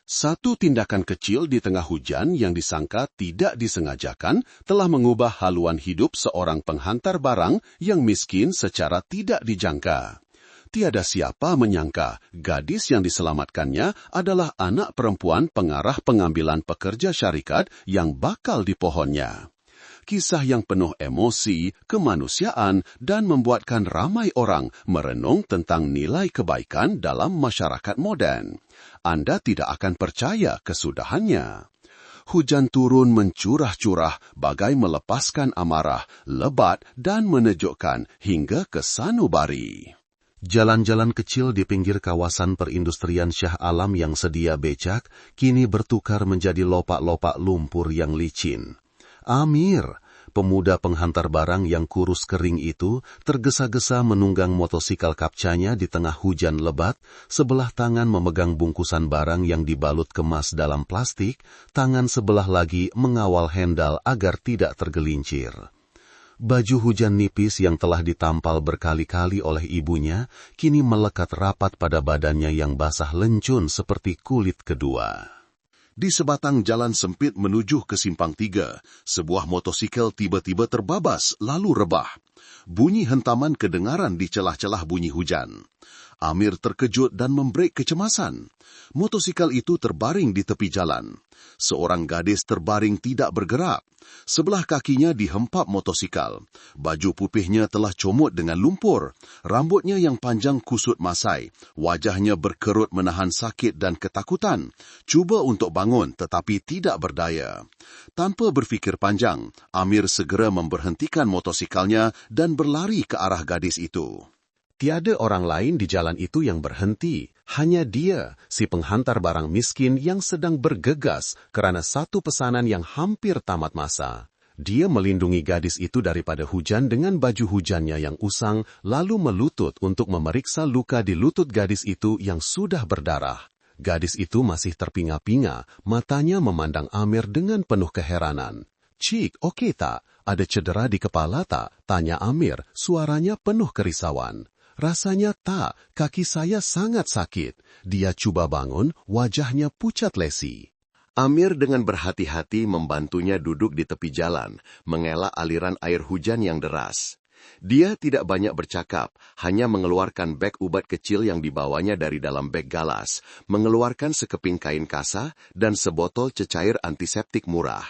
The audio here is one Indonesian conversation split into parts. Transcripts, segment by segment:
Satu tindakan kecil di tengah hujan yang disangka tidak disengajakan telah mengubah haluan hidup seorang penghantar barang yang miskin secara tidak dijangka. Tiada siapa menyangka gadis yang diselamatkannya adalah anak perempuan pengarah pengambilan pekerja syarikat yang bakal di pohonnya. Kisah yang penuh emosi, kemanusiaan, dan membuatkan ramai orang merenung tentang nilai kebaikan dalam masyarakat moden. Anda tidak akan percaya kesudahannya. Hujan turun mencurah-curah bagai melepaskan amarah, lebat dan menejukkan hingga ke sanubari. Jalan-jalan kecil di pinggir kawasan perindustrian Shah Alam yang sedia becak, kini bertukar menjadi lopak-lopak lumpur yang licin. Amir, pemuda penghantar barang yang kurus kering itu, tergesa-gesa menunggang motosikal kapcanya di tengah hujan lebat, sebelah tangan memegang bungkusan barang yang dibalut kemas dalam plastik, tangan sebelah lagi mengawal hendal agar tidak tergelincir. Baju hujan nipis yang telah ditampal berkali-kali oleh ibunya, kini melekat rapat pada badannya yang basah lencun seperti kulit kedua. Di sebatang jalan sempit menuju ke Simpang 3, sebuah motosikal tiba-tiba terbabas lalu rebah. Bunyi hentaman kedengaran di celah-celah bunyi hujan. Amir terkejut dan membrek kecemasan. Motosikal itu terbaring di tepi jalan. Seorang gadis terbaring tidak bergerak. Sebelah kakinya dihempap motosikal. Baju putihnya telah comot dengan lumpur. Rambutnya yang panjang kusut masai. Wajahnya berkerut menahan sakit dan ketakutan. Cuba untuk bangun tetapi tidak berdaya. Tanpa berfikir panjang, Amir segera memberhentikan motosikalnya dan berlari ke arah gadis itu. Tiada orang lain di jalan itu yang berhenti. Hanya dia, si penghantar barang miskin yang sedang bergegas kerana satu pesanan yang hampir tamat masa. Dia melindungi gadis itu daripada hujan dengan baju hujannya yang usang, lalu melutut untuk memeriksa luka di lutut gadis itu yang sudah berdarah. Gadis itu masih terpinga-pinga, matanya memandang Amir dengan penuh keheranan. "Cik, okey tak? Ada cedera di kepala tak?" tanya Amir, suaranya penuh kerisauan. "Rasanya tak, kaki saya sangat sakit." Dia cuba bangun, wajahnya pucat lesi. Amir dengan berhati-hati membantunya duduk di tepi jalan, mengelak aliran air hujan yang deras. Dia tidak banyak bercakap, hanya mengeluarkan beg ubat kecil yang dibawanya dari dalam beg galas, mengeluarkan sekeping kain kasa dan sebotol cecair antiseptik murah.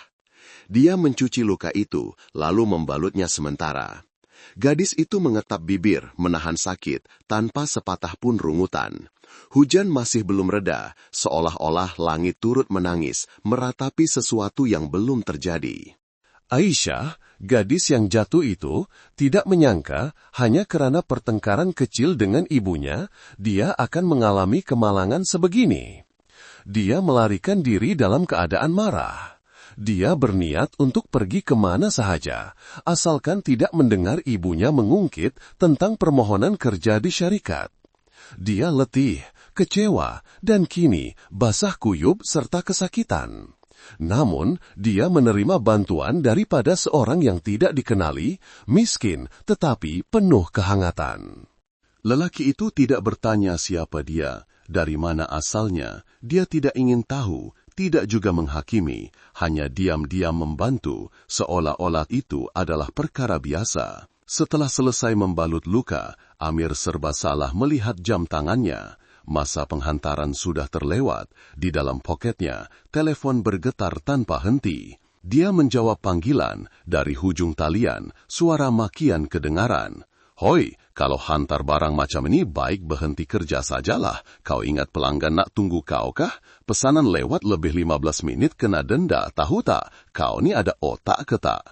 Dia mencuci luka itu, lalu membalutnya sementara. Gadis itu mengetap bibir, menahan sakit, tanpa sepatah pun rungutan. Hujan masih belum reda, seolah-olah langit turut menangis, meratapi sesuatu yang belum terjadi. Aisyah, gadis yang jatuh itu, tidak menyangka hanya kerana pertengkaran kecil dengan ibunya, dia akan mengalami kemalangan sebegini. Dia melarikan diri dalam keadaan marah. Dia berniat untuk pergi kemana sahaja, asalkan tidak mendengar ibunya mengungkit tentang permohonan kerja di syarikat. Dia letih, kecewa, dan kini basah kuyup serta kesakitan. Namun, dia menerima bantuan daripada seorang yang tidak dikenali, miskin tetapi penuh kehangatan. Lelaki itu tidak bertanya siapa dia, dari mana asalnya, dia tidak ingin tahu, tidak juga menghakimi, hanya diam-diam membantu, seolah-olah itu adalah perkara biasa. Setelah selesai membalut luka, Amir serba salah melihat jam tangannya. Masa penghantaran sudah terlewat. Di dalam poketnya, telepon bergetar tanpa henti. Dia menjawab panggilan. Dari hujung talian, suara makian kedengaran. "Hoi, kalau hantar barang macam ini baik berhenti kerja sajalah. Kau ingat pelanggan nak tunggu kau kah? Pesanan lewat lebih 15 minit kena denda, tahu tak? Kau ni ada otak ke tak?"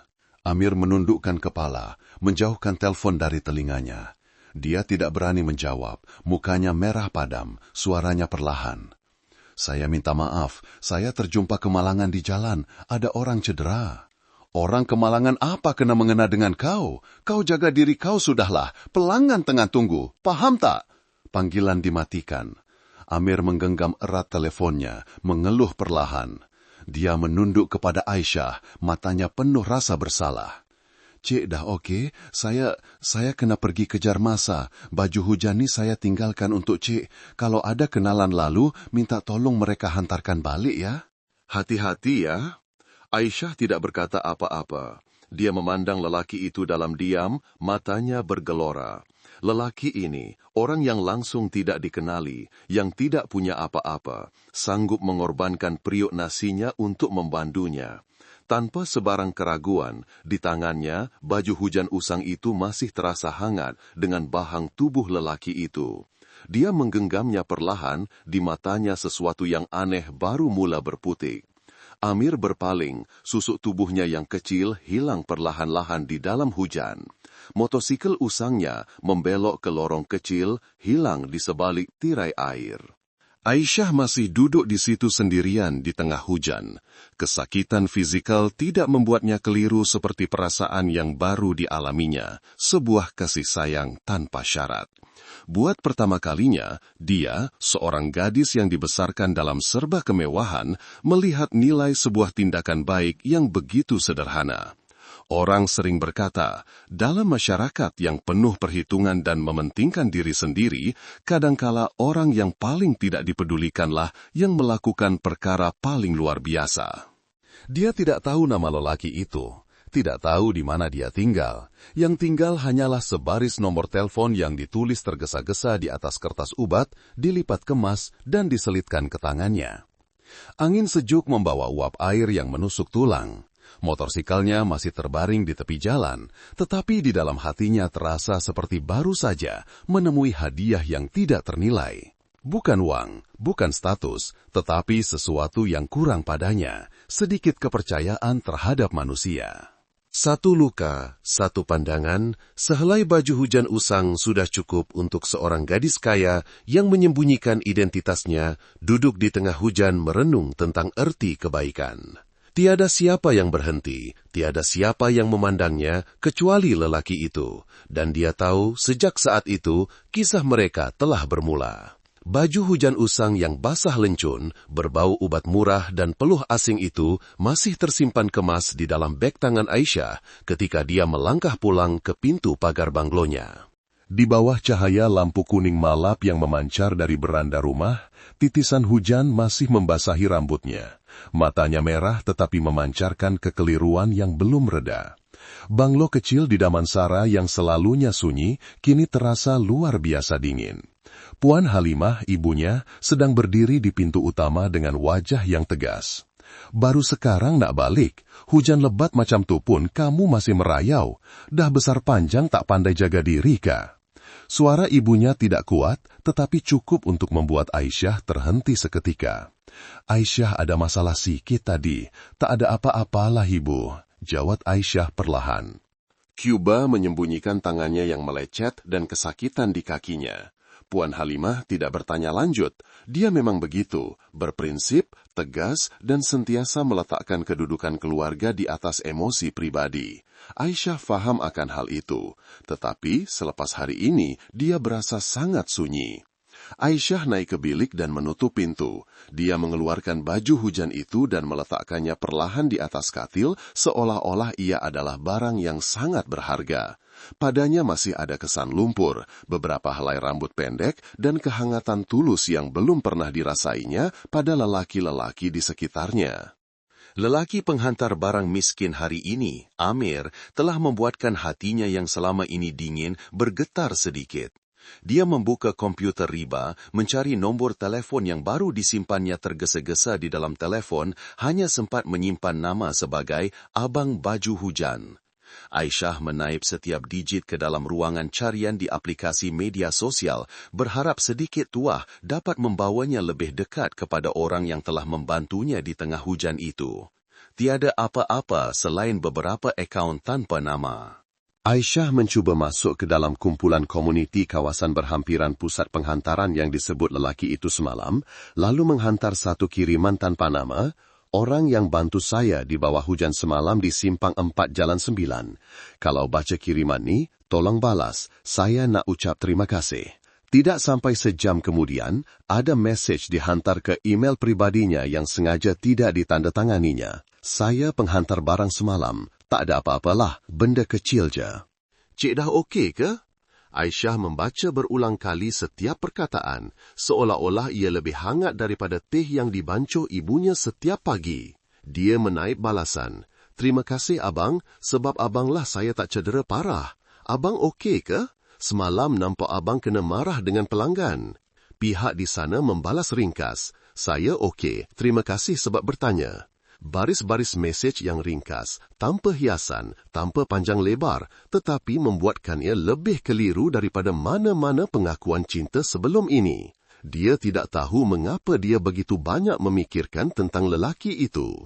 Amir menundukkan kepala, menjauhkan telefon dari telinganya. Dia tidak berani menjawab, mukanya merah padam, suaranya perlahan. "Saya minta maaf, saya terjumpa kemalangan di jalan, ada orang cedera." "Orang kemalangan apa kena mengena dengan kau? Kau jaga diri kau sudahlah, pelanggan tengah tunggu, paham tak?" Panggilan dimatikan. Amir menggenggam erat teleponnya, mengeluh perlahan. Dia menunduk kepada Aisyah, matanya penuh rasa bersalah. Cik, dah okey. Saya kena pergi kejar masa. Baju hujan ni saya tinggalkan untuk Cik. Kalau ada kenalan lalu, minta tolong mereka hantarkan balik ya. Hati-hati ya. Aisyah tidak berkata apa-apa. Dia memandang lelaki itu dalam diam, matanya bergelora. Lelaki ini, orang yang langsung tidak dikenali, yang tidak punya apa-apa, sanggup mengorbankan periuk nasinya untuk membantunya. Tanpa sebarang keraguan, di tangannya, baju hujan usang itu masih terasa hangat dengan bahang tubuh lelaki itu. Dia menggenggamnya perlahan, di matanya sesuatu yang aneh baru mula berputik. Amir berpaling, susuk tubuhnya yang kecil hilang perlahan-lahan di dalam hujan. Motosikal usangnya membelok ke lorong kecil, hilang di sebalik tirai air. Aisyah masih duduk di situ sendirian di tengah hujan. Kesakitan fizikal tidak membuatnya keliru seperti perasaan yang baru dialaminya, sebuah kasih sayang tanpa syarat. Buat pertama kalinya, dia, seorang gadis yang dibesarkan dalam serba kemewahan, melihat nilai sebuah tindakan baik yang begitu sederhana. Orang sering berkata, dalam masyarakat yang penuh perhitungan dan mementingkan diri sendiri, kadangkala orang yang paling tidak dipedulikanlah yang melakukan perkara paling luar biasa. Dia tidak tahu nama lelaki itu, tidak tahu di mana dia tinggal. Yang tinggal hanyalah sebaris nomor telepon yang ditulis tergesa-gesa di atas kertas ubat, dilipat kemas dan diselitkan ke tangannya. Angin sejuk membawa uap air yang menusuk tulang. Motorsikalnya masih terbaring di tepi jalan, tetapi di dalam hatinya terasa seperti baru saja menemui hadiah yang tidak ternilai. Bukan uang, bukan status, tetapi sesuatu yang kurang padanya, sedikit kepercayaan terhadap manusia. Satu luka, satu pandangan, sehelai baju hujan usang sudah cukup untuk seorang gadis kaya yang menyembunyikan identitasnya, duduk di tengah hujan merenung tentang erti kebaikan. Tiada siapa yang berhenti, tiada siapa yang memandangnya kecuali lelaki itu, dan dia tahu sejak saat itu kisah mereka telah bermula. Baju hujan usang yang basah lencun, berbau ubat murah dan peluh asing itu masih tersimpan kemas di dalam beg tangan Aisyah ketika dia melangkah pulang ke pintu pagar banglonya. Di bawah cahaya lampu kuning malap yang memancar dari beranda rumah, titisan hujan masih membasahi rambutnya. Matanya merah tetapi memancarkan kekeliruan yang belum reda. Banglo kecil di Damansara yang selalunya sunyi, kini terasa luar biasa dingin. Puan Halimah, ibunya, sedang berdiri di pintu utama dengan wajah yang tegas. Baru sekarang nak balik, hujan lebat macam tu pun kamu masih merayau. Dah besar panjang tak pandai jaga diri kah? Suara ibunya tidak kuat, tetapi cukup untuk membuat Aisyah terhenti seketika. Aisyah ada masalah sikit tadi, tak ada apa-apalah ibu, jawab Aisyah perlahan. Cuba menyembunyikan tangannya yang melecet dan kesakitan di kakinya. Puan Halimah tidak bertanya lanjut. Dia memang begitu, berprinsip, tegas, dan sentiasa meletakkan kedudukan keluarga di atas emosi pribadi. Aisyah faham akan hal itu, tetapi selepas hari ini dia berasa sangat sunyi. Aisyah naik ke bilik dan menutup pintu. Dia mengeluarkan baju hujan itu dan meletakkannya perlahan di atas katil, seolah-olah ia adalah barang yang sangat berharga. Padanya masih ada kesan lumpur, beberapa helai rambut pendek, dan kehangatan tulus yang belum pernah dirasainya pada lelaki-lelaki di sekitarnya. Lelaki penghantar barang miskin hari ini, Amir, telah membuatkan hatinya yang selama ini dingin bergetar sedikit. Dia membuka komputer riba, mencari nombor telepon yang baru disimpannya tergesa-gesa di dalam telepon, hanya sempat menyimpan nama sebagai Abang Baju Hujan. Aisyah menaip setiap digit ke dalam ruangan carian di aplikasi media sosial, berharap sedikit tuah dapat membawanya lebih dekat kepada orang yang telah membantunya di tengah hujan itu. Tiada apa-apa selain beberapa akaun tanpa nama. Aisyah mencuba masuk ke dalam kumpulan komuniti kawasan berhampiran pusat penghantaran yang disebut lelaki itu semalam, lalu menghantar satu kiriman tanpa nama. Orang yang bantu saya di bawah hujan semalam di Simpang 4 Jalan 9. Kalau baca kiriman ni, tolong balas. Saya nak ucap terima kasih. Tidak sampai sejam kemudian, ada mesej dihantar ke email pribadinya yang sengaja tidak ditandatanganinya. Saya penghantar barang semalam. Tak ada apa-apalah, benda kecil je. Cik dah okey ke? Aisyah membaca berulang kali setiap perkataan, seolah-olah ia lebih hangat daripada teh yang dibancuh ibunya setiap pagi. Dia menaip balasan, "Terima kasih abang, sebab abanglah saya tak cedera parah. Abang okey ke? Semalam nampak abang kena marah dengan pelanggan." Pihak di sana membalas ringkas, "Saya okey, terima kasih sebab bertanya." Baris-baris mesej yang ringkas, tanpa hiasan, tanpa panjang lebar, tetapi membuatkannya lebih keliru daripada mana-mana pengakuan cinta sebelum ini. Dia tidak tahu mengapa dia begitu banyak memikirkan tentang lelaki itu.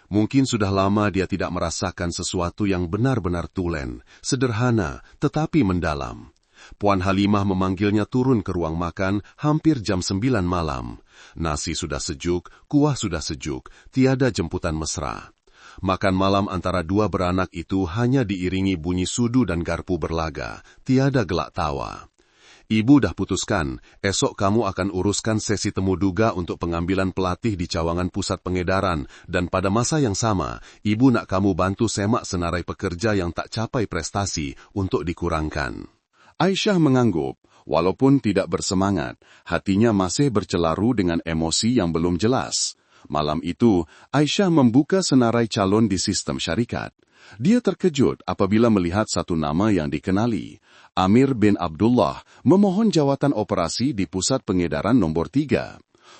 Mungkin sudah lama dia tidak merasakan sesuatu yang benar-benar tulen, sederhana, tetapi mendalam. Puan Halimah memanggilnya turun ke ruang makan hampir jam 9 malam. Nasi sudah sejuk, kuah sudah sejuk, tiada jemputan mesra. Makan malam antara dua beranak itu hanya diiringi bunyi sudu dan garpu berlaga, tiada gelak tawa. "Ibu dah putuskan, esok kamu akan uruskan sesi temu duga untuk pengambilan pelatih di cawangan pusat pengedaran dan pada masa yang sama, ibu nak kamu bantu semak senarai pekerja yang tak capai prestasi untuk dikurangkan." Aisyah mengangguk, walaupun tidak bersemangat, hatinya masih bercelaru dengan emosi yang belum jelas. Malam itu, Aisyah membuka senarai calon di sistem syarikat. Dia terkejut apabila melihat satu nama yang dikenali. Amir bin Abdullah memohon jawatan operasi di pusat pengedaran nomor 3.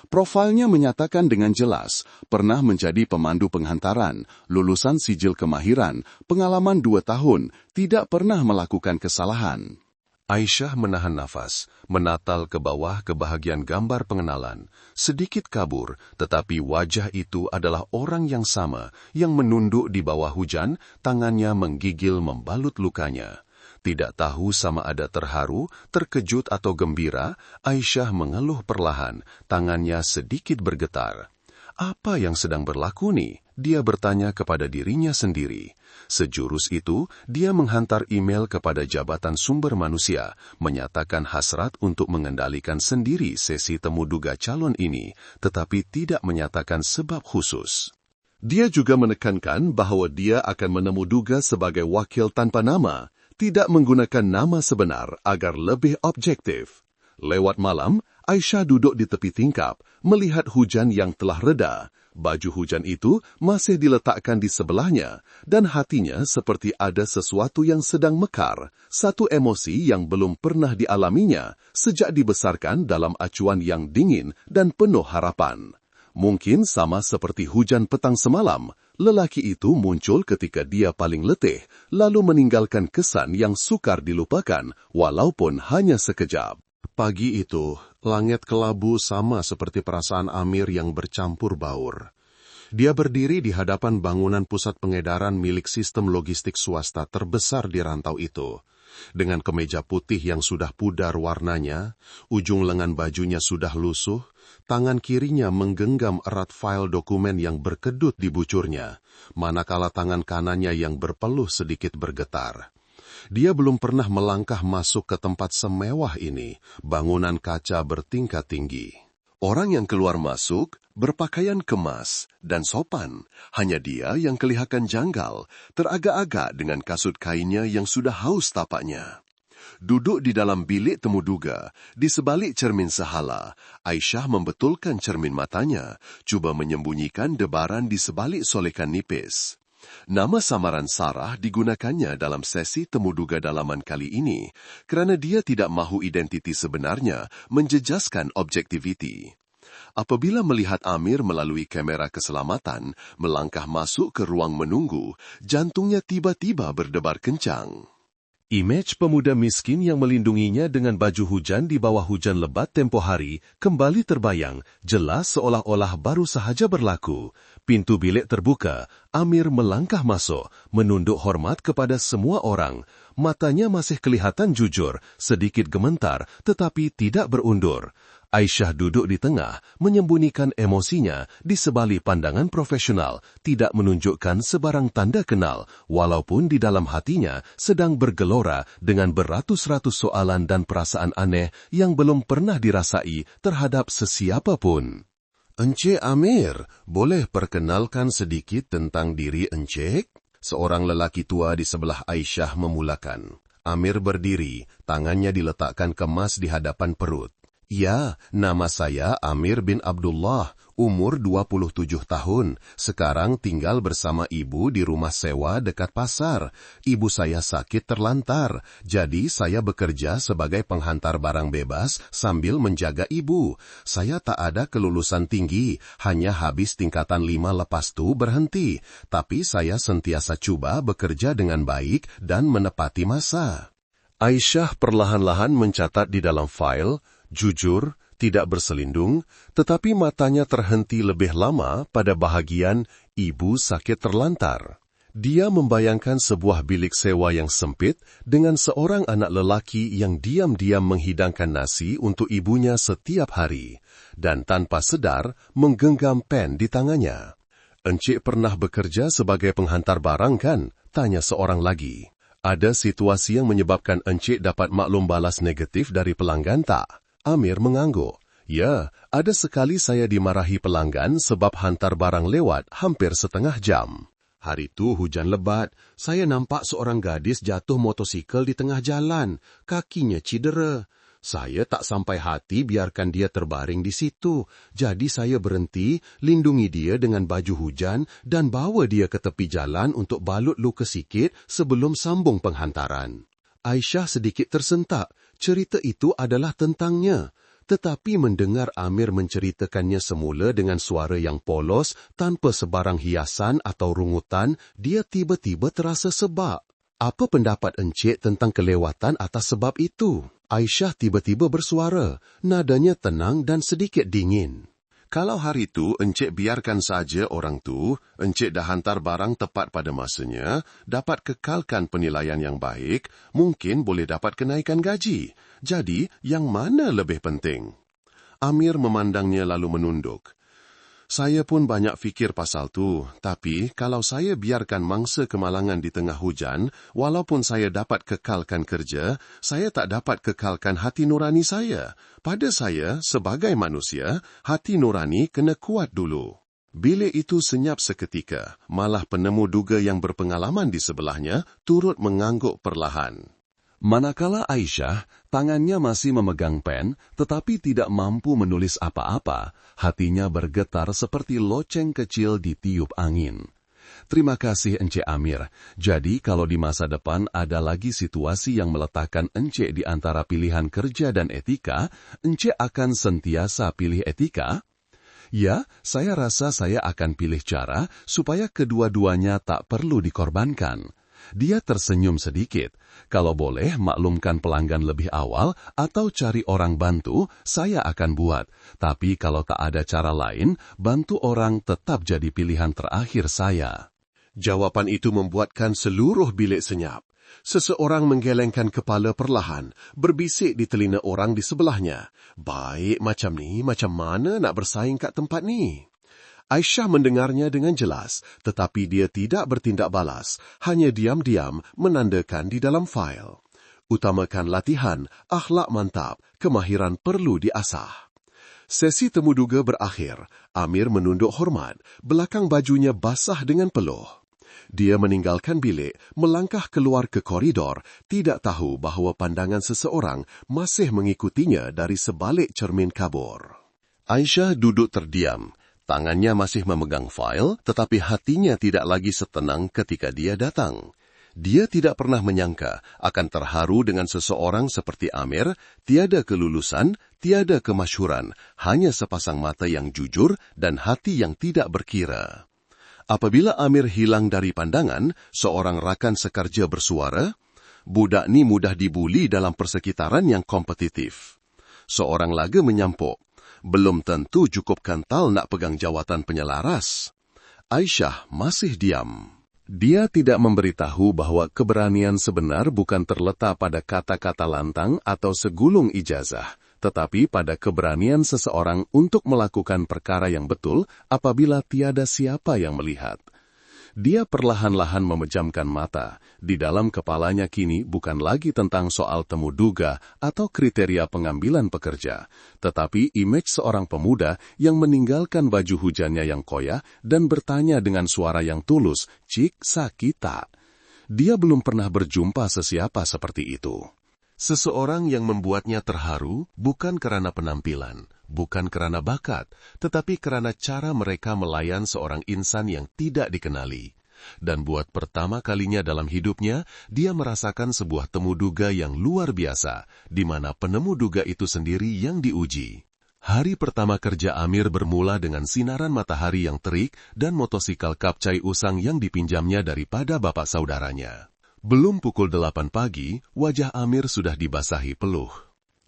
Profilnya menyatakan dengan jelas, pernah menjadi pemandu penghantaran, lulusan sijil kemahiran, pengalaman 2 tahun, tidak pernah melakukan kesalahan. Aisyah menahan nafas, menatal ke bawah ke bahagian gambar pengenalan. Sedikit kabur, tetapi wajah itu adalah orang yang sama, yang menunduk di bawah hujan, tangannya menggigil membalut lukanya. Tidak tahu sama ada terharu, terkejut atau gembira, Aisyah mengeluh perlahan, tangannya sedikit bergetar. Apa yang sedang berlaku nih? Dia bertanya kepada dirinya sendiri. Sejurus itu, dia menghantar email kepada Jabatan Sumber Manusia, menyatakan hasrat untuk mengendalikan sendiri sesi temu duga calon ini, tetapi tidak menyatakan sebab khusus. Dia juga menekankan bahawa dia akan menemu duga sebagai wakil tanpa nama, tidak menggunakan nama sebenar agar lebih objektif. Lewat malam, Aisyah duduk di tepi tingkap, melihat hujan yang telah reda. Baju hujan itu masih diletakkan di sebelahnya, dan hatinya seperti ada sesuatu yang sedang mekar, satu emosi yang belum pernah dialaminya sejak dibesarkan dalam acuan yang dingin dan penuh harapan. Mungkin sama seperti hujan petang semalam, lelaki itu muncul ketika dia paling letih, lalu meninggalkan kesan yang sukar dilupakan, walaupun hanya sekejap. Pagi itu, langit kelabu sama seperti perasaan Amir yang bercampur baur. Dia berdiri di hadapan bangunan pusat pengedaran milik sistem logistik swasta terbesar di rantau itu. Dengan kemeja putih yang sudah pudar warnanya, ujung lengan bajunya sudah lusuh, tangan kirinya menggenggam erat fail dokumen yang berkedut di bucurnya, manakala tangan kanannya yang berpeluh sedikit bergetar. Dia belum pernah melangkah masuk ke tempat semewah ini, bangunan kaca bertingkat tinggi. Orang yang keluar masuk berpakaian kemas dan sopan. Hanya dia yang kelihatan janggal, teragak-agak dengan kasut kainnya yang sudah haus tapaknya. Duduk di dalam bilik temu duga, di sebalik cermin sehala, Aisyah membetulkan cermin matanya, cuba menyembunyikan debaran di sebalik solekan nipis. Nama samaran Sarah digunakannya dalam sesi temu duga dalaman kali ini kerana dia tidak mahu identiti sebenarnya menjejaskan objektiviti. Apabila melihat Amir melalui kamera keselamatan melangkah masuk ke ruang menunggu, jantungnya tiba-tiba berdebar kencang. Imej pemuda miskin yang melindunginya dengan baju hujan di bawah hujan lebat tempoh hari kembali terbayang, jelas seolah-olah baru sahaja berlaku. Pintu bilik terbuka, Amir melangkah masuk, menunduk hormat kepada semua orang. Matanya masih kelihatan jujur, sedikit gementar, tetapi tidak berundur. Aisyah duduk di tengah, menyembunyikan emosinya di sebalik pandangan profesional, tidak menunjukkan sebarang tanda kenal, walaupun di dalam hatinya sedang bergelora dengan beratus-ratus soalan dan perasaan aneh yang belum pernah dirasai terhadap sesiapa pun. "Encik Amir, boleh perkenalkan sedikit tentang diri Encik?" Seorang lelaki tua di sebelah Aisyah memulakan. Amir berdiri, tangannya diletakkan kemas di hadapan perut. Ya, nama saya Amir bin Abdullah, umur 27 tahun. Sekarang tinggal bersama ibu di rumah sewa dekat pasar. Ibu saya sakit terlantar, jadi saya bekerja sebagai penghantar barang bebas sambil menjaga ibu. Saya tak ada kelulusan tinggi, hanya habis tingkatan 5 lepas tu berhenti. Tapi saya sentiasa cuba bekerja dengan baik dan menepati masa. Aisyah perlahan-lahan mencatat di dalam file, jujur, tidak berselindung, tetapi matanya terhenti lebih lama pada bahagian ibu sakit terlantar. Dia membayangkan sebuah bilik sewa yang sempit dengan seorang anak lelaki yang diam-diam menghidangkan nasi untuk ibunya setiap hari, dan tanpa sedar menggenggam pen di tangannya. "Encik pernah bekerja sebagai penghantar barang kan?" tanya seorang lagi. "Ada situasi yang menyebabkan encik dapat maklum balas negatif dari pelanggan tak?" Amir mengangguk. "Ya, ada sekali saya dimarahi pelanggan sebab hantar barang lewat hampir setengah jam. Hari itu hujan lebat, saya nampak seorang gadis jatuh motosikal di tengah jalan, kakinya cedera. Saya tak sampai hati biarkan dia terbaring di situ, jadi saya berhenti, lindungi dia dengan baju hujan dan bawa dia ke tepi jalan untuk balut luka sikit sebelum sambung penghantaran." Aisyah sedikit tersentak. Cerita itu adalah tentangnya. Tetapi mendengar Amir menceritakannya semula dengan suara yang polos, tanpa sebarang hiasan atau rungutan, dia tiba-tiba terasa sebab. "Apa pendapat encik tentang kelewatan atas sebab itu?" Aisyah tiba-tiba bersuara, nadanya tenang dan sedikit dingin. "Kalau hari itu encik biarkan saja orang tu, encik dah hantar barang tepat pada masanya, dapat kekalkan penilaian yang baik, mungkin boleh dapat kenaikan gaji. Jadi, yang mana lebih penting?" Amir memandangnya lalu menunduk. "Saya pun banyak fikir pasal tu, tapi kalau saya biarkan mangsa kemalangan di tengah hujan, walaupun saya dapat kekalkan kerja, saya tak dapat kekalkan hati nurani saya. Pada saya, sebagai manusia, hati nurani kena kuat dulu." Bilik itu senyap seketika, malah penemu duga yang berpengalaman di sebelahnya turut mengangguk perlahan. Manakala Aisyah, tangannya masih memegang pen, tetapi tidak mampu menulis apa-apa, hatinya bergetar seperti loceng kecil ditiup angin. "Terima kasih Encik Amir. Jadi kalau di masa depan ada lagi situasi yang meletakkan Encik di antara pilihan kerja dan etika, Encik akan sentiasa pilih etika?" "Ya, saya rasa saya akan pilih cara supaya kedua-duanya tak perlu dikorbankan." Dia tersenyum sedikit. "Kalau boleh maklumkan pelanggan lebih awal atau cari orang bantu, saya akan buat. Tapi kalau tak ada cara lain, bantu orang tetap jadi pilihan terakhir saya." Jawapan itu membuatkan seluruh bilik senyap. Seseorang menggelengkan kepala perlahan, berbisik di telinga orang di sebelahnya. "Baik macam ni, macam mana nak bersaing kat tempat ni?" Aisyah mendengarnya dengan jelas, tetapi dia tidak bertindak balas, hanya diam-diam menandakan di dalam fail. Utamakan latihan, akhlak mantap, kemahiran perlu diasah. Sesi temuduga berakhir. Amir menunduk hormat, belakang bajunya basah dengan peluh. Dia meninggalkan bilik, melangkah keluar ke koridor, tidak tahu bahawa pandangan seseorang masih mengikutinya dari sebalik cermin kabur. Aisyah duduk terdiam. Tangannya masih memegang fail, tetapi hatinya tidak lagi setenang ketika dia datang. Dia tidak pernah menyangka akan terharu dengan seseorang seperti Amir, tiada kelulusan, tiada kemasyhuran, hanya sepasang mata yang jujur dan hati yang tidak berkira. Apabila Amir hilang dari pandangan, seorang rakan sekerja bersuara, "Budak ni mudah dibuli dalam persekitaran yang kompetitif." Seorang laga menyampuk, "Belum tentu cukup kantal nak pegang jawatan penyelaras." Aisyah masih diam. Dia tidak memberitahu bahawa keberanian sebenar bukan terletak pada kata-kata lantang atau segulung ijazah, tetapi pada keberanian seseorang untuk melakukan perkara yang betul apabila tiada siapa yang melihat. Dia perlahan-lahan memejamkan mata. Di dalam kepalanya kini bukan lagi tentang soal temu duga atau kriteria pengambilan pekerja, tetapi image seorang pemuda yang meninggalkan baju hujannya yang koyak dan bertanya dengan suara yang tulus, "Cik Sakita." Dia belum pernah berjumpa sesiapa seperti itu. Seseorang yang membuatnya terharu bukan karena penampilan, bukan karena bakat, tetapi karena cara mereka melayan seorang insan yang tidak dikenali. Dan buat pertama kalinya dalam hidupnya, dia merasakan sebuah temu duga yang luar biasa, di mana penemu duga itu sendiri yang diuji. Hari pertama kerja Amir bermula dengan sinaran matahari yang terik dan motosikal kapcai usang yang dipinjamnya daripada bapak saudaranya. Belum pukul 8 pagi, wajah Amir sudah dibasahi peluh.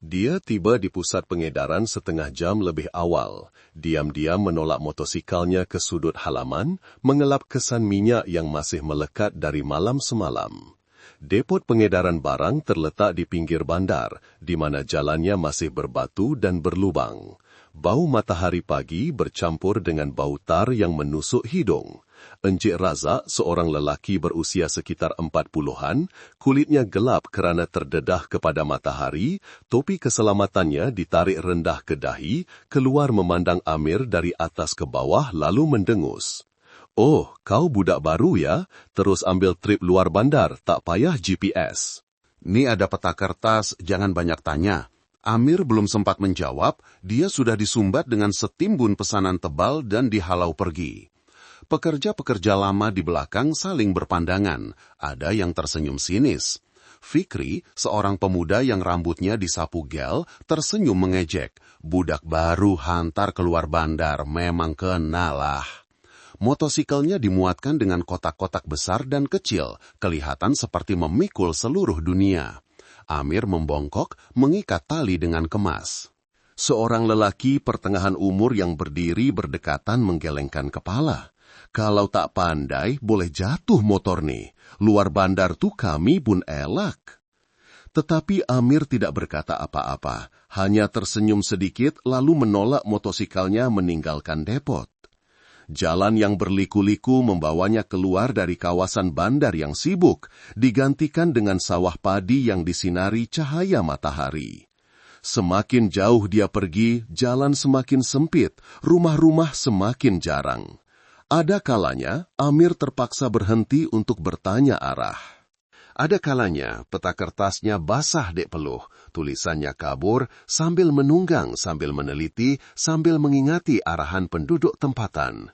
Dia tiba di pusat pengedaran setengah jam lebih awal. Diam-diam menolak motosikalnya ke sudut halaman, mengelap kesan minyak yang masih melekat dari malam semalam. Depot pengedaran barang terletak di pinggir bandar, di mana jalannya masih berbatu dan berlubang. Bau matahari pagi bercampur dengan bau tar yang menusuk hidung. Encik Razak, seorang lelaki berusia sekitar 40-an, kulitnya gelap kerana terdedah kepada matahari, topi keselamatannya ditarik rendah ke dahi, keluar memandang Amir dari atas ke bawah lalu mendengus. "Oh, kau budak baru ya? Terus ambil trip luar bandar, tak payah GPS." "Ni ada peta kertas, jangan banyak tanya." Amir belum sempat menjawab, dia sudah disumbat dengan setimbun pesanan tebal dan dihalau pergi. Pekerja-pekerja lama di belakang saling berpandangan, ada yang tersenyum sinis. Fikri, seorang pemuda yang rambutnya disapu gel, tersenyum mengejek. "Budak baru hantar keluar bandar, memang kenalah." Motosikelnya dimuatkan dengan kotak-kotak besar dan kecil, kelihatan seperti memikul seluruh dunia. Amir membongkok, mengikat tali dengan kemas. Seorang lelaki pertengahan umur yang berdiri berdekatan menggelengkan kepala. "Kalau tak pandai, boleh jatuh motor nih. Luar bandar tuh kami pun elak." Tetapi Amir tidak berkata apa-apa, hanya tersenyum sedikit lalu menolak motosikalnya meninggalkan depot. Jalan yang berliku-liku membawanya keluar dari kawasan bandar yang sibuk, digantikan dengan sawah padi yang disinari cahaya matahari. Semakin jauh dia pergi, jalan semakin sempit, rumah-rumah semakin jarang. Ada kalanya, Amir terpaksa berhenti untuk bertanya arah. Ada kalanya, peta kertasnya basah dek peluh, tulisannya kabur, sambil menunggang, sambil meneliti, sambil mengingati arahan penduduk tempatan.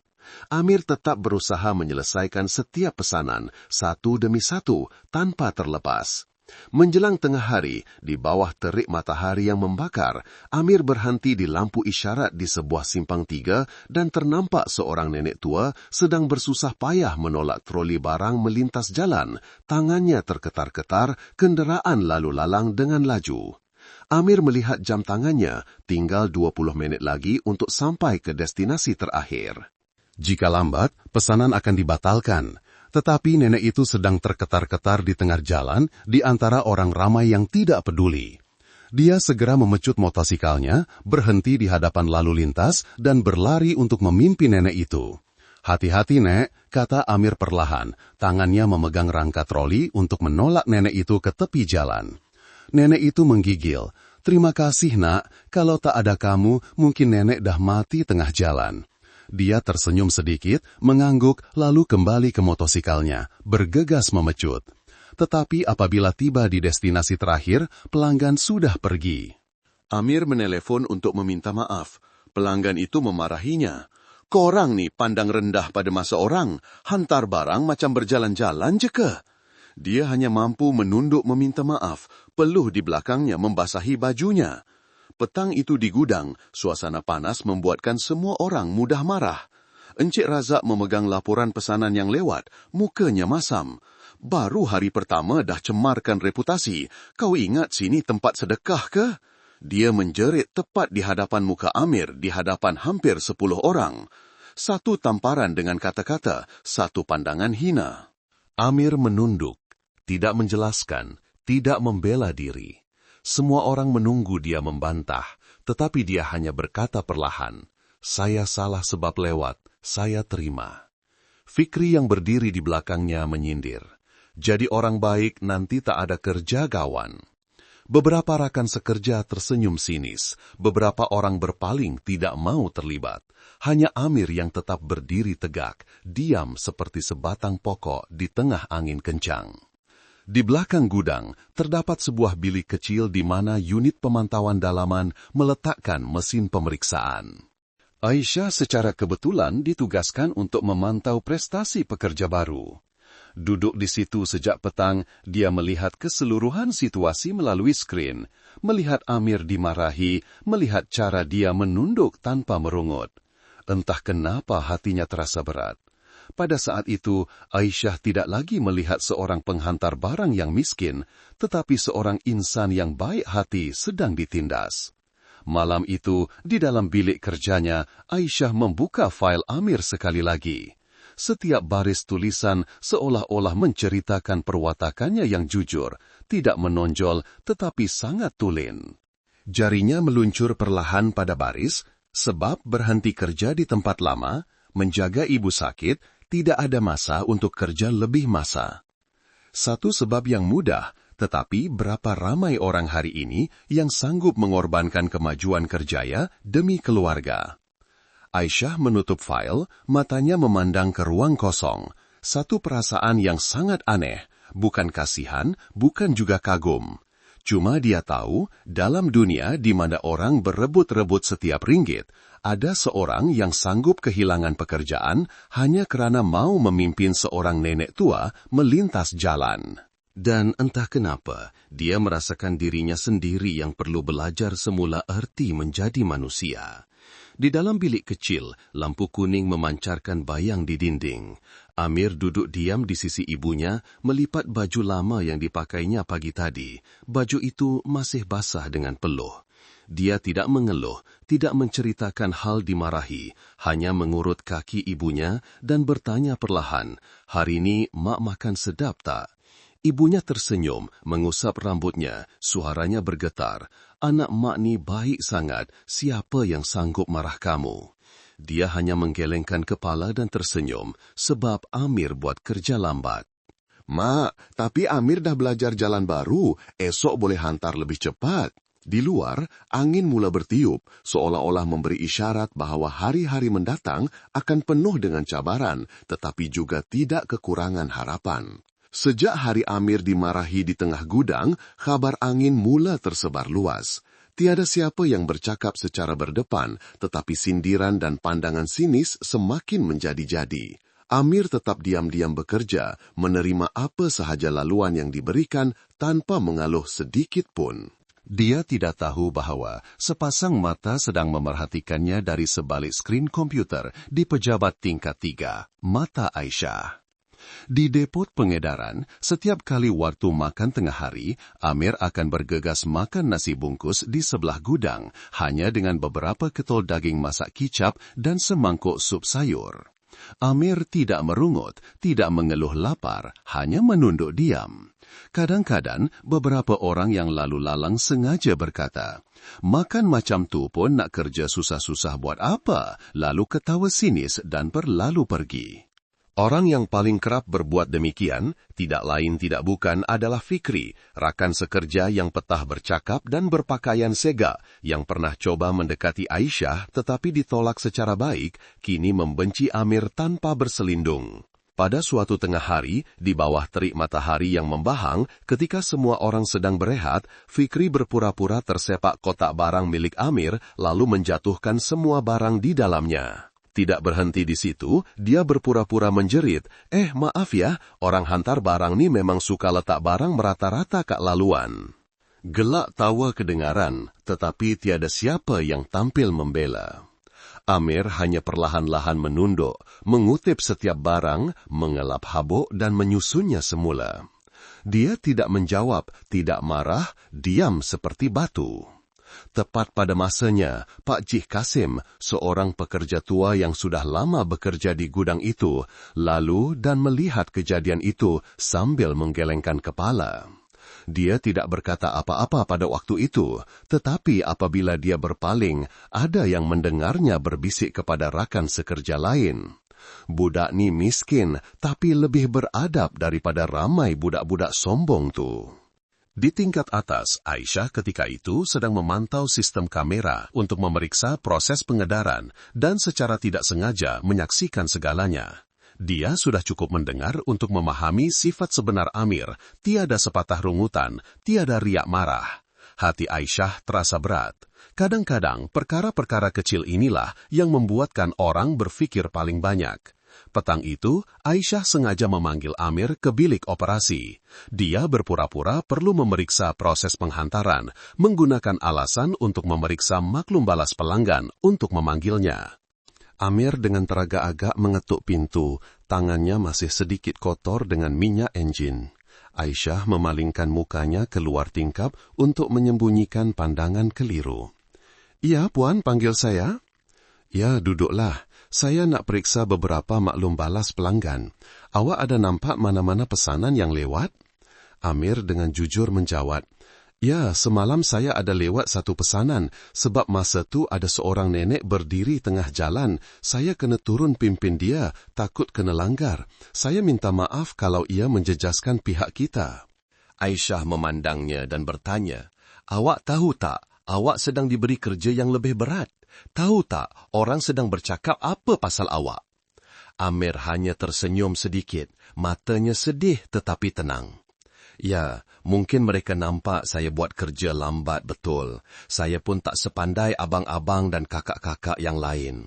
Amir tetap berusaha menyelesaikan setiap pesanan, satu demi satu, tanpa terlepas. Menjelang tengah hari, di bawah terik matahari yang membakar, Amir berhenti di lampu isyarat di sebuah simpang tiga dan ternampak seorang nenek tua sedang bersusah payah menolak troli barang melintas jalan. Tangannya terketar-ketar, kenderaan lalu lalang dengan laju. Amir melihat jam tangannya, tinggal 20 menit lagi untuk sampai ke destinasi terakhir. Jika lambat, pesanan akan dibatalkan. Tetapi nenek itu sedang terketar-ketar di tengah jalan di antara orang ramai yang tidak peduli. Dia segera memecut motosikalnya, berhenti di hadapan lalu lintas, dan berlari untuk memimpin nenek itu. "Hati-hati, Nek," kata Amir perlahan, tangannya memegang rangka troli untuk menolak nenek itu ke tepi jalan. Nenek itu menggigil. "Terima kasih, Nak. Kalau tak ada kamu, mungkin nenek dah mati tengah jalan." Dia tersenyum sedikit, mengangguk, lalu kembali ke motosikalnya, bergegas memecut. Tetapi apabila tiba di destinasi terakhir, pelanggan sudah pergi. Amir menelepon untuk meminta maaf. Pelanggan itu memarahinya. "Korang nih pandang rendah pada masa orang, hantar barang macam berjalan-jalan je ke?" Dia hanya mampu menunduk meminta maaf, peluh di belakangnya membasahi bajunya. Petang itu di gudang, suasana panas membuatkan semua orang mudah marah. Encik Razak memegang laporan pesanan yang lewat, mukanya masam. "Baru hari pertama dah cemarkan reputasi. Kau ingat sini tempat sedekah ke?" Dia menjerit tepat di hadapan muka Amir, di hadapan hampir 10 orang. Satu tamparan dengan kata-kata, satu pandangan hina. Amir menunduk, tidak menjelaskan, tidak membela diri. Semua orang menunggu dia membantah, tetapi dia hanya berkata perlahan, "Saya salah sebab lewat, saya terima." Fikri yang berdiri di belakangnya menyindir. Jadi orang baik nanti tak ada kerja kawan. Beberapa rakan sekerja tersenyum sinis, beberapa orang berpaling tidak mau terlibat. Hanya Amir yang tetap berdiri tegak, diam seperti sebatang pokok di tengah angin kencang. Di belakang gudang, terdapat sebuah bilik kecil di mana unit pemantauan dalaman meletakkan mesin pemeriksaan. Aisyah secara kebetulan ditugaskan untuk memantau prestasi pekerja baru. Duduk di situ sejak petang, dia melihat keseluruhan situasi melalui skrin, melihat Amir dimarahi, melihat cara dia menunduk tanpa merungut. Entah kenapa hatinya terasa berat. Pada saat itu, Aisyah tidak lagi melihat seorang penghantar barang yang miskin, tetapi seorang insan yang baik hati sedang ditindas. Malam itu, di dalam bilik kerjanya, Aisyah membuka fail Amir sekali lagi. Setiap baris tulisan seolah-olah menceritakan perwatakannya yang jujur, tidak menonjol tetapi sangat tulen. Jarinya meluncur perlahan pada baris, sebab berhenti kerja di tempat lama, menjaga ibu sakit, tidak ada masa untuk kerja lebih masa. Satu sebab yang mudah, tetapi berapa ramai orang hari ini yang sanggup mengorbankan kemajuan kerjaya demi keluarga. Aisyah menutup fail, matanya memandang ke ruang kosong. Satu perasaan yang sangat aneh, bukan kasihan, bukan juga kagum. Cuma dia tahu, dalam dunia di mana orang berebut-rebut setiap ringgit, ada seorang yang sanggup kehilangan pekerjaan hanya kerana mau memimpin seorang nenek tua melintas jalan. Dan entah kenapa, dia merasakan dirinya sendiri yang perlu belajar semula erti menjadi manusia. Di dalam bilik kecil, lampu kuning memancarkan bayang di dinding. Amir duduk diam di sisi ibunya, melipat baju lama yang dipakainya pagi tadi. Baju itu masih basah dengan peluh. Dia tidak mengeluh, tidak menceritakan hal dimarahi, hanya mengurut kaki ibunya dan bertanya perlahan, "Hari ini mak makan sedap tak?" Ibunya tersenyum, mengusap rambutnya, suaranya bergetar. "Anak mak ni baik sangat, siapa yang sanggup marah kamu?" Dia hanya menggelengkan kepala dan tersenyum, sebab Amir buat kerja lambat. "Mak, tapi Amir dah belajar jalan baru, esok boleh hantar lebih cepat." Di luar, angin mula bertiup, seolah-olah memberi isyarat bahawa hari-hari mendatang akan penuh dengan cabaran, tetapi juga tidak kekurangan harapan. Sejak hari Amir dimarahi di tengah gudang, kabar angin mula tersebar luas. Tiada siapa yang bercakap secara berdepan, tetapi sindiran dan pandangan sinis semakin menjadi-jadi. Amir tetap diam-diam bekerja, menerima apa sahaja laluan yang diberikan tanpa mengaluh sedikit pun. Dia tidak tahu bahawa sepasang mata sedang memerhatikannya dari sebalik skrin komputer di pejabat tingkat 3, mata Aisyah. Di depot pengedaran, setiap kali waktu makan tengah hari, Amir akan bergegas makan nasi bungkus di sebelah gudang, hanya dengan beberapa ketol daging masak kicap dan semangkuk sup sayur. Amir tidak merungut, tidak mengeluh lapar, hanya menunduk diam. Kadang-kadang, beberapa orang yang lalu lalang sengaja berkata, "Makan macam tu pun nak kerja susah-susah buat apa?" Lalu ketawa sinis dan berlalu pergi. Orang yang paling kerap berbuat demikian, tidak lain tidak bukan adalah Fikri, rakan sekerja yang petah bercakap dan berpakaian sega, yang pernah coba mendekati Aisyah tetapi ditolak secara baik, kini membenci Amir tanpa berselindung. Pada suatu tengah hari, di bawah terik matahari yang membahang, ketika semua orang sedang berehat, Fikri berpura-pura tersepak kotak barang milik Amir, lalu menjatuhkan semua barang di dalamnya. Tidak berhenti di situ, dia berpura-pura menjerit, maaf ya, orang hantar barang ni memang suka letak barang merata-rata kak laluan." Gelak tawa kedengaran, tetapi tiada siapa yang tampil membela. Amir hanya perlahan-lahan menunduk, mengutip setiap barang, mengelap habuk dan menyusunnya semula. Dia tidak menjawab, tidak marah, diam seperti batu. Tepat pada masanya, Pak Cik Kasim, seorang pekerja tua yang sudah lama bekerja di gudang itu, lalu dan melihat kejadian itu sambil menggelengkan kepala. Dia tidak berkata apa-apa pada waktu itu, tetapi apabila dia berpaling, ada yang mendengarnya berbisik kepada rakan sekerja lain. Budak ni miskin, tapi lebih beradab daripada ramai budak-budak sombong tu. Di tingkat atas, Aisyah ketika itu sedang memantau sistem kamera untuk memeriksa proses pengedaran dan secara tidak sengaja menyaksikan segalanya. Dia sudah cukup mendengar untuk memahami sifat sebenar Amir, tiada sepatah rungutan, tiada riak marah. Hati Aisyah terasa berat. Kadang-kadang perkara-perkara kecil inilah yang membuatkan orang berpikir paling banyak. Petang itu, Aisyah sengaja memanggil Amir ke bilik operasi. Dia berpura-pura perlu memeriksa proses penghantaran, menggunakan alasan untuk memeriksa maklum balas pelanggan untuk memanggilnya. Amir dengan teragak-agak mengetuk pintu, tangannya masih sedikit kotor dengan minyak enjin. Aisyah memalingkan mukanya keluar tingkap untuk menyembunyikan pandangan keliru. "Ya, Puan, panggil saya?" "Ya, duduklah. Saya nak periksa beberapa maklum balas pelanggan. Awak ada nampak mana-mana pesanan yang lewat?" Amir dengan jujur menjawab, "Ya, semalam saya ada lewat satu pesanan. Sebab masa tu ada seorang nenek berdiri tengah jalan. Saya kena turun pimpin dia, takut kena langgar. Saya minta maaf kalau ia menjejaskan pihak kita." Aisyah memandangnya dan bertanya, "Awak tahu tak, awak sedang diberi kerja yang lebih berat? Tahu tak, orang sedang bercakap apa pasal awak?" Amir hanya tersenyum sedikit, matanya sedih tetapi tenang. "Ya, mungkin mereka nampak saya buat kerja lambat betul. Saya pun tak sepandai abang-abang dan kakak-kakak yang lain."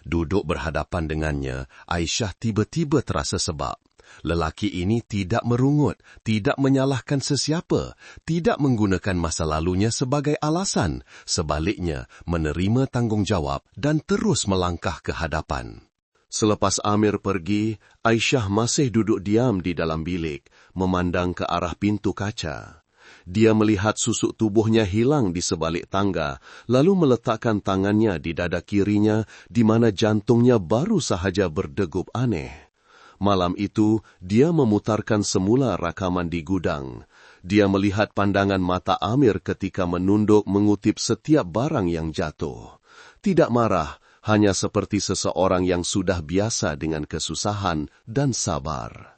Duduk berhadapan dengannya, Aisyah tiba-tiba terasa sebab. Lelaki ini tidak merungut, tidak menyalahkan sesiapa, tidak menggunakan masa lalunya sebagai alasan. Sebaliknya, menerima tanggungjawab dan terus melangkah ke hadapan. Selepas Amir pergi, Aisyah masih duduk diam di dalam bilik, memandang ke arah pintu kaca. Dia melihat susuk tubuhnya hilang di sebalik tangga, lalu meletakkan tangannya di dada kirinya, di mana jantungnya baru sahaja berdegup aneh. Malam itu, dia memutarkan semula rakaman di gudang. Dia melihat pandangan mata Amir ketika menunduk mengutip setiap barang yang jatuh. Tidak marah, hanya seperti seseorang yang sudah biasa dengan kesusahan dan sabar.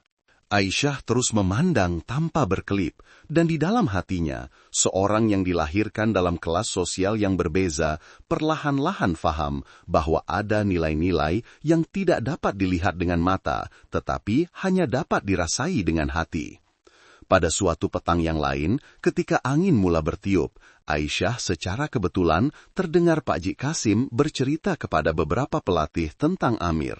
Aisyah terus memandang tanpa berkelip, dan di dalam hatinya, seorang yang dilahirkan dalam kelas sosial yang berbeza perlahan-lahan faham bahwa ada nilai-nilai yang tidak dapat dilihat dengan mata, tetapi hanya dapat dirasai dengan hati. Pada suatu petang yang lain, ketika angin mula bertiup, Aisyah secara kebetulan terdengar Pak Ji Kasim bercerita kepada beberapa pelatih tentang Amir.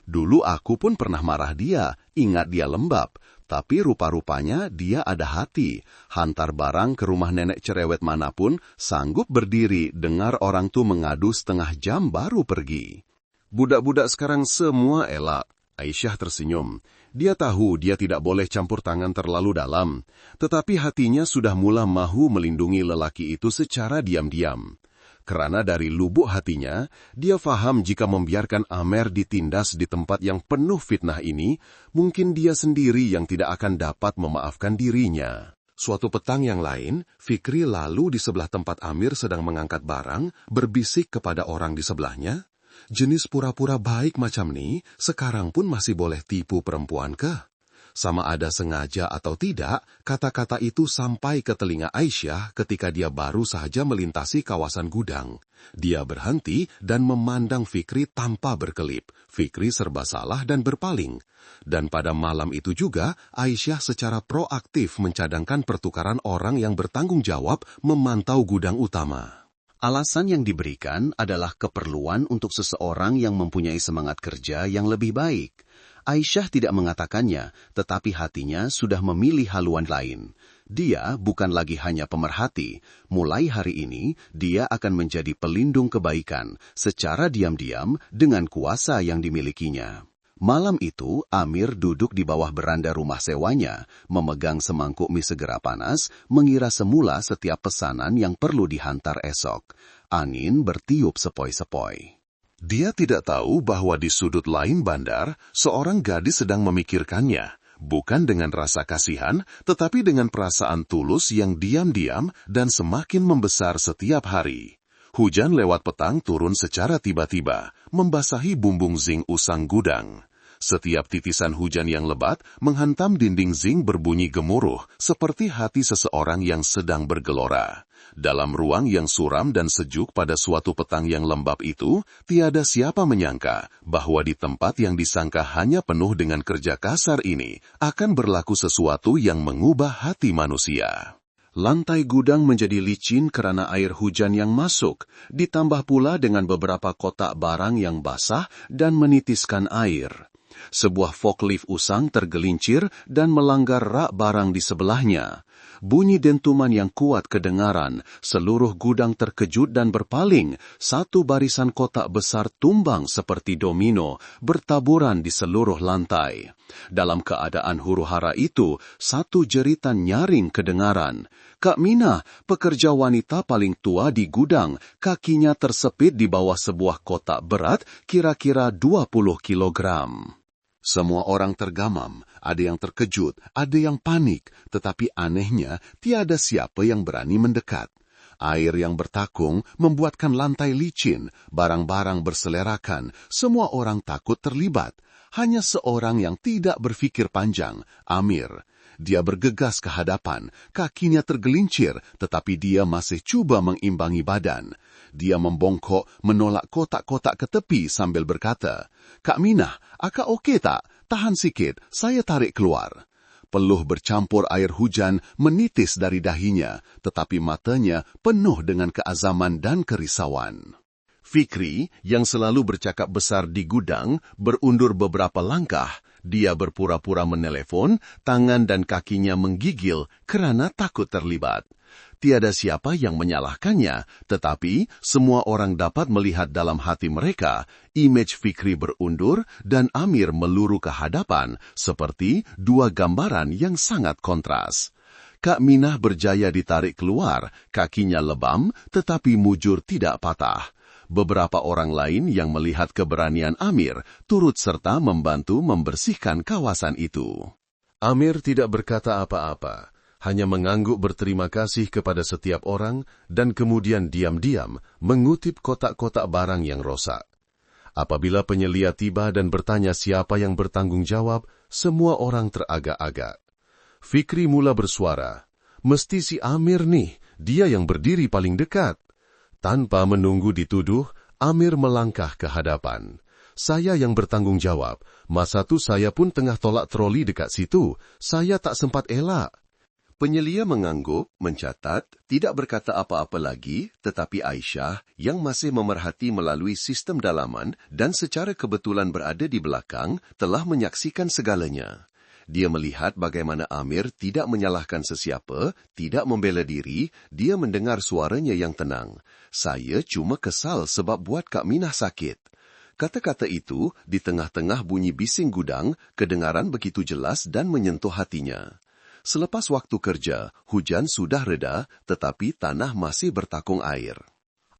"Dulu aku pun pernah marah dia, ingat dia lembab, tapi rupa-rupanya dia ada hati. Hantar barang ke rumah nenek cerewet manapun, sanggup berdiri dengar orang tu mengadu setengah jam baru pergi." "Budak-budak sekarang semua elak." Aisyah tersenyum. Dia tahu dia tidak boleh campur tangan terlalu dalam, tetapi hatinya sudah mula mahu melindungi lelaki itu secara diam-diam. Kerana dari lubuk hatinya, dia faham jika membiarkan Amir ditindas di tempat yang penuh fitnah ini, mungkin dia sendiri yang tidak akan dapat memaafkan dirinya. Suatu petang yang lain, Fikri lalu di sebelah tempat Amir sedang mengangkat barang, berbisik kepada orang di sebelahnya, "Jenis pura-pura baik macam ni, sekarang pun masih boleh tipu perempuan kah?" Sama ada sengaja atau tidak, kata-kata itu sampai ke telinga Aisyah ketika dia baru sahaja melintasi kawasan gudang. Dia berhenti dan memandang Fikri tanpa berkelip. Fikri serba salah dan berpaling. Dan pada malam itu juga, Aisyah secara proaktif mencadangkan pertukaran orang yang bertanggung jawab memantau gudang utama. Alasan yang diberikan adalah keperluan untuk seseorang yang mempunyai semangat kerja yang lebih baik. Aisyah tidak mengatakannya, tetapi hatinya sudah memilih haluan lain. Dia bukan lagi hanya pemerhati. Mulai hari ini, dia akan menjadi pelindung kebaikan secara diam-diam dengan kuasa yang dimilikinya. Malam itu, Amir duduk di bawah beranda rumah sewanya, memegang semangkuk mie segera panas, mengira semula setiap pesanan yang perlu dihantar esok. Angin bertiup sepoi-sepoi. Dia tidak tahu bahwa di sudut lain bandar, seorang gadis sedang memikirkannya, bukan dengan rasa kasihan, tetapi dengan perasaan tulus yang diam-diam dan semakin membesar setiap hari. Hujan lewat petang turun secara tiba-tiba, membasahi bumbung zinc usang gudang. Setiap titisan hujan yang lebat menghantam dinding zinc berbunyi gemuruh, seperti hati seseorang yang sedang bergelora. Dalam ruang yang suram dan sejuk pada suatu petang yang lembab itu, tiada siapa menyangka bahwa di tempat yang disangka hanya penuh dengan kerja kasar ini, akan berlaku sesuatu yang mengubah hati manusia. Lantai gudang menjadi licin karena air hujan yang masuk, ditambah pula dengan beberapa kotak barang yang basah dan menitiskan air. Sebuah forklift usang tergelincir dan melanggar rak barang di sebelahnya. Bunyi dentuman yang kuat kedengaran, seluruh gudang terkejut dan berpaling. Satu barisan kotak besar tumbang seperti domino, bertaburan di seluruh lantai. Dalam keadaan huru-hara itu, satu jeritan nyaring kedengaran. Kak Mina, pekerja wanita paling tua di gudang, kakinya tersepit di bawah sebuah kotak berat kira-kira 20 kilogram. Semua orang tergamam, ada yang terkejut, ada yang panik, tetapi anehnya tiada siapa yang berani mendekat. Air yang bertakung membuatkan lantai licin, barang-barang berselerakan, semua orang takut terlibat. Hanya seorang yang tidak berfikir panjang, Amir. Dia bergegas ke hadapan, kakinya tergelincir, tetapi dia masih cuba mengimbangi badan. Dia membongkok, menolak kotak-kotak ke tepi sambil berkata, "Kak Minah, akak okey tak? Tahan sikit, saya tarik keluar." Peluh bercampur air hujan menitis dari dahinya, tetapi matanya penuh dengan keazaman dan kerisauan. Fikri, yang selalu bercakap besar di gudang, berundur beberapa langkah. Dia berpura-pura menelepon, tangan dan kakinya menggigil kerana takut terlibat. Tiada siapa yang menyalahkannya, tetapi semua orang dapat melihat dalam hati mereka, imej Fikri berundur dan Amir meluru ke hadapan, seperti dua gambaran yang sangat kontras. Kak Minah berjaya ditarik keluar, kakinya lebam, tetapi mujur tidak patah. Beberapa orang lain yang melihat keberanian Amir turut serta membantu membersihkan kawasan itu. Amir tidak berkata apa-apa, hanya mengangguk berterima kasih kepada setiap orang dan kemudian diam-diam mengutip kotak-kotak barang yang rosak. Apabila penyelia tiba dan bertanya siapa yang bertanggung jawab, semua orang teragak-agak. Fikri mula bersuara, "Mesti si Amir nih, dia yang berdiri paling dekat." Tanpa menunggu dituduh, Amir melangkah ke hadapan. "Saya yang bertanggung jawab. Masa tu saya pun tengah tolak troli dekat situ. Saya tak sempat elak." Penyelia mengangguk, mencatat, tidak berkata apa-apa lagi, tetapi Aisyah, yang masih memerhati melalui sistem dalaman dan secara kebetulan berada di belakang, telah menyaksikan segalanya. Dia melihat bagaimana Amir tidak menyalahkan sesiapa, tidak membela diri, dia mendengar suaranya yang tenang. "Saya cuma kesal sebab buat Kak Minah sakit." Kata-kata itu, di tengah-tengah bunyi bising gudang, kedengaran begitu jelas dan menyentuh hatinya. Selepas waktu kerja, hujan sudah reda, tetapi tanah masih bertakung air.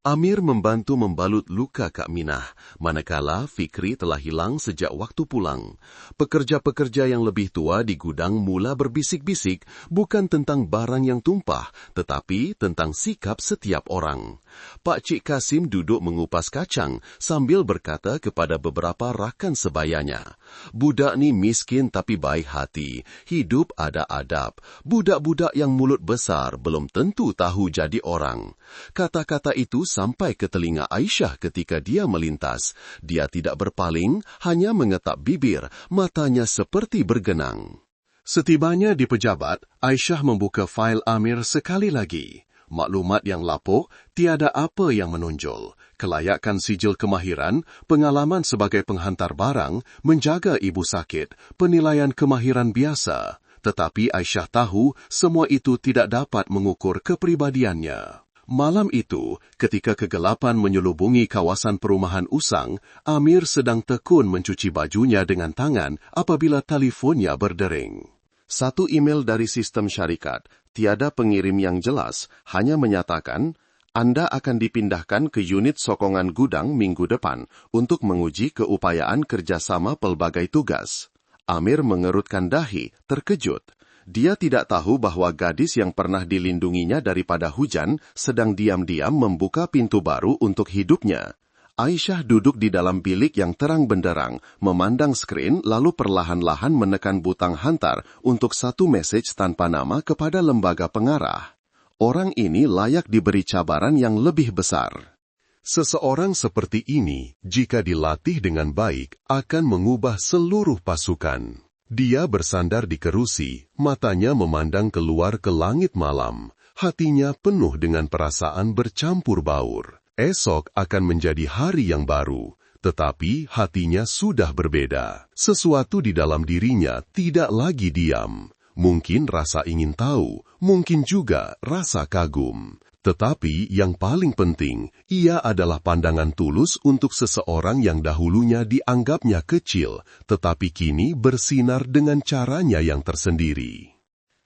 Amir membantu membalut luka Kak Minah, manakala Fikri telah hilang sejak waktu pulang. Pekerja-pekerja yang lebih tua di gudang mula berbisik-bisik, bukan tentang barang yang tumpah, tetapi tentang sikap setiap orang. Pak Cik Kasim duduk mengupas kacang sambil berkata kepada beberapa rakan sebayanya, "Budak ni miskin tapi baik hati, hidup ada adab. Budak-budak yang mulut besar belum tentu tahu jadi orang." Kata-kata itu sampai ke telinga Aisyah ketika dia melintas. Dia tidak berpaling, hanya mengetap bibir, matanya seperti bergenang. Setibanya di pejabat, Aisyah membuka fail Amir sekali lagi. Maklumat yang lapuk, tiada apa yang menonjol. Kelayakan sijil kemahiran, pengalaman sebagai penghantar barang, menjaga ibu sakit, penilaian kemahiran biasa. Tetapi Aisyah tahu semua itu tidak dapat mengukur kepribadiannya. Malam itu, ketika kegelapan menyelubungi kawasan perumahan usang, Amir sedang tekun mencuci bajunya dengan tangan apabila telefonnya berdering. Satu email dari sistem syarikat, tiada pengirim yang jelas, hanya menyatakan, "Anda akan dipindahkan ke unit sokongan gudang minggu depan untuk menguji keupayaan kerjasama pelbagai tugas." Amir mengerutkan dahi, terkejut. Dia tidak tahu bahwa gadis yang pernah dilindunginya daripada hujan sedang diam-diam membuka pintu baru untuk hidupnya. Aisyah duduk di dalam bilik yang terang benderang, memandang skrin lalu perlahan-lahan menekan butang hantar untuk satu mesej tanpa nama kepada lembaga pengarah. Orang ini layak diberi cabaran yang lebih besar. Seseorang seperti ini, jika dilatih dengan baik, akan mengubah seluruh pasukan. Dia bersandar di kerusi, matanya memandang keluar ke langit malam. Hatinya penuh dengan perasaan bercampur baur. Esok akan menjadi hari yang baru, tetapi hatinya sudah berbeda. Sesuatu di dalam dirinya tidak lagi diam. Mungkin rasa ingin tahu, mungkin juga rasa kagum. Tetapi yang paling penting, ia adalah pandangan tulus untuk seseorang yang dahulunya dianggapnya kecil, tetapi kini bersinar dengan caranya yang tersendiri.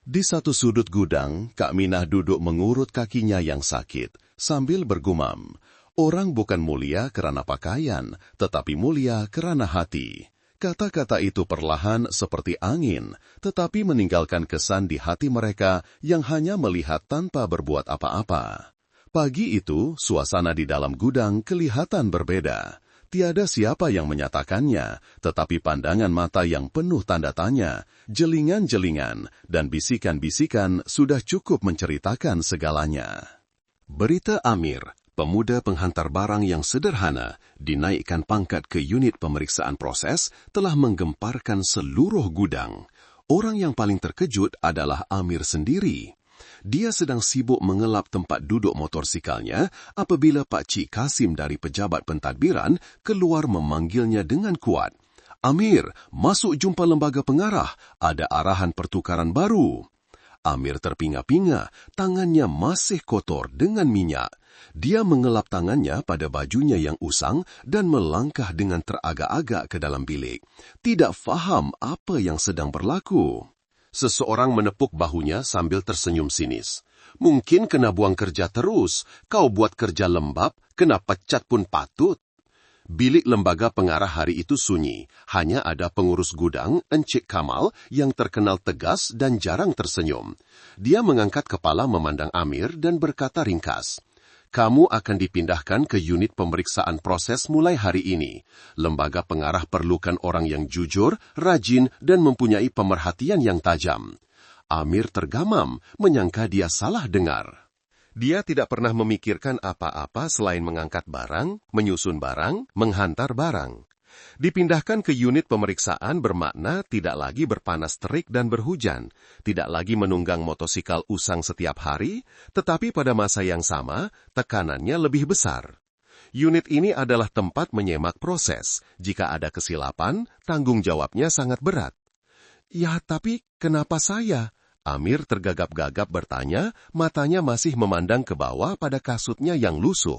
Di satu sudut gudang, Kak Minah duduk mengurut kakinya yang sakit, sambil bergumam, "Orang bukan mulia karena pakaian, tetapi mulia karena hati." Kata-kata itu perlahan seperti angin, tetapi meninggalkan kesan di hati mereka yang hanya melihat tanpa berbuat apa-apa. Pagi itu, suasana di dalam gudang kelihatan berbeda. Tiada siapa yang menyatakannya, tetapi pandangan mata yang penuh tanda tanya, jelingan-jelingan, dan bisikan-bisikan sudah cukup menceritakan segalanya. Berita Amir, pemuda penghantar barang yang sederhana, dinaikkan pangkat ke unit pemeriksaan proses, telah menggemparkan seluruh gudang. Orang yang paling terkejut adalah Amir sendiri. Dia sedang sibuk mengelap tempat duduk motorsikalnya apabila Pak Cik Kasim dari pejabat pentadbiran keluar memanggilnya dengan kuat. "Amir, masuk jumpa lembaga pengarah, ada arahan pertukaran baru." Amir terpinga-pinga, tangannya masih kotor dengan minyak. Dia mengelap tangannya pada bajunya yang usang dan melangkah dengan teragak-agak ke dalam bilik. Tidak faham apa yang sedang berlaku. Seseorang menepuk bahunya sambil tersenyum sinis. "Mungkin kena buang kerja terus. Kau buat kerja lembab, kena pecat pun patut." Bilik lembaga pengarah hari itu sunyi. Hanya ada pengurus gudang, Encik Kamal, yang terkenal tegas dan jarang tersenyum. Dia mengangkat kepala memandang Amir dan berkata ringkas, "Kamu akan dipindahkan ke unit pemeriksaan proses mulai hari ini. Lembaga pengarah perlukan orang yang jujur, rajin, dan mempunyai pemerhatian yang tajam." Amir tergamam, menyangka dia salah dengar. Dia tidak pernah memikirkan apa-apa selain mengangkat barang, menyusun barang, menghantar barang. Dipindahkan ke unit pemeriksaan bermakna tidak lagi berpanas terik dan berhujan, tidak lagi menunggang motosikal usang setiap hari, tetapi pada masa yang sama, tekanannya lebih besar. Unit ini adalah tempat menyemak proses. Jika ada kesilapan, tanggung jawabnya sangat berat. "Ya, tapi kenapa saya?" Amir tergagap-gagap bertanya, matanya masih memandang ke bawah pada kasutnya yang lusuh.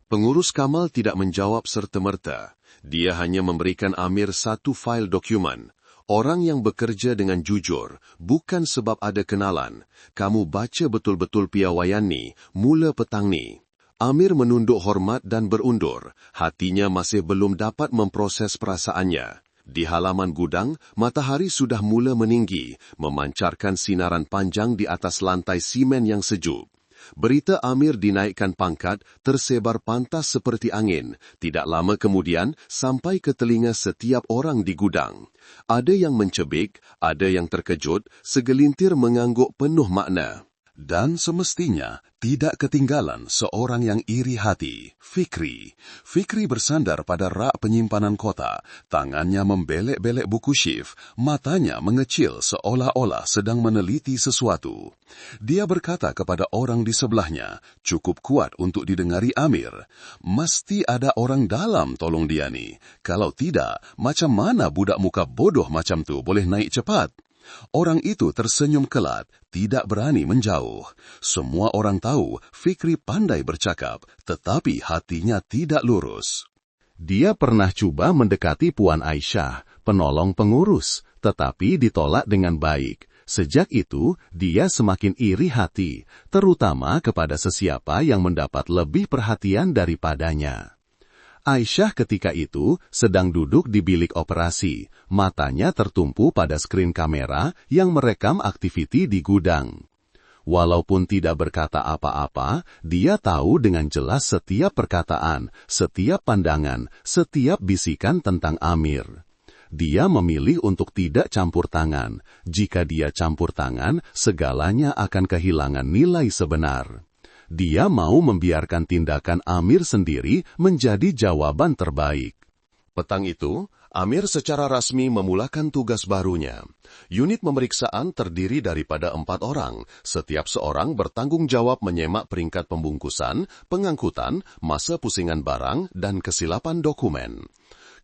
Pengurus Kamal tidak menjawab serta-merta. Dia hanya memberikan Amir satu fail dokumen. "Orang yang bekerja dengan jujur, bukan sebab ada kenalan. Kamu baca betul-betul piawaian ni, mula petang ni." Amir menunduk hormat dan berundur. Hatinya masih belum dapat memproses perasaannya. Di halaman gudang, matahari sudah mula meninggi, memancarkan sinaran panjang di atas lantai simen yang sejuk. Berita Amir dinaikkan pangkat tersebar pantas seperti angin. Tidak lama kemudian, sampai ke telinga setiap orang di gudang. Ada yang mencebik, ada yang terkejut, segelintir mengangguk penuh makna. Dan semestinya tidak ketinggalan seorang yang iri hati, Fikri. Fikri bersandar pada rak penyimpanan kota, tangannya membelek-belek buku syif, matanya mengecil seolah-olah sedang meneliti sesuatu. Dia berkata kepada orang di sebelahnya, cukup kuat untuk didengari Amir, "Mesti ada orang dalam tolong dia ni. Kalau tidak, macam mana budak muka bodoh macam tu boleh naik cepat?" Orang itu tersenyum kelat, tidak berani menjauh. Semua orang tahu Fikri pandai bercakap, tetapi hatinya tidak lurus. Dia pernah cuba mendekati Puan Aisyah, penolong pengurus, tetapi ditolak dengan baik. Sejak itu, dia semakin iri hati, terutama kepada sesiapa yang mendapat lebih perhatian daripadanya. Aisyah ketika itu sedang duduk di bilik operasi. Matanya tertumpu pada skrin kamera yang merekam aktiviti di gudang. Walaupun tidak berkata apa-apa, dia tahu dengan jelas setiap perkataan, setiap pandangan, setiap bisikan tentang Amir. Dia memilih untuk tidak campur tangan. Jika dia campur tangan, segalanya akan kehilangan nilai sebenar. Dia mau membiarkan tindakan Amir sendiri menjadi jawaban terbaik. Petang itu, Amir secara rasmi memulakan tugas barunya. Unit pemeriksaan terdiri daripada 4 orang. Setiap seorang bertanggung jawab menyemak peringkat pembungkusan, pengangkutan, masa pusingan barang, dan kesilapan dokumen.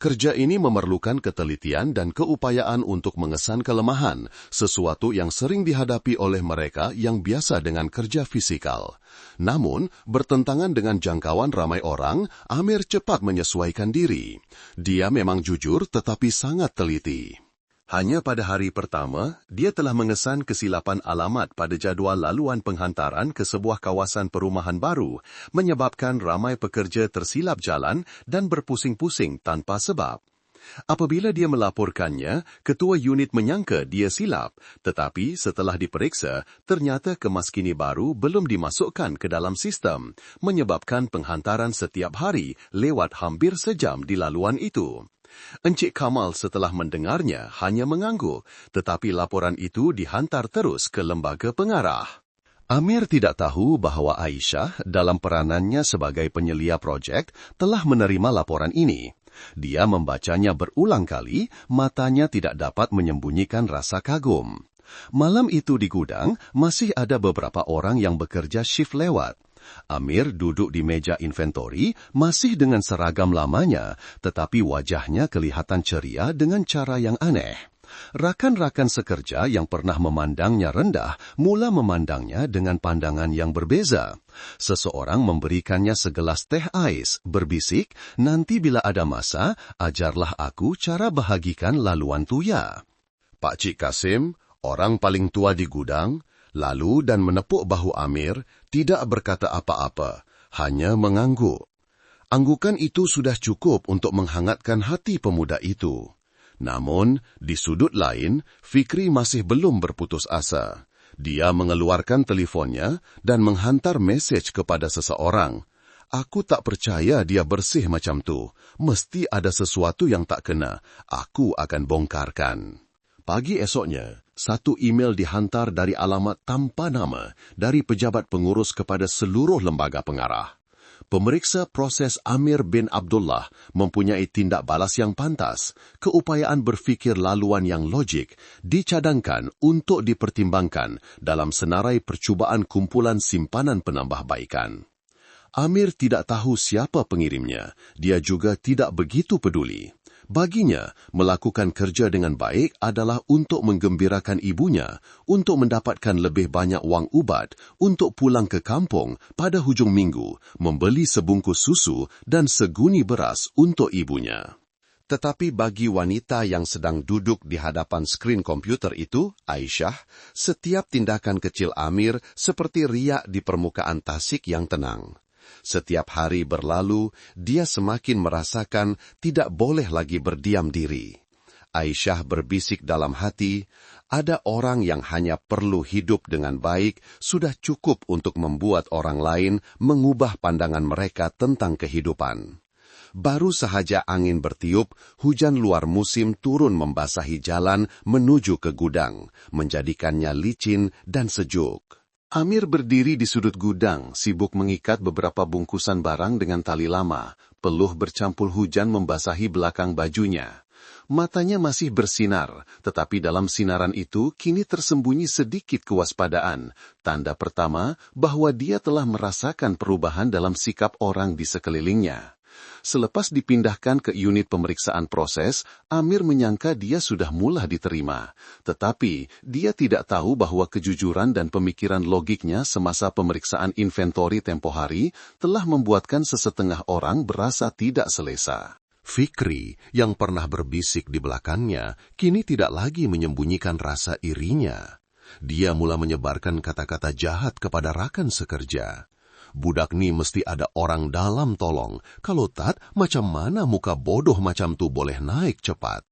Kerja ini memerlukan ketelitian dan keupayaan untuk mengesan kelemahan, sesuatu yang sering dihadapi oleh mereka yang biasa dengan kerja fisikal. Namun, bertentangan dengan jangkauan ramai orang, Amir cepat menyesuaikan diri. Dia memang jujur tetapi sangat teliti. Hanya pada hari pertama, dia telah mengesan kesilapan alamat pada jadual laluan penghantaran ke sebuah kawasan perumahan baru, menyebabkan ramai pekerja tersilap jalan dan berpusing-pusing tanpa sebab. Apabila dia melaporkannya, ketua unit menyangka dia silap, tetapi setelah diperiksa, ternyata kemas kini baru belum dimasukkan ke dalam sistem, menyebabkan penghantaran setiap hari lewat hampir sejam di laluan itu. Encik Kamal setelah mendengarnya hanya mengangguk, tetapi laporan itu dihantar terus ke lembaga pengarah. Amir tidak tahu bahwa Aisyah dalam peranannya sebagai penyelia projek telah menerima laporan ini. Dia membacanya berulang kali, matanya tidak dapat menyembunyikan rasa kagum. Malam itu di gudang, masih ada beberapa orang yang bekerja shift lewat. Amir duduk di meja inventori masih dengan seragam lamanya, tetapi wajahnya kelihatan ceria dengan cara yang aneh. Rakan-rakan sekerja yang pernah memandangnya rendah mula memandangnya dengan pandangan yang berbeza. Seseorang memberikannya segelas teh ais, berbisik, "Nanti bila ada masa, ajarlah aku cara bahagikan laluan tuya." Pak Cik Kasim, orang paling tua di gudang, lalu dan menepuk bahu Amir, tidak berkata apa-apa, hanya mengangguk. Anggukan itu sudah cukup untuk menghangatkan hati pemuda itu. Namun, di sudut lain, Fikri masih belum berputus asa. Dia mengeluarkan teleponnya dan menghantar mesej kepada seseorang. "Aku tak percaya dia bersih macam tu. Mesti ada sesuatu yang tak kena. Aku akan bongkarkan." Pagi esoknya, satu email dihantar dari alamat tanpa nama dari pejabat pengurus kepada seluruh lembaga pengarah. Pemeriksa proses Amir bin Abdullah mempunyai tindak balas yang pantas. Keupayaan berfikir laluan yang logik dicadangkan untuk dipertimbangkan dalam senarai percubaan kumpulan simpanan penambahbaikan. Amir tidak tahu siapa pengirimnya. Dia juga tidak begitu peduli. Baginya, melakukan kerja dengan baik adalah untuk menggembirakan ibunya, untuk mendapatkan lebih banyak wang ubat, untuk pulang ke kampung pada hujung minggu, membeli sebungkus susu dan seguni beras untuk ibunya. Tetapi bagi wanita yang sedang duduk di hadapan skrin komputer itu, Aisyah, setiap tindakan kecil Amir seperti riak di permukaan tasik yang tenang. Setiap hari berlalu, dia semakin merasakan tidak boleh lagi berdiam diri. Aisyah berbisik dalam hati, ada orang yang hanya perlu hidup dengan baik, sudah cukup untuk membuat orang lain mengubah pandangan mereka tentang kehidupan. Baru sahaja angin bertiup, hujan luar musim turun membasahi jalan menuju ke gudang, menjadikannya licin dan sejuk. Amir berdiri di sudut gudang, sibuk mengikat beberapa bungkusan barang dengan tali lama. Peluh bercampur hujan membasahi belakang bajunya. Matanya masih bersinar, tetapi dalam sinaran itu kini tersembunyi sedikit kewaspadaan. Tanda pertama bahwa dia telah merasakan perubahan dalam sikap orang di sekelilingnya. Selepas dipindahkan ke unit pemeriksaan proses, Amir menyangka dia sudah mula diterima. Tetapi, dia tidak tahu bahwa kejujuran dan pemikiran logiknya semasa pemeriksaan inventori tempo hari telah membuatkan sesetengah orang berasa tidak selesa. Fikri, yang pernah berbisik di belakangnya, kini tidak lagi menyembunyikan rasa irinya. Dia mula menyebarkan kata-kata jahat kepada rakan sekerja. budak ni mesti ada orang dalam tolong. Kalau tak, macam mana muka bodoh macam tu boleh naik cepat?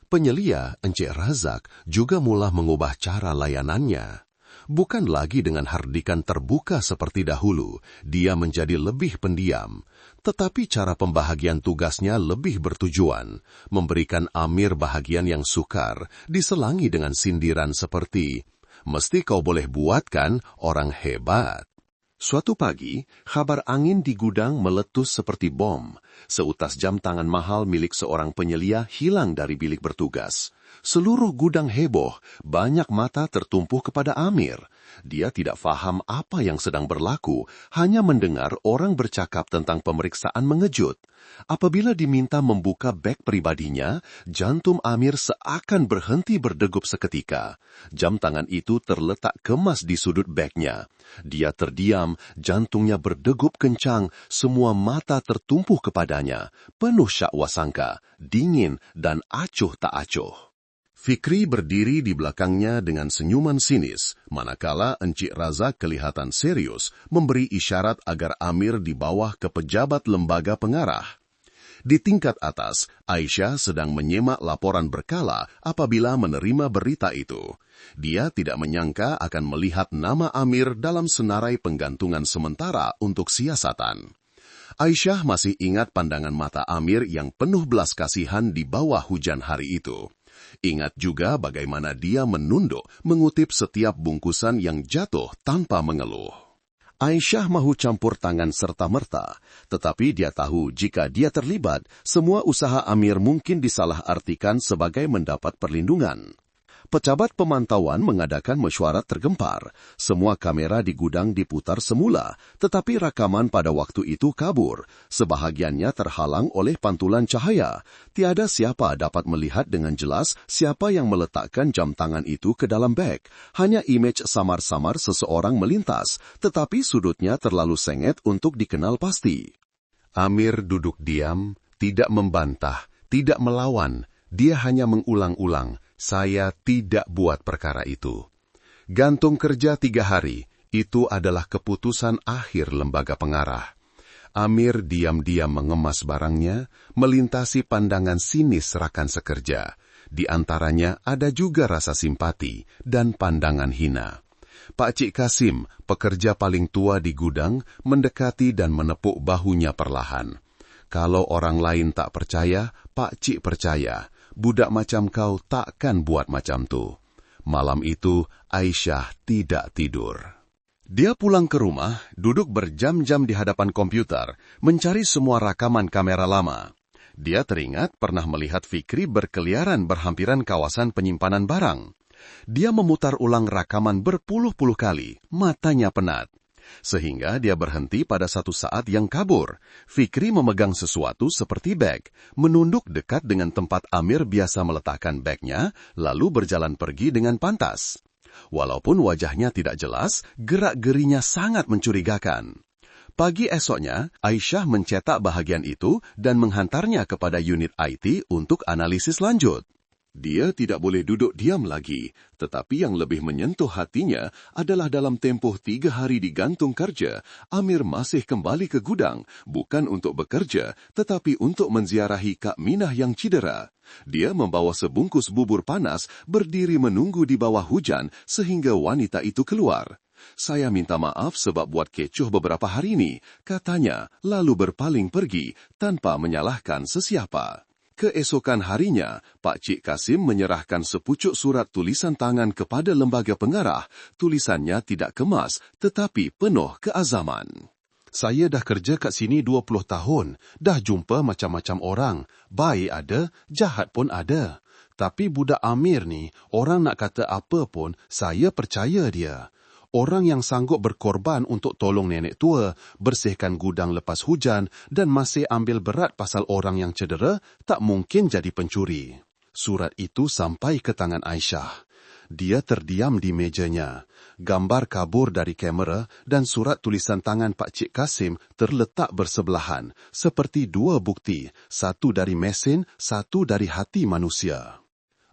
Penyelia, Encik Razak, juga mula mengubah cara layanannya. Bukan lagi dengan hardikan terbuka seperti dahulu, dia menjadi lebih pendiam. Tetapi cara pembahagian tugasnya lebih bertujuan, memberikan Amir bahagian yang sukar, diselangi dengan sindiran seperti, "Mesti kau boleh buatkan orang hebat." Suatu pagi, kabar angin di gudang meletus seperti bom. Seutas jam tangan mahal milik seorang penyelia hilang dari bilik bertugas. Seluruh gudang heboh, banyak mata tertumpu kepada Amir. Dia tidak faham apa yang sedang berlaku, hanya mendengar orang bercakap tentang pemeriksaan mengejut. Apabila diminta membuka beg pribadinya, jantung Amir seakan berhenti berdegup seketika. Jam tangan itu terletak kemas di sudut begnya. Dia terdiam, jantungnya berdegup kencang, semua mata tertumpu kepadanya, penuh syakwasangka, dingin dan acuh tak acuh. Fikri berdiri di belakangnya dengan senyuman sinis, manakala Encik Razak kelihatan serius memberi isyarat agar Amir dibawa ke pejabat lembaga pengarah. Di tingkat atas, Aisyah sedang menyimak laporan berkala apabila menerima berita itu. Dia tidak menyangka akan melihat nama Amir dalam senarai penggantungan sementara untuk siasatan. Aisyah masih ingat pandangan mata Amir yang penuh belas kasihan di bawah hujan hari itu. Ingat juga bagaimana dia menunduk mengutip setiap bungkusan yang jatuh tanpa mengeluh. Aisyah mahu campur tangan serta-merta, tetapi dia tahu jika dia terlibat, semua usaha Amir mungkin disalahartikan sebagai mendapat perlindungan. Pejabat pemantauan mengadakan mesyuarat tergempar. Semua kamera di gudang diputar semula, tetapi rakaman pada waktu itu kabur. Sebahagiannya terhalang oleh pantulan cahaya. Tiada siapa dapat melihat dengan jelas siapa yang meletakkan jam tangan itu ke dalam beg. Hanya imej samar-samar seseorang melintas, tetapi sudutnya terlalu sengit untuk dikenal pasti. Amir duduk diam, tidak membantah, tidak melawan. Dia hanya mengulang-ulang, "Saya tidak buat perkara itu." Gantung kerja 3 hari, itu adalah keputusan akhir lembaga pengarah. Amir diam-diam mengemas barangnya, melintasi pandangan sinis rakan sekerja. Di antaranya ada juga rasa simpati dan pandangan hina. Pak Cik Kasim, pekerja paling tua di gudang, mendekati dan menepuk bahunya perlahan. "Kalau orang lain tak percaya, Pak Cik percaya. Budak macam kau takkan buat macam tu." Malam itu, Aisyah tidak tidur. Dia pulang ke rumah, duduk berjam-jam di hadapan komputer, mencari semua rakaman kamera lama. Dia teringat pernah melihat Fikri berkeliaran berhampiran kawasan penyimpanan barang. Dia memutar ulang rakaman berpuluh-puluh kali, matanya penat. Sehingga dia berhenti pada satu saat yang kabur. Fikri memegang sesuatu seperti beg, menunduk dekat dengan tempat Amir biasa meletakkan begnya, lalu berjalan pergi dengan pantas. Walaupun wajahnya tidak jelas, gerak-gerinya sangat mencurigakan. Pagi esoknya, Aisyah mencetak bahagian itu dan menghantarnya kepada unit IT untuk analisis lanjut. Dia tidak boleh duduk diam lagi, tetapi yang lebih menyentuh hatinya adalah dalam tempoh 3 hari digantung kerja, Amir masih kembali ke gudang, bukan untuk bekerja, tetapi untuk menziarahi Kak Minah yang cedera. Dia membawa sebungkus bubur panas, berdiri menunggu di bawah hujan sehingga wanita itu keluar. "Saya minta maaf sebab buat kecoh beberapa hari ini," katanya, lalu berpaling pergi tanpa menyalahkan sesiapa. Keesokan harinya, Pak Cik Kasim menyerahkan sepucuk surat tulisan tangan kepada lembaga pengarah. Tulisannya tidak kemas, tetapi penuh keazaman. "Saya dah kerja kat sini 20 tahun, dah jumpa macam-macam orang. Baik ada, jahat pun ada. Tapi budak Amir ni, orang nak kata apa pun, saya percaya dia. Orang yang sanggup berkorban untuk tolong nenek tua, bersihkan gudang lepas hujan dan masih ambil berat pasal orang yang cedera, tak mungkin jadi pencuri." Surat itu sampai ke tangan Aisyah. Dia terdiam di mejanya. Gambar kabur dari kamera dan surat tulisan tangan Pak Cik Kasim terletak bersebelahan, seperti 2 bukti, satu dari mesin, satu dari hati manusia.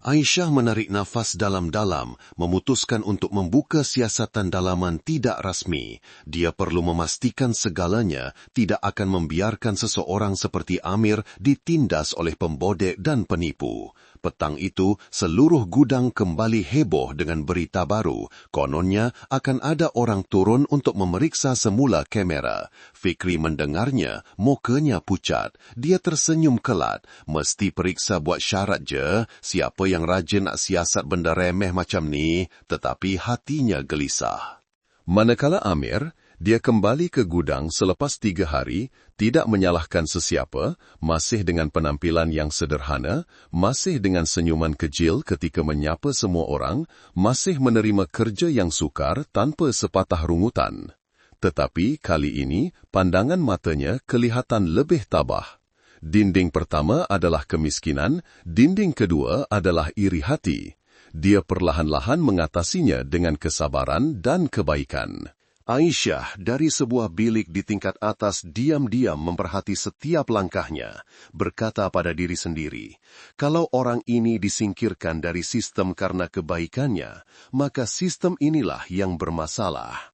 Aisyah menarik nafas dalam-dalam, memutuskan untuk membuka siasatan dalaman tidak rasmi. Dia perlu memastikan segalanya tidak akan membiarkan seseorang seperti Amir ditindas oleh pembodek dan penipu. Petang itu, seluruh gudang kembali heboh dengan berita baru. Kononnya akan ada orang turun untuk memeriksa semula kamera. Fikri mendengarnya, mukanya pucat. Dia tersenyum kelat. Mesti periksa buat syarat je, siapa yang rajin nak siasat benda remeh macam ni, tetapi hatinya gelisah. Manakala Amir, dia kembali ke gudang selepas 3 hari, tidak menyalahkan sesiapa, masih dengan penampilan yang sederhana, masih dengan senyuman kecil ketika menyapa semua orang, masih menerima kerja yang sukar tanpa sepatah rungutan. Tetapi kali ini, pandangan matanya kelihatan lebih tabah. Dinding pertama adalah kemiskinan, dinding kedua adalah iri hati. Dia perlahan-lahan mengatasinya dengan kesabaran dan kebaikan. Aisyah dari sebuah bilik di tingkat atas diam-diam memperhati setiap langkahnya, berkata pada diri sendiri, kalau orang ini disingkirkan dari sistem karena kebaikannya, maka sistem inilah yang bermasalah.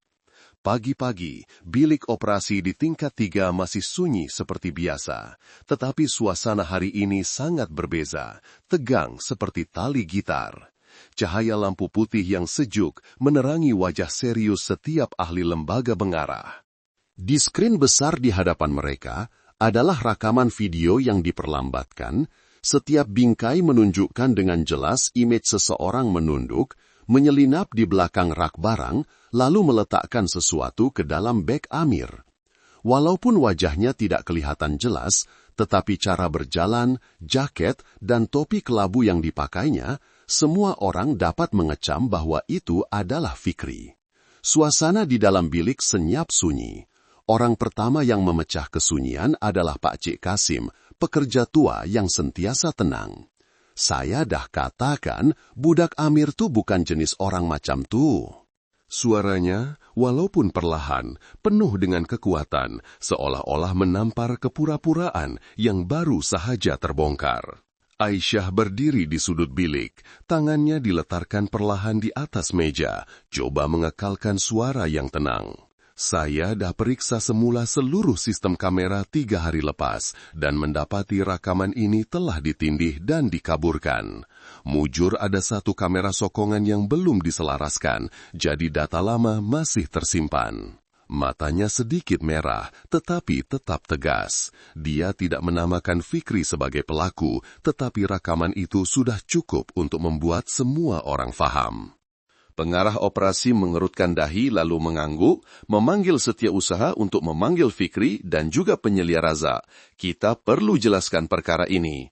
Pagi-pagi, bilik operasi di tingkat 3 masih sunyi seperti biasa, tetapi suasana hari ini sangat berbeza, tegang seperti tali gitar. Cahaya lampu putih yang sejuk menerangi wajah serius setiap ahli lembaga pengarah. Di skrin besar di hadapan mereka adalah rakaman video yang diperlambatkan. Setiap bingkai menunjukkan dengan jelas image seseorang menunduk, menyelinap di belakang rak barang, lalu meletakkan sesuatu ke dalam beg Amir. Walaupun wajahnya tidak kelihatan jelas, tetapi cara berjalan, jaket, dan topi kelabu yang dipakainya, semua orang dapat mengecam bahwa itu adalah Fikri. Suasana di dalam bilik senyap sunyi. Orang pertama yang memecah kesunyian adalah Pak Cik Kasim, pekerja tua yang sentiasa tenang. Saya dah katakan, budak Amir tu bukan jenis orang macam tu. Suaranya, walaupun perlahan, penuh dengan kekuatan, seolah-olah menampar kepura-puraan yang baru sahaja terbongkar. Aisyah berdiri di sudut bilik, tangannya diletarkan perlahan di atas meja, coba mengekalkan suara yang tenang. Saya dah periksa semula seluruh sistem kamera 3 hari lepas dan mendapati rakaman ini telah ditindih dan dikaburkan. Mujur ada satu kamera sokongan yang belum diselaraskan, jadi data lama masih tersimpan. Matanya sedikit merah, tetapi tetap tegas. Dia tidak menamakan Fikri sebagai pelaku, tetapi rakaman itu sudah cukup untuk membuat semua orang faham. Pengarah operasi mengerutkan dahi lalu mengangguk, memanggil setiausaha untuk memanggil Fikri dan juga penyelia Razak. Kita perlu jelaskan perkara ini.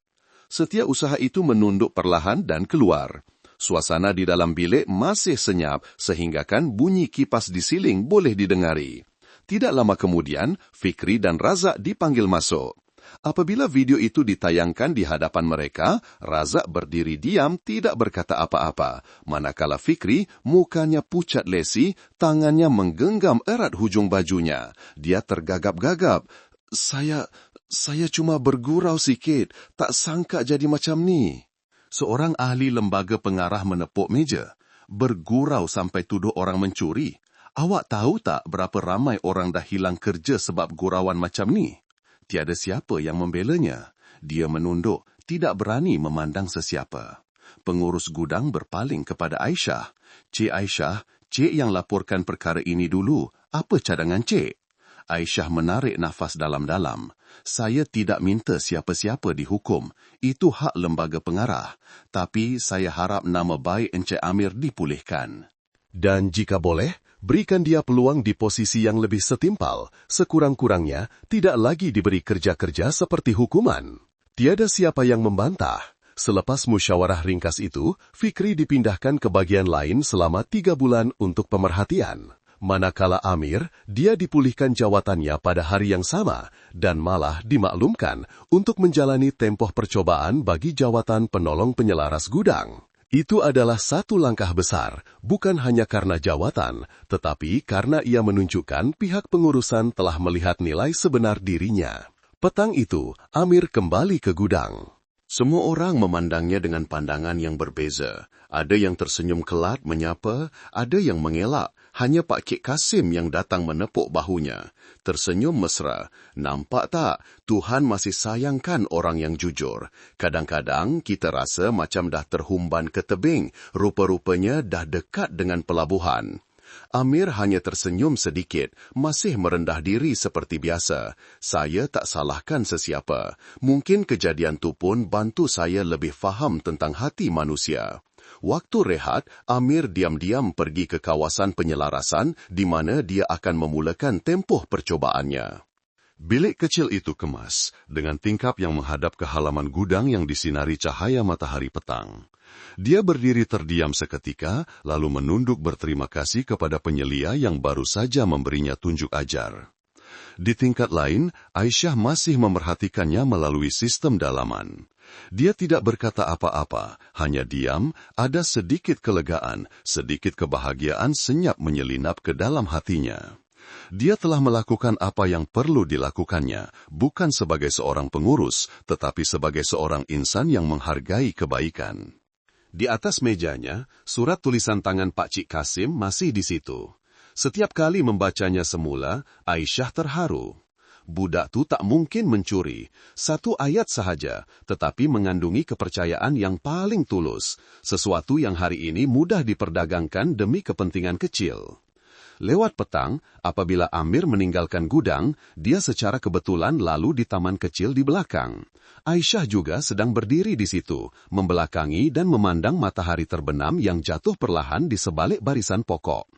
Setiausaha itu menunduk perlahan dan keluar. Suasana di dalam bilik masih senyap sehinggakan bunyi kipas di siling boleh didengari. Tidak lama kemudian, Fikri dan Razak dipanggil masuk. Apabila video itu ditayangkan di hadapan mereka, Razak berdiri diam tidak berkata apa-apa. Manakala Fikri, mukanya pucat lesi, tangannya menggenggam erat hujung bajunya. Dia tergagap-gagap. Saya cuma bergurau sikit, tak sangka jadi macam ni. Seorang ahli lembaga pengarah menepuk meja. Bergurau sampai tuduh orang mencuri. Awak tahu tak berapa ramai orang dah hilang kerja sebab gurauan macam ni? Tiada siapa yang membelanya. Dia menunduk, tidak berani memandang sesiapa. Pengurus gudang berpaling kepada Aisyah. Cik Aisyah, cik yang laporkan perkara ini dulu. Apa cadangan cik? Aisyah menarik nafas dalam-dalam. Saya tidak minta siapa-siapa dihukum. Itu hak lembaga pengarah. Tapi saya harap nama baik Encik Amir dipulihkan. Dan jika boleh, berikan dia peluang di posisi yang lebih setimpal. Sekurang-kurangnya, tidak lagi diberi kerja-kerja seperti hukuman. Tiada siapa yang membantah. Selepas musyawarah ringkas itu, Fikri dipindahkan ke bagian lain selama 3 bulan untuk pemerhatian. Manakala Amir, dia dipulihkan jawatannya pada hari yang sama dan malah dimaklumkan untuk menjalani tempoh percobaan bagi jawatan penolong penyelaras gudang. Itu adalah satu langkah besar, bukan hanya karena jawatan, tetapi karena ia menunjukkan pihak pengurusan telah melihat nilai sebenar dirinya. Petang itu, Amir kembali ke gudang. Semua orang memandangnya dengan pandangan yang berbeza. Ada yang tersenyum kelat menyapa, ada yang mengelak. Hanya Pak Cik Kasim yang datang menepuk bahunya. Tersenyum mesra. Nampak tak, Tuhan masih sayangkan orang yang jujur. Kadang-kadang kita rasa macam dah terhumban ke tebing. Rupa-rupanya dah dekat dengan pelabuhan. Amir hanya tersenyum sedikit, masih merendah diri seperti biasa. Saya tak salahkan sesiapa. Mungkin kejadian tu pun bantu saya lebih faham tentang hati manusia. Waktu rehat, Amir diam-diam pergi ke kawasan penyelarasan di mana dia akan memulakan tempoh percobaannya. Bilik kecil itu kemas, dengan tingkap yang menghadap ke halaman gudang yang disinari cahaya matahari petang. Dia berdiri terdiam seketika, lalu menunduk berterima kasih kepada penyelia yang baru saja memberinya tunjuk ajar. Di tingkat lain, Aisyah masih memerhatikannya melalui sistem dalaman. Dia tidak berkata apa-apa, hanya diam, ada sedikit kelegaan, sedikit kebahagiaan senyap menyelinap ke dalam hatinya. Dia telah melakukan apa yang perlu dilakukannya, bukan sebagai seorang pengurus, tetapi sebagai seorang insan yang menghargai kebaikan. Di atas mejanya, surat tulisan tangan Pak Cik Kasim masih di situ. Setiap kali membacanya semula, Aisyah terharu. Budak tu tak mungkin mencuri, satu ayat sahaja, tetapi mengandungi kepercayaan yang paling tulus, sesuatu yang hari ini mudah diperdagangkan demi kepentingan kecil. Lewat petang, apabila Amir meninggalkan gudang, dia secara kebetulan lalu di taman kecil di belakang. Aisyah juga sedang berdiri di situ, membelakangi dan memandang matahari terbenam yang jatuh perlahan di sebalik barisan pokok.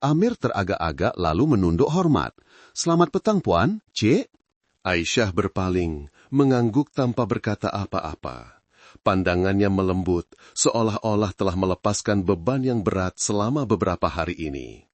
Amir teragak-agak lalu menunduk hormat. "Selamat petang, Puan, Cik." Aisyah berpaling, mengangguk tanpa berkata apa-apa. Pandangannya melembut, seolah-olah telah melepaskan beban yang berat selama beberapa hari ini.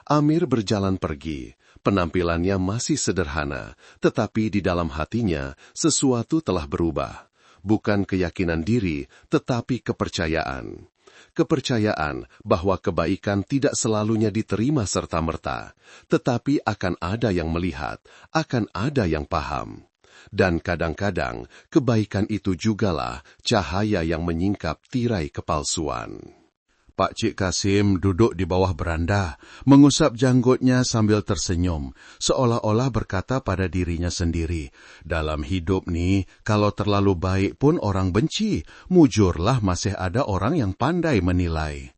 Amir berjalan pergi. Penampilannya masih sederhana, tetapi di dalam hatinya sesuatu telah berubah. Bukan keyakinan diri, tetapi kepercayaan. Kepercayaan bahwa kebaikan tidak selalunya diterima serta-merta, tetapi akan ada yang melihat, akan ada yang paham. Dan kadang-kadang, kebaikan itu jugalah cahaya yang menyingkap tirai kepalsuan. Pak Cik Kasim duduk di bawah beranda, mengusap janggutnya sambil tersenyum, seolah-olah berkata pada dirinya sendiri, "Dalam hidup ni, kalau terlalu baik pun orang benci, mujurlah masih ada orang yang pandai menilai."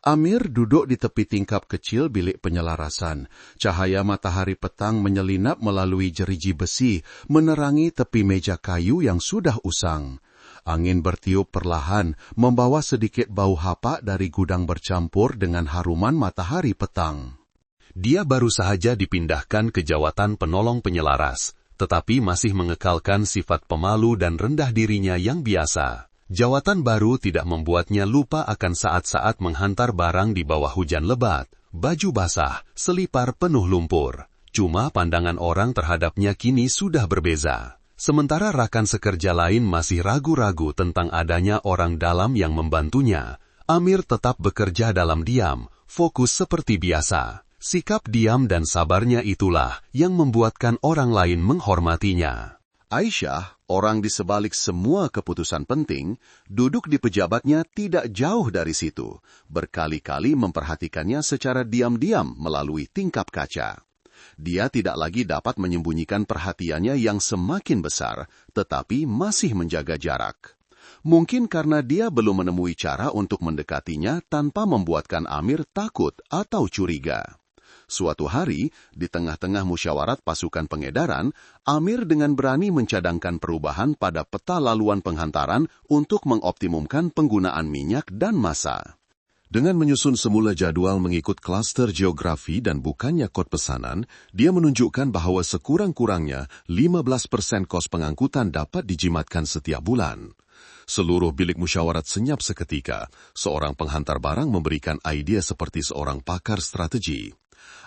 Amir duduk di tepi tingkap kecil bilik penyelarasan. Cahaya matahari petang menyelinap melalui jeriji besi, menerangi tepi meja kayu yang sudah usang. Angin bertiup perlahan, membawa sedikit bau hapak dari gudang bercampur dengan haruman matahari petang. Dia baru sahaja dipindahkan ke jawatan penolong penyelaras, tetapi masih mengekalkan sifat pemalu dan rendah dirinya yang biasa. Jawatan baru tidak membuatnya lupa akan saat-saat menghantar barang di bawah hujan lebat, baju basah, selipar penuh lumpur. Cuma pandangan orang terhadapnya kini sudah berbeza. Sementara rakan sekerja lain masih ragu-ragu tentang adanya orang dalam yang membantunya, Amir tetap bekerja dalam diam, fokus seperti biasa. Sikap diam dan sabarnya itulah yang membuatkan orang lain menghormatinya. Aisyah, orang di sebalik semua keputusan penting, duduk di pejabatnya tidak jauh dari situ, berkali-kali memperhatikannya secara diam-diam melalui tingkap kaca. Dia tidak lagi dapat menyembunyikan perhatiannya yang semakin besar, tetapi masih menjaga jarak. Mungkin karena dia belum menemui cara untuk mendekatinya tanpa membuatkan Amir takut atau curiga. Suatu hari, di tengah-tengah musyawarat pasukan pengedaran, Amir dengan berani mencadangkan perubahan pada peta laluan penghantaran untuk mengoptimumkan penggunaan minyak dan massa. Dengan menyusun semula jadwal mengikut klaster geografi dan bukannya kod pesanan, dia menunjukkan bahawa sekurang-kurangnya 15% kos pengangkutan dapat dijimatkan setiap bulan. Seluruh bilik musyawarat senyap seketika. Seorang penghantar barang memberikan idea seperti seorang pakar strategi.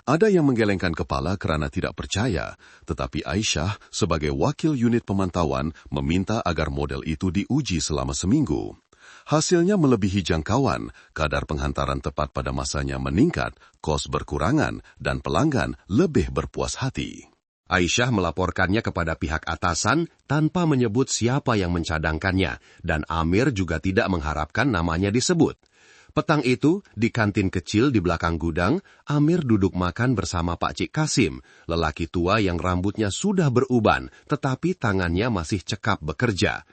Ada yang menggelengkan kepala kerana tidak percaya, tetapi Aisyah sebagai wakil unit pemantauan meminta agar model itu diuji selama seminggu. Hasilnya melebihi jangkauan, kadar penghantaran tepat pada masanya meningkat, kos berkurangan, dan pelanggan lebih berpuas hati. Aisyah melaporkannya kepada pihak atasan tanpa menyebut siapa yang mencadangkannya, dan Amir juga tidak mengharapkan namanya disebut. Petang itu, di kantin kecil di belakang gudang, Amir duduk makan bersama Pak Cik Kasim, lelaki tua yang rambutnya sudah beruban, tetapi tangannya masih cekap bekerja.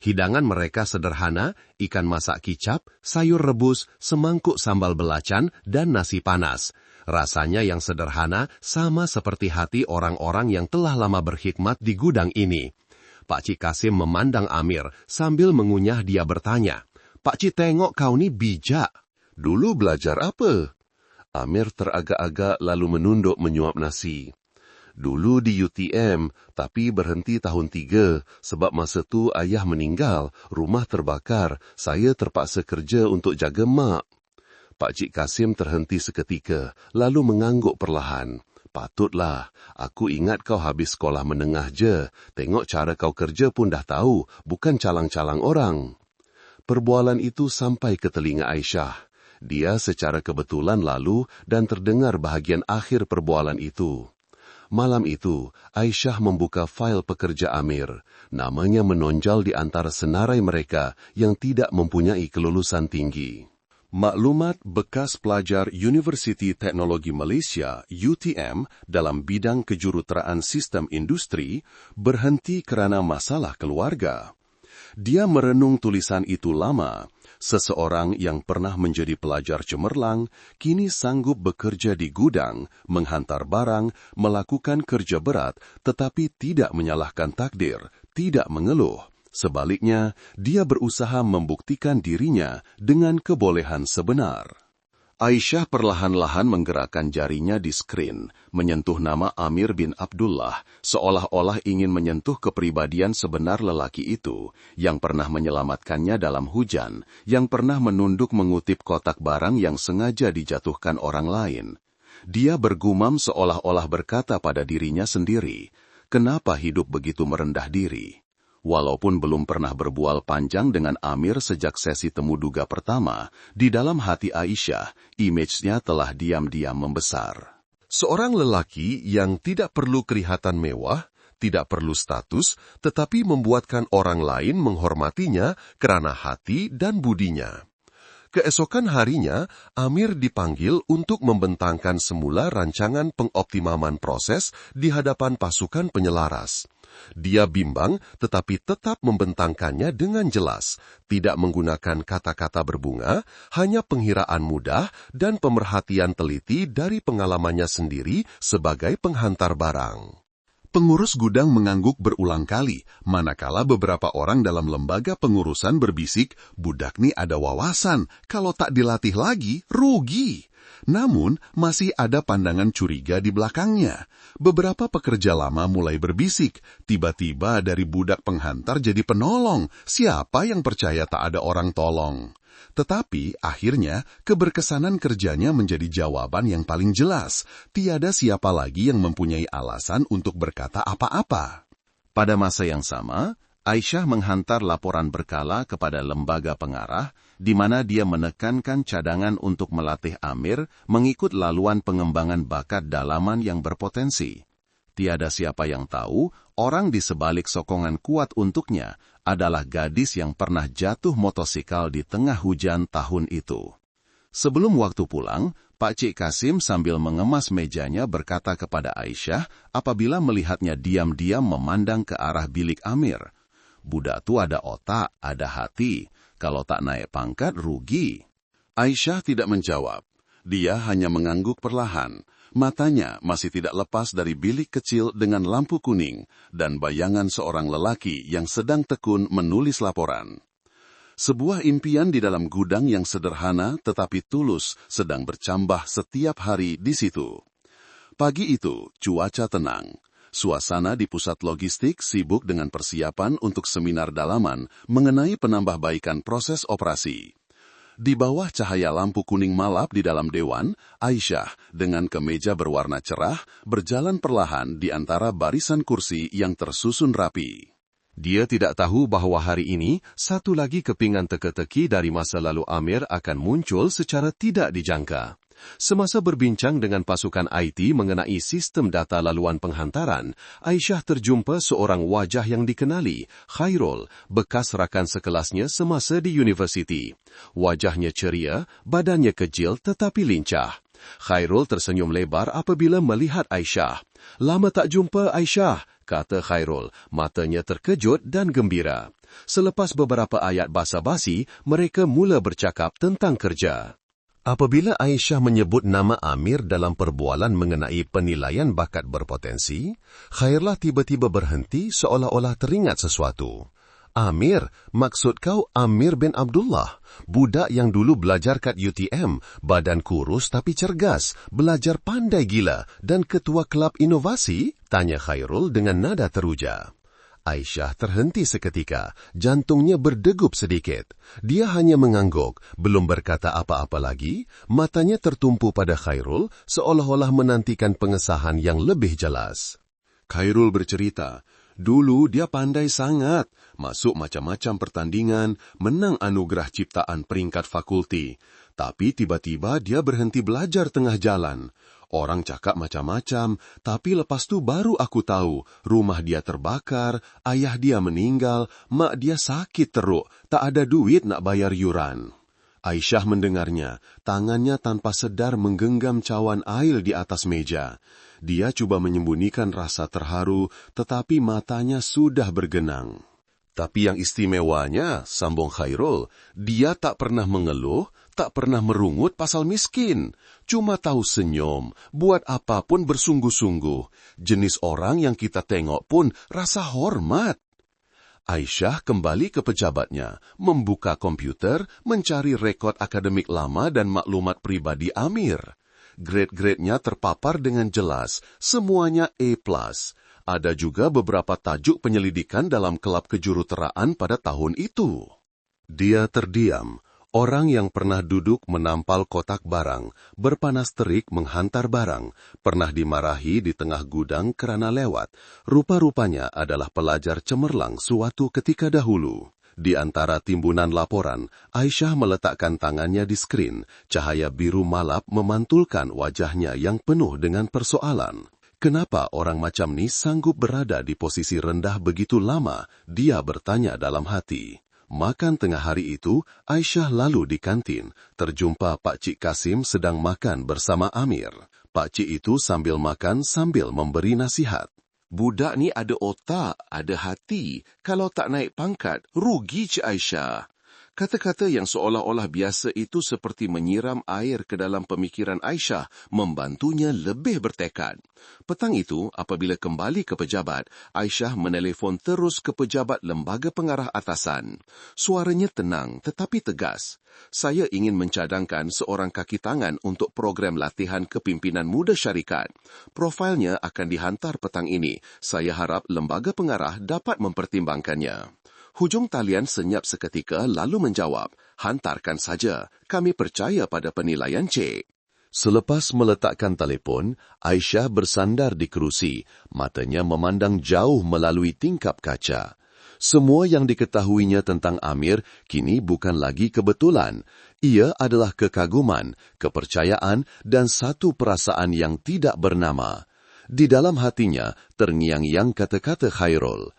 Hidangan mereka sederhana, ikan masak kicap, sayur rebus, semangkuk sambal belacan, dan nasi panas. Rasanya yang sederhana sama seperti hati orang-orang yang telah lama berkhidmat di gudang ini. Pak Cik Kasim memandang Amir sambil mengunyah. Dia bertanya, "Pak Cik, tengok kau ni bijak. Dulu belajar apa?" Amir teragak-agak lalu menunduk menyuap nasi. "Dulu di UTM, tapi berhenti tahun 3, sebab masa tu ayah meninggal, rumah terbakar, saya terpaksa kerja untuk jaga mak." Pak Cik Kasim terhenti seketika, lalu mengangguk perlahan. "Patutlah, aku ingat kau habis sekolah menengah je. Tengok cara kau kerja pun dah tahu, bukan calang-calang orang." Perbualan itu sampai ke telinga Aisyah. Dia secara kebetulan lalu dan terdengar bahagian akhir perbualan itu. Malam itu, Aisyah membuka fail pekerja Amir. Namanya menonjol di antara senarai mereka yang tidak mempunyai kelulusan tinggi. Maklumat bekas pelajar Universiti Teknologi Malaysia (UTM) dalam bidang kejuruteraan sistem industri berhenti kerana masalah keluarga. Dia merenung tulisan itu lama. Seseorang yang pernah menjadi pelajar cemerlang, kini sanggup bekerja di gudang, menghantar barang, melakukan kerja berat, tetapi tidak menyalahkan takdir, tidak mengeluh. Sebaliknya, dia berusaha membuktikan dirinya dengan kebolehan sebenar. Aisyah perlahan-lahan menggerakkan jarinya di skrin, menyentuh nama Amir bin Abdullah, seolah-olah ingin menyentuh kepribadian sebenar lelaki itu, yang pernah menyelamatkannya dalam hujan, yang pernah menunduk mengutip kotak barang yang sengaja dijatuhkan orang lain. Dia bergumam seolah-olah berkata pada dirinya sendiri, "Kenapa hidup begitu merendah diri?" Walaupun belum pernah berbual panjang dengan Amir sejak sesi temu duga pertama, di dalam hati Aisyah, image-nya telah diam-diam membesar. Seorang lelaki yang tidak perlu kelihatan mewah, tidak perlu status, tetapi membuatkan orang lain menghormatinya kerana hati dan budinya. Keesokan harinya, Amir dipanggil untuk membentangkan semula rancangan pengoptimaman proses di hadapan pasukan penyelaras. Dia bimbang tetapi tetap membentangkannya dengan jelas, tidak menggunakan kata-kata berbunga, hanya penghiraan mudah dan pemerhatian teliti dari pengalamannya sendiri sebagai penghantar barang. Pengurus gudang mengangguk berulang kali, manakala beberapa orang dalam lembaga pengurusan berbisik, "Budak ni ada wawasan, kalau tak dilatih lagi, rugi." Namun, masih ada pandangan curiga di belakangnya. Beberapa pekerja lama mulai berbisik, tiba-tiba dari budak penghantar jadi penolong. Siapa yang percaya tak ada orang tolong? Tetapi, akhirnya, keberkesanan kerjanya menjadi jawaban yang paling jelas. Tiada siapa lagi yang mempunyai alasan untuk berkata apa-apa. Pada masa yang sama, Aisyah menghantar laporan berkala kepada lembaga pengarah, di mana dia menekankan cadangan untuk melatih Amir mengikut laluan pengembangan bakat dalaman yang berpotensi. Tiada siapa yang tahu, orang di sebalik sokongan kuat untuknya adalah gadis yang pernah jatuh motosikal di tengah hujan tahun itu. Sebelum waktu pulang, Pak Cik Kasim sambil mengemas mejanya berkata kepada Aisyah apabila melihatnya diam-diam memandang ke arah bilik Amir, "Budak tu ada otak, ada hati. Kalau tak naik pangkat, rugi." Aisyah tidak menjawab. Dia hanya mengangguk perlahan. Matanya masih tidak lepas dari bilik kecil dengan lampu kuning dan bayangan seorang lelaki yang sedang tekun menulis laporan. Sebuah impian di dalam gudang yang sederhana tetapi tulus sedang bercambah setiap hari di situ. Pagi itu, cuaca tenang. Suasana di pusat logistik sibuk dengan persiapan untuk seminar dalaman mengenai penambahbaikan proses operasi. Di bawah cahaya lampu kuning malap di dalam dewan, Aisyah dengan kemeja berwarna cerah berjalan perlahan di antara barisan kursi yang tersusun rapi. Dia tidak tahu bahwa hari ini satu lagi kepingan teka-teki dari masa lalu Amir akan muncul secara tidak dijangka. Semasa berbincang dengan pasukan IT mengenai sistem data laluan penghantaran, Aisyah terjumpa seorang wajah yang dikenali, Khairul, bekas rakan sekelasnya semasa di universiti. Wajahnya ceria, badannya kecil tetapi lincah. Khairul tersenyum lebar apabila melihat Aisyah. "Lama tak jumpa, Aisyah," kata Khairul, matanya terkejut dan gembira. Selepas beberapa ayat basa-basi, mereka mula bercakap tentang kerja. Apabila Aisyah menyebut nama Amir dalam perbualan mengenai penilaian bakat berpotensi, Khairlah tiba-tiba berhenti seolah-olah teringat sesuatu. "Amir, maksud kau Amir bin Abdullah, budak yang dulu belajar kat UTM, badan kurus tapi cergas, belajar pandai gila dan ketua kelab inovasi?" tanya Khairul dengan nada teruja. Aisyah terhenti seketika, jantungnya berdegup sedikit. Dia hanya mengangguk, belum berkata apa-apa lagi, matanya tertumpu pada Khairul seolah-olah menantikan pengesahan yang lebih jelas. Khairul bercerita, dulu dia pandai sangat, masuk macam-macam pertandingan, menang anugerah ciptaan peringkat fakulti. Tapi tiba-tiba dia berhenti belajar tengah jalan. Orang cakap macam-macam, tapi lepas tu baru aku tahu, rumah dia terbakar, ayah dia meninggal, mak dia sakit teruk, tak ada duit nak bayar yuran. Aisyah mendengarnya, tangannya tanpa sedar menggenggam cawan air di atas meja. Dia cuba menyembunyikan rasa terharu, tetapi matanya sudah bergenang. Tapi yang istimewanya, sambung Khairul, dia tak pernah mengeluh, tak pernah merungut pasal miskin. Cuma tahu senyum, buat apapun bersungguh-sungguh. Jenis orang yang kita tengok pun rasa hormat. Aisyah kembali ke pejabatnya, membuka komputer, mencari rekod akademik lama dan maklumat pribadi Amir. Grade-gradenya terpapar dengan jelas, semuanya A+. Ada juga beberapa tajuk penyelidikan dalam kelab kejuruteraan pada tahun itu. Dia terdiam. Orang yang pernah duduk menampal kotak barang, berpanas terik menghantar barang, pernah dimarahi di tengah gudang kerana lewat. Rupa-rupanya adalah pelajar cemerlang suatu ketika dahulu. Di antara timbunan laporan, Aisyah meletakkan tangannya di skrin. Cahaya biru malap memantulkan wajahnya yang penuh dengan persoalan. Kenapa orang macam ni sanggup berada di posisi rendah begitu lama? Dia bertanya dalam hati. Makan tengah hari itu, Aisyah lalu di kantin. Terjumpa Pak Cik Kasim sedang makan bersama Amir. Pak Cik itu sambil makan sambil memberi nasihat. "Budak ni ada otak, ada hati. Kalau tak naik pangkat, rugi Cik Aisyah." Kata-kata yang seolah-olah biasa itu seperti menyiram air ke dalam pemikiran Aisyah, membantunya lebih bertekad. Petang itu, apabila kembali ke pejabat, Aisyah menelefon terus ke pejabat lembaga pengarah atasan. Suaranya tenang tetapi tegas. "Saya ingin mencadangkan seorang kaki tangan untuk program latihan kepimpinan muda syarikat. Profilnya akan dihantar petang ini. Saya harap lembaga pengarah dapat mempertimbangkannya." Hujung talian senyap seketika lalu menjawab, "Hantarkan saja, kami percaya pada penilaian Cik." Selepas meletakkan telefon, Aisyah bersandar di kerusi, matanya memandang jauh melalui tingkap kaca. Semua yang diketahuinya tentang Amir kini bukan lagi kebetulan. Ia adalah kekaguman, kepercayaan dan satu perasaan yang tidak bernama. Di dalam hatinya terngiang-ngiang kata-kata Khairul.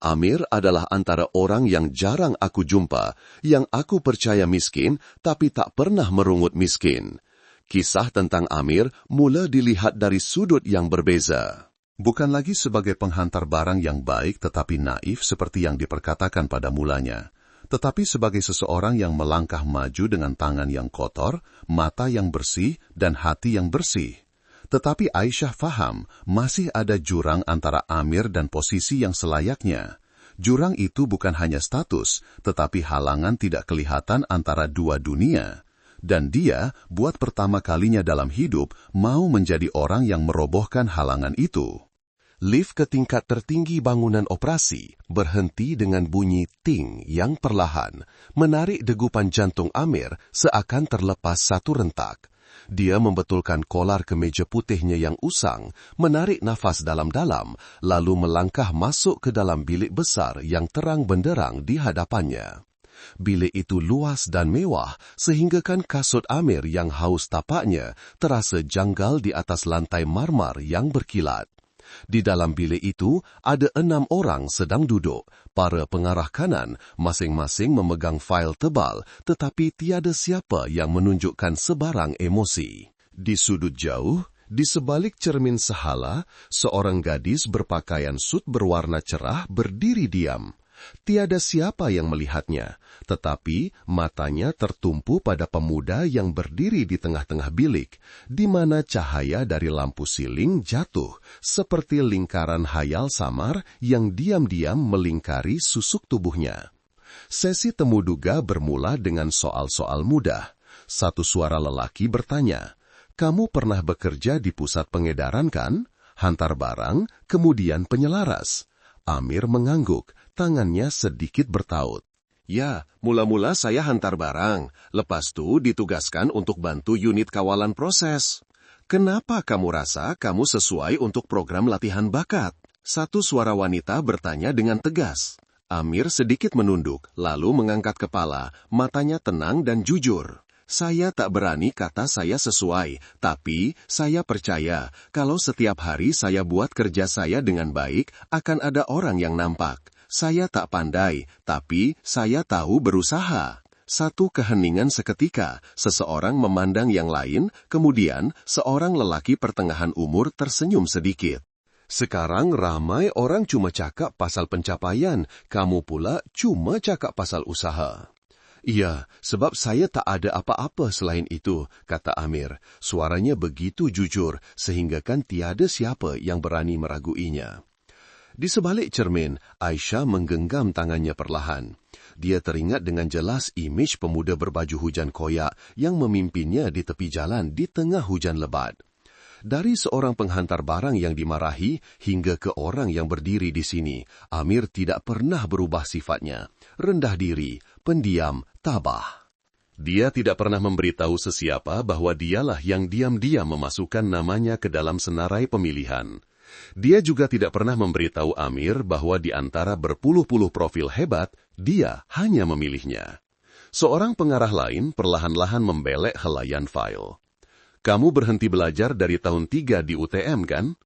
Amir adalah antara orang yang jarang aku jumpa, yang aku percaya miskin tapi tak pernah merungut miskin. Kisah tentang Amir mula dilihat dari sudut yang berbeza. Bukan lagi sebagai penghantar barang yang baik tetapi naif seperti yang diperkatakan pada mulanya, tetapi sebagai seseorang yang melangkah maju dengan tangan yang kotor, mata yang bersih dan hati yang bersih. Tetapi Aisyah faham, masih ada jurang antara Amir dan posisi yang selayaknya. Jurang itu bukan hanya status, tetapi halangan tidak kelihatan antara dua dunia. Dan dia, buat pertama kalinya dalam hidup, mau menjadi orang yang merobohkan halangan itu. Lift ke tingkat tertinggi bangunan operasi berhenti dengan bunyi ting yang perlahan, menarik degupan jantung Amir seakan terlepas satu rentak. Dia membetulkan kolar kemeja putihnya yang usang, menarik nafas dalam-dalam, lalu melangkah masuk ke dalam bilik besar yang terang benderang di hadapannya. Bilik itu luas dan mewah, sehinggakan kasut Amir yang haus tapaknya terasa janggal di atas lantai marmar yang berkilat. Di dalam bilik itu ada 6 orang sedang duduk. Para pengarah kanan masing-masing memegang fail tebal, tetapi tiada siapa yang menunjukkan sebarang emosi. Di sudut jauh, di sebalik cermin sehala, seorang gadis berpakaian sut berwarna cerah berdiri diam. Tiada siapa yang melihatnya, tetapi matanya tertumpu pada pemuda yang berdiri di tengah-tengah bilik, di mana cahaya dari lampu siling jatuh seperti lingkaran hayal samar yang diam-diam melingkari susuk tubuhnya. Sesi temu duga bermula dengan soal-soal mudah. Satu suara lelaki bertanya, "Kamu pernah bekerja di pusat pengedaran kan? Hantar barang, kemudian penyelaras?" Amir mengangguk, tangannya sedikit bertaut. "Ya, mula-mula saya hantar barang, lepas itu ditugaskan untuk bantu unit kawalan proses." "Kenapa kamu rasa kamu sesuai untuk program latihan bakat?" Satu suara wanita bertanya dengan tegas. Amir sedikit menunduk, lalu mengangkat kepala, matanya tenang dan jujur. "Saya tak berani kata saya sesuai, tapi saya percaya kalau setiap hari saya buat kerja saya dengan baik, akan ada orang yang nampak. Saya tak pandai, tapi saya tahu berusaha." Satu keheningan seketika, seseorang memandang yang lain, kemudian seorang lelaki pertengahan umur tersenyum sedikit. "Sekarang ramai orang cuma cakap pasal pencapaian, kamu pula cuma cakap pasal usaha." "Iya, sebab saya tak ada apa-apa selain itu," kata Amir. Suaranya begitu jujur, sehingga kan tiada siapa yang berani meraguinya. Di sebalik cermin, Aisyah menggenggam tangannya perlahan. Dia teringat dengan jelas imej pemuda berbaju hujan koyak yang memimpinnya di tepi jalan di tengah hujan lebat. Dari seorang penghantar barang yang dimarahi hingga ke orang yang berdiri di sini, Amir tidak pernah berubah sifatnya. Rendah diri, pendiam, tabah. Dia tidak pernah memberitahu sesiapa bahwa dialah yang diam-diam memasukkan namanya ke dalam senarai pemilihan. Dia juga tidak pernah memberitahu Amir bahwa di antara berpuluh-puluh profil hebat, dia hanya memilihnya. Seorang pengarah lain perlahan-lahan membelek helaian fail. "Kamu berhenti belajar dari tahun 3 di UTM, kan?"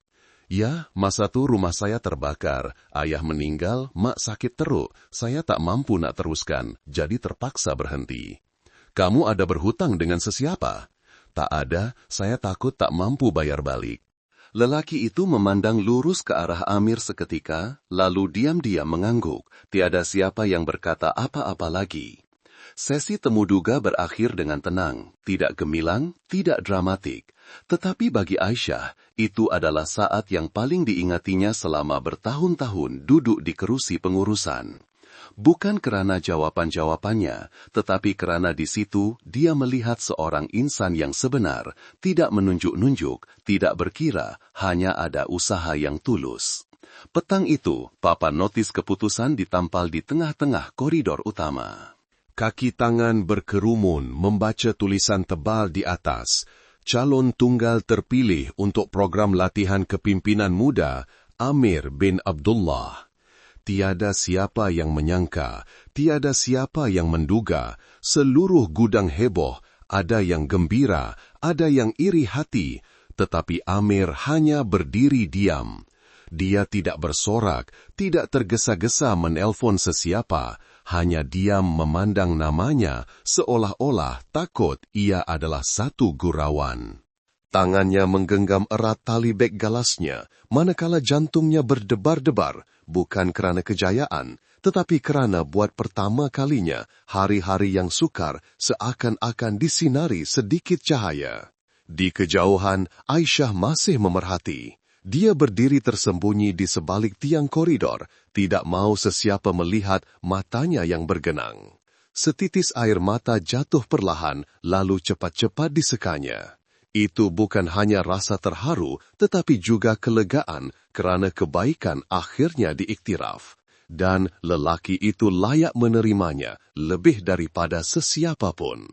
"Ya, masa itu rumah saya terbakar, ayah meninggal, mak sakit teruk, saya tak mampu nak teruskan, jadi terpaksa berhenti." "Kamu ada berhutang dengan sesiapa?" "Tak ada, saya takut tak mampu bayar balik." Lelaki itu memandang lurus ke arah Amir seketika, lalu diam-diam mengangguk. Tiada siapa yang berkata apa-apa lagi. Sesi temu duga berakhir dengan tenang, tidak gemilang, tidak dramatik. Tetapi bagi Aisyah, itu adalah saat yang paling diingatinya selama bertahun-tahun duduk di kerusi pengurusan. Bukan kerana jawaban-jawabannya, tetapi kerana di situ dia melihat seorang insan yang sebenar, tidak menunjuk-nunjuk, tidak berkira, hanya ada usaha yang tulus. Petang itu, papan notis keputusan ditampal di tengah-tengah koridor utama. Kaki tangan berkerumun membaca tulisan tebal di atas. Calon tunggal terpilih untuk program latihan kepimpinan muda, Amir bin Abdullah. Tiada siapa yang menyangka, tiada siapa yang menduga, seluruh gudang heboh, ada yang gembira, ada yang iri hati, tetapi Amir hanya berdiri diam. Dia tidak bersorak, tidak tergesa-gesa menelpon sesiapa, hanya diam memandang namanya seolah-olah takut ia adalah satu gurauan. Tangannya menggenggam erat tali beg galasnya, manakala jantungnya berdebar-debar, bukan kerana kejayaan, tetapi kerana buat pertama kalinya hari-hari yang sukar seakan-akan disinari sedikit cahaya. Di kejauhan, Aisyah masih memerhati. Dia berdiri tersembunyi di sebalik tiang koridor, tidak mau sesiapa melihat matanya yang bergenang. Setitis air mata jatuh perlahan, lalu cepat-cepat disekanya. Itu bukan hanya rasa terharu, tetapi juga kelegaan kerana kebaikan akhirnya diiktiraf. Dan lelaki itu layak menerimanya lebih daripada sesiapa pun.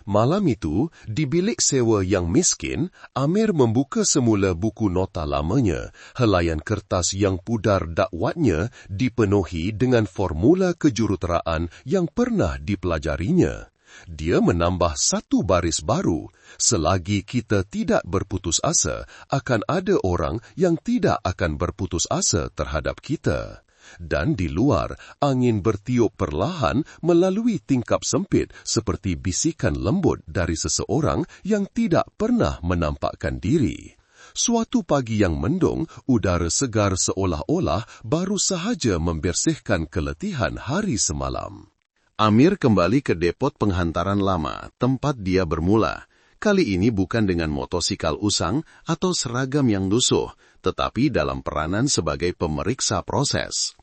Malam itu, di bilik sewa yang miskin, Amir membuka semula buku nota lamanya. Helaian kertas yang pudar dakwatnya dipenuhi dengan formula kejuruteraan yang pernah dipelajarinya. Dia menambah satu baris baru. Selagi kita tidak berputus asa, akan ada orang yang tidak akan berputus asa terhadap kita. Dan di luar, angin bertiup perlahan melalui tingkap sempit seperti bisikan lembut dari seseorang yang tidak pernah menampakkan diri. Suatu pagi yang mendung, udara segar seolah-olah baru sahaja membersihkan keletihan hari semalam. Amir kembali ke depot penghantaran lama, tempat dia bermula. Kali ini bukan dengan motosikal usang atau seragam yang lusuh, tetapi dalam peranan sebagai pemeriksa proses.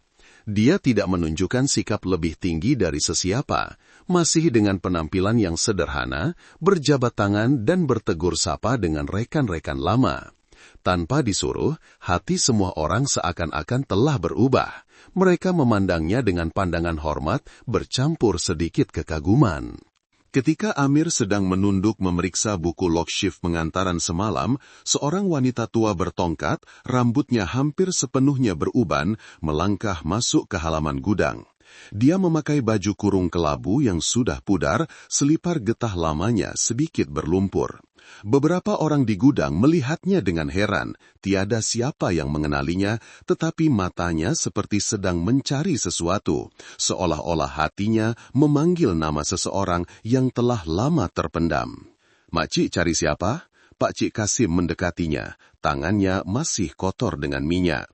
Dia tidak menunjukkan sikap lebih tinggi dari sesiapa, masih dengan penampilan yang sederhana, berjabat tangan dan bertegur sapa dengan rekan-rekan lama. Tanpa disuruh, hati semua orang seakan-akan telah berubah. Mereka memandangnya dengan pandangan hormat, bercampur sedikit kekaguman. Ketika Amir sedang menunduk memeriksa buku log shift pengantaran semalam, seorang wanita tua bertongkat, rambutnya hampir sepenuhnya beruban, melangkah masuk ke halaman gudang. Dia memakai baju kurung kelabu yang sudah pudar, selipar getah lamanya sedikit berlumpur. Beberapa orang di gudang melihatnya dengan heran. Tiada siapa yang mengenalinya, tetapi matanya seperti sedang mencari sesuatu, seolah-olah hatinya memanggil nama seseorang yang telah lama terpendam. "Makcik cari siapa?" Pak Cik Kasim mendekatinya. Tangannya masih kotor dengan minyak.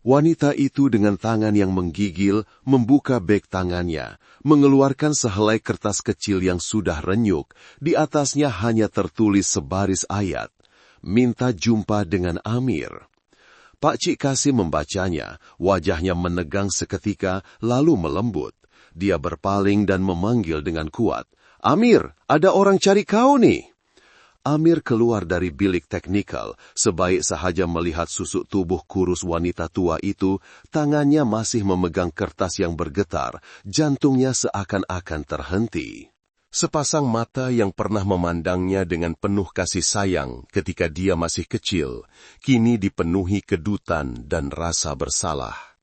Wanita itu dengan tangan yang menggigil membuka beg tangannya, mengeluarkan sehelai kertas kecil yang sudah renyuk. Di atasnya hanya tertulis sebaris ayat, "Minta jumpa dengan Amir." Pak Cik Kasim membacanya, wajahnya menegang seketika lalu melembut. Dia berpaling dan memanggil dengan kuat, "Amir, ada orang cari kau nih." Amir keluar dari bilik teknikal, sebaik sahaja melihat susuk tubuh kurus wanita tua itu, tangannya masih memegang kertas yang bergetar, jantungnya seakan-akan terhenti. Sepasang mata yang pernah memandangnya dengan penuh kasih sayang ketika dia masih kecil, kini dipenuhi kedutan dan rasa bersalah.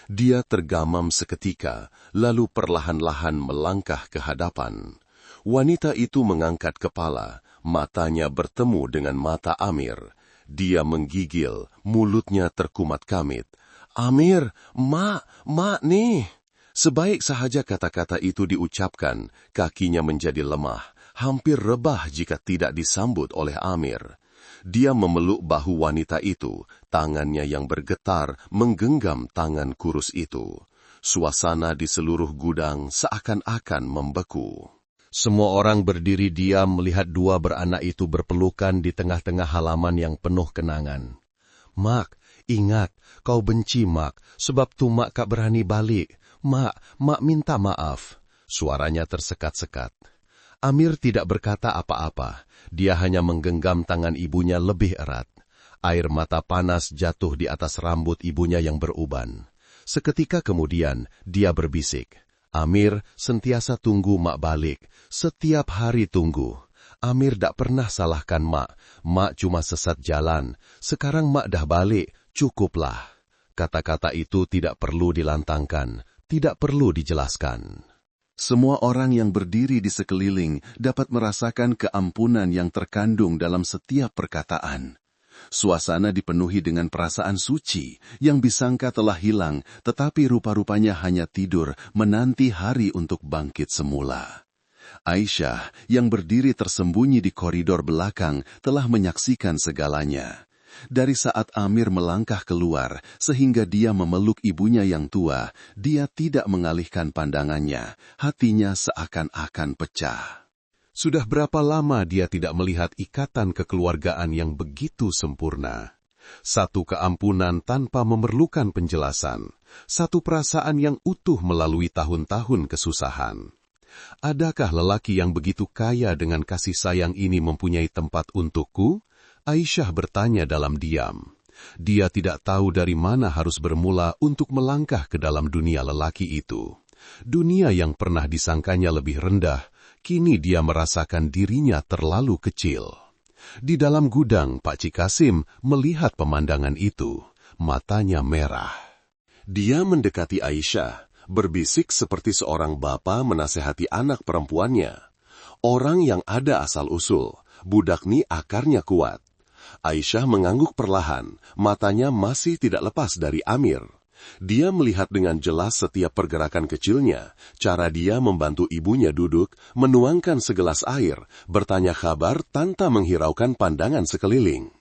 Dia tergamam seketika, lalu perlahan-lahan melangkah ke hadapan. Wanita itu mengangkat kepala, matanya bertemu dengan mata Amir. Dia menggigil, mulutnya terkumat kamit. "Amir, mak nih." Sebaik sahaja kata-kata itu diucapkan, kakinya menjadi lemah, hampir rebah jika tidak disambut oleh Amir. Dia memeluk bahu wanita itu, tangannya yang bergetar menggenggam tangan kurus itu. Suasana di seluruh gudang seakan-akan membeku. Semua orang berdiri diam melihat dua beranak itu berpelukan di tengah-tengah halaman yang penuh kenangan. "Mak, ingat, kau benci Mak, sebab tu Mak kak berani balik. Mak minta maaf." Suaranya tersekat-sekat. Amir tidak berkata apa-apa. Dia hanya menggenggam tangan ibunya lebih erat. Air mata panas jatuh di atas rambut ibunya yang beruban. Seketika kemudian, dia berbisik, "Amir sentiasa tunggu Mak balik, setiap hari tunggu. Amir tak pernah salahkan Mak, Mak cuma sesat jalan. Sekarang Mak dah balik, cukuplah." Kata-kata itu tidak perlu dilantangkan, tidak perlu dijelaskan. Semua orang yang berdiri di sekeliling dapat merasakan keampunan yang terkandung dalam setiap perkataan. Suasana dipenuhi dengan perasaan suci yang disangka telah hilang, tetapi rupa-rupanya hanya tidur menanti hari untuk bangkit semula. Aisyah yang berdiri tersembunyi di koridor belakang telah menyaksikan segalanya. Dari saat Amir melangkah keluar sehingga dia memeluk ibunya yang tua, dia tidak mengalihkan pandangannya, hatinya seakan-akan pecah. Sudah berapa lama dia tidak melihat ikatan kekeluargaan yang begitu sempurna. Satu keampunan tanpa memerlukan penjelasan. Satu perasaan yang utuh melalui tahun-tahun kesusahan. Adakah lelaki yang begitu kaya dengan kasih sayang ini mempunyai tempat untukku? Aisyah bertanya dalam diam. Dia tidak tahu dari mana harus bermula untuk melangkah ke dalam dunia lelaki itu. Dunia yang pernah disangkanya lebih rendah, Kini dia merasakan dirinya terlalu kecil. Di dalam gudang, Pak Cik Kasim melihat pemandangan itu. Matanya merah. Dia mendekati Aisyah, berbisik seperti seorang bapa menasehati anak perempuannya. Orang yang ada asal-usul, budak ni akarnya kuat. Aisyah mengangguk perlahan, matanya masih tidak lepas dari Amir. Dia melihat dengan jelas setiap pergerakan kecilnya, cara dia membantu ibunya duduk, menuangkan segelas air, bertanya kabar tanpa menghiraukan pandangan sekeliling.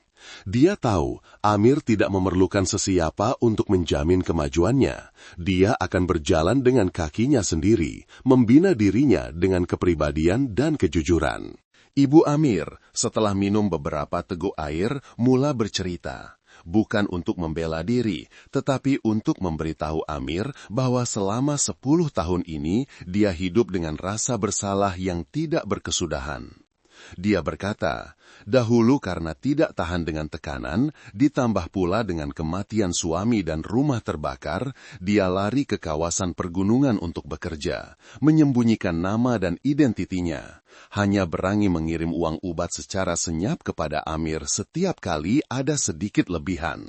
Dia tahu Amir tidak memerlukan sesiapa untuk menjamin kemajuannya. Dia akan berjalan dengan kakinya sendiri, membina dirinya dengan kepribadian dan kejujuran. Ibu Amir, setelah minum beberapa teguk air, mula bercerita. Bukan untuk membela diri, tetapi untuk memberitahu Amir bahwa selama 10 tahun ini dia hidup dengan rasa bersalah yang tidak berkesudahan. Dia berkata, dahulu karena tidak tahan dengan tekanan, ditambah pula dengan kematian suami dan rumah terbakar, dia lari ke kawasan pergunungan untuk bekerja, menyembunyikan nama dan identitinya. Hanya berani mengirim uang ubat secara senyap kepada Amir setiap kali ada sedikit lebihan.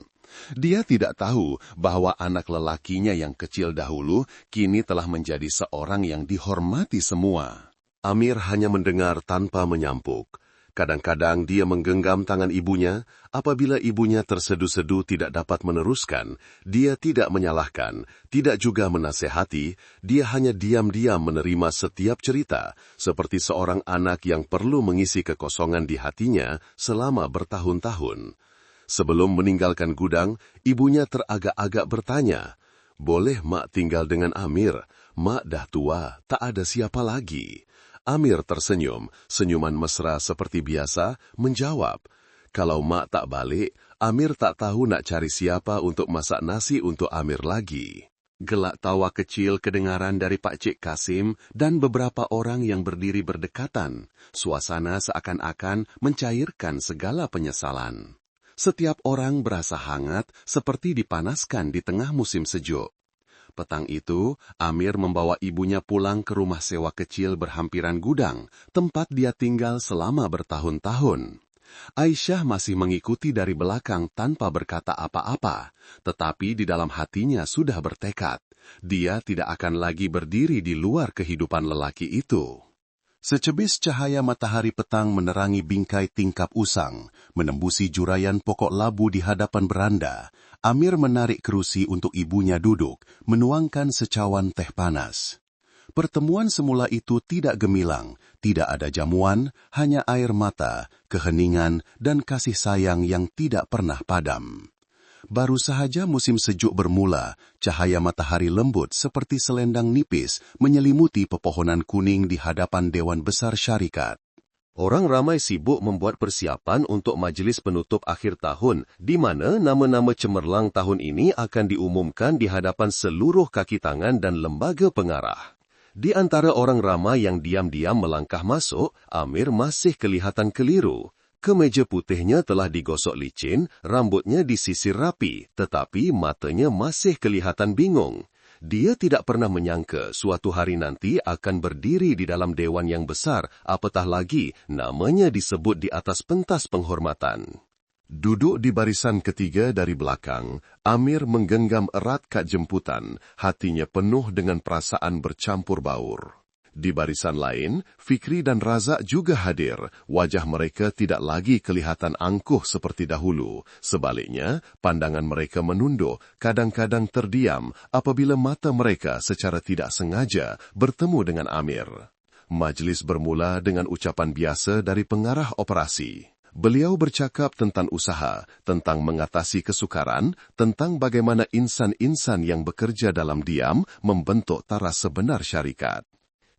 Dia tidak tahu bahwa anak lelakinya yang kecil dahulu kini telah menjadi seorang yang dihormati semua. Amir hanya mendengar tanpa menyampuk. Kadang-kadang dia menggenggam tangan ibunya. Apabila ibunya tersedu-sedu tidak dapat meneruskan, dia tidak menyalahkan, tidak juga menasehati. Dia hanya diam-diam menerima setiap cerita, seperti seorang anak yang perlu mengisi kekosongan di hatinya selama bertahun-tahun. Sebelum meninggalkan gudang, ibunya teragak-agak bertanya, "Boleh mak tinggal dengan Amir? Mak dah tua, tak ada siapa lagi." Amir tersenyum, senyuman mesra seperti biasa, menjawab, "Kalau mak tak balik, Amir tak tahu nak cari siapa untuk masak nasi untuk Amir lagi." Gelak tawa kecil kedengaran dari Pak Cik Kasim dan beberapa orang yang berdiri berdekatan. Suasana seakan-akan mencairkan segala penyesalan. Setiap orang berasa hangat seperti dipanaskan di tengah musim sejuk. Petang itu, Amir membawa ibunya pulang ke rumah sewa kecil berhampiran gudang, tempat dia tinggal selama bertahun-tahun. Aisyah masih mengikuti dari belakang tanpa berkata apa-apa, tetapi di dalam hatinya sudah bertekad. Dia tidak akan lagi berdiri di luar kehidupan lelaki itu. Secebis cahaya matahari petang menerangi bingkai tingkap usang, menembusi juraian pokok labu di hadapan beranda. Amir menarik kerusi untuk ibunya duduk, menuangkan secawan teh panas. Pertemuan semula itu tidak gemilang, tidak ada jamuan, hanya air mata, keheningan, dan kasih sayang yang tidak pernah padam. Baru sahaja musim sejuk bermula, cahaya matahari lembut seperti selendang nipis menyelimuti pepohonan kuning di hadapan Dewan Besar Syarikat. Orang ramai sibuk membuat persiapan untuk majlis penutup akhir tahun, di mana nama-nama cemerlang tahun ini akan diumumkan di hadapan seluruh kaki tangan dan lembaga pengarah. Di antara orang ramai yang diam-diam melangkah masuk, Amir masih kelihatan keliru. Kemeja putihnya telah digosok licin, rambutnya disisir rapi, tetapi matanya masih kelihatan bingung. Dia tidak pernah menyangka suatu hari nanti akan berdiri di dalam dewan yang besar, apatah lagi namanya disebut di atas pentas penghormatan. Duduk di barisan ketiga dari belakang, Amir menggenggam erat kad jemputan, hatinya penuh dengan perasaan bercampur baur. Di barisan lain, Fikri dan Razak juga hadir. Wajah mereka tidak lagi kelihatan angkuh seperti dahulu. Sebaliknya, pandangan mereka menunduk, kadang-kadang terdiam apabila mata mereka secara tidak sengaja bertemu dengan Amir. Majlis bermula dengan ucapan biasa dari pengarah operasi. Beliau bercakap tentang usaha, tentang mengatasi kesukaran, tentang bagaimana insan-insan yang bekerja dalam diam membentuk taras sebenar syarikat.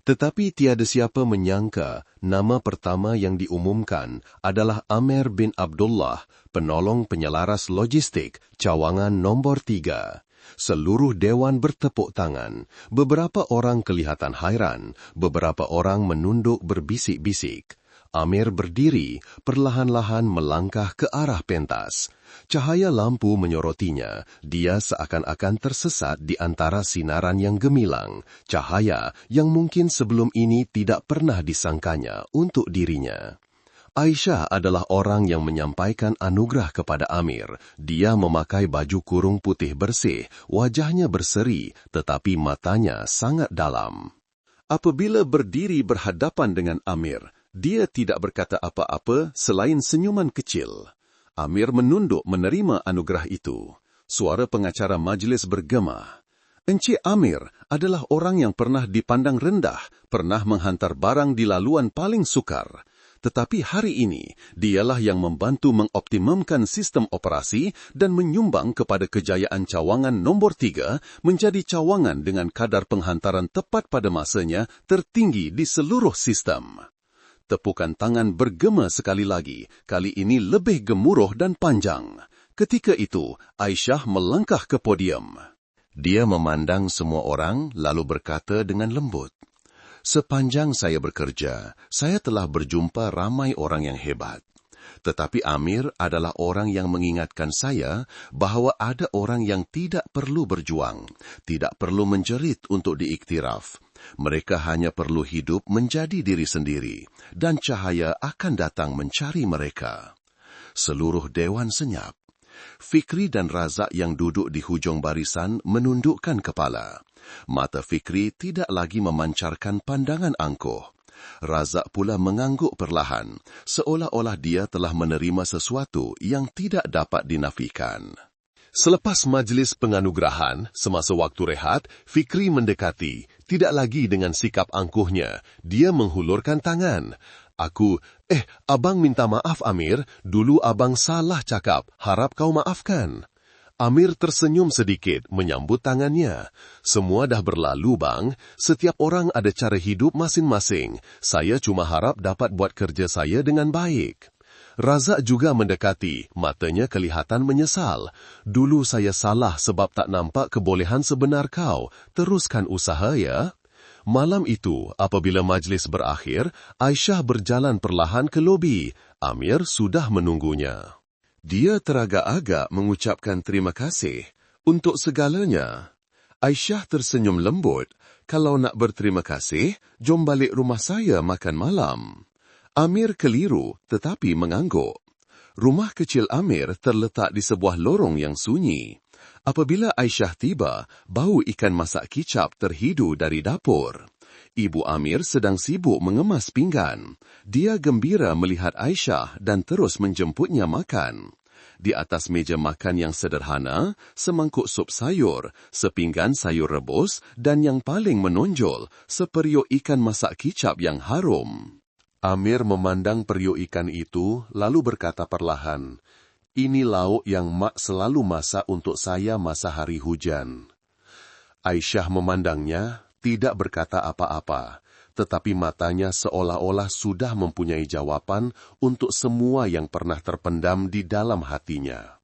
Tetapi tiada siapa menyangka nama pertama yang diumumkan adalah Amir bin Abdullah, penolong penyelaras logistik, cawangan nombor 3. Seluruh dewan bertepuk tangan. Beberapa orang kelihatan hairan, beberapa orang menunduk berbisik-bisik. Amir berdiri, perlahan-lahan melangkah ke arah pentas. Cahaya lampu menyorotinya, dia seakan-akan tersesat di antara sinaran yang gemilang, cahaya yang mungkin sebelum ini tidak pernah disangkanya untuk dirinya. Aisyah adalah orang yang menyampaikan anugerah kepada Amir. Dia memakai baju kurung putih bersih, wajahnya berseri, tetapi matanya sangat dalam. Apabila berdiri berhadapan dengan Amir, dia tidak berkata apa-apa selain senyuman kecil. Amir menunduk menerima anugerah itu. Suara pengacara majlis bergema. Encik Amir adalah orang yang pernah dipandang rendah, pernah menghantar barang di laluan paling sukar. Tetapi hari ini, dialah yang membantu mengoptimumkan sistem operasi dan menyumbang kepada kejayaan cawangan nombor 3 menjadi cawangan dengan kadar penghantaran tepat pada masanya tertinggi di seluruh sistem. Tepukan tangan bergema sekali lagi, kali ini lebih gemuruh dan panjang. Ketika itu, Aisyah melangkah ke podium. Dia memandang semua orang lalu berkata dengan lembut, "Sepanjang saya bekerja, saya telah berjumpa ramai orang yang hebat. Tetapi Amir adalah orang yang mengingatkan saya bahawa ada orang yang tidak perlu berjuang, tidak perlu menjerit untuk diiktiraf. Mereka hanya perlu hidup menjadi diri sendiri, dan cahaya akan datang mencari mereka." Seluruh dewan senyap. Fikri dan Razak yang duduk di hujung barisan menundukkan kepala. Mata Fikri tidak lagi memancarkan pandangan angkuh. Razak pula mengangguk perlahan, seolah-olah dia telah menerima sesuatu yang tidak dapat dinafikan. Selepas majlis penganugerahan, semasa waktu rehat, Fikri mendekati, tidak lagi dengan sikap angkuhnya. Dia menghulurkan tangan. Abang minta maaf Amir, dulu abang salah cakap, harap kau maafkan." Amir tersenyum sedikit, menyambut tangannya. "Semua dah berlalu, bang. Setiap orang ada cara hidup masing-masing. Saya cuma harap dapat buat kerja saya dengan baik." Razak juga mendekati, matanya kelihatan menyesal. "Dulu saya salah sebab tak nampak kebolehan sebenar kau. Teruskan usaha ya." Malam itu, apabila majlis berakhir, Aisyah berjalan perlahan ke lobi. Amir sudah menunggunya. Dia teragak-agak mengucapkan terima kasih untuk segalanya. Aisyah tersenyum lembut. "Kalau nak berterima kasih, jom balik rumah saya makan malam." Amir keliru tetapi mengangguk. Rumah kecil Amir terletak di sebuah lorong yang sunyi. Apabila Aisyah tiba, bau ikan masak kicap terhidu dari dapur. Ibu Amir sedang sibuk mengemas pinggan. Dia gembira melihat Aisyah dan terus menjemputnya makan. Di atas meja makan yang sederhana, semangkuk sup sayur, sepinggan sayur rebus, dan yang paling menonjol, seperiuk ikan masak kicap yang harum. Amir memandang periuk ikan itu, lalu berkata perlahan, "Ini lauk yang mak selalu masak untuk saya masa hari hujan." Aisyah memandangnya, tidak berkata apa-apa, tetapi matanya seolah-olah sudah mempunyai jawaban untuk semua yang pernah terpendam di dalam hatinya.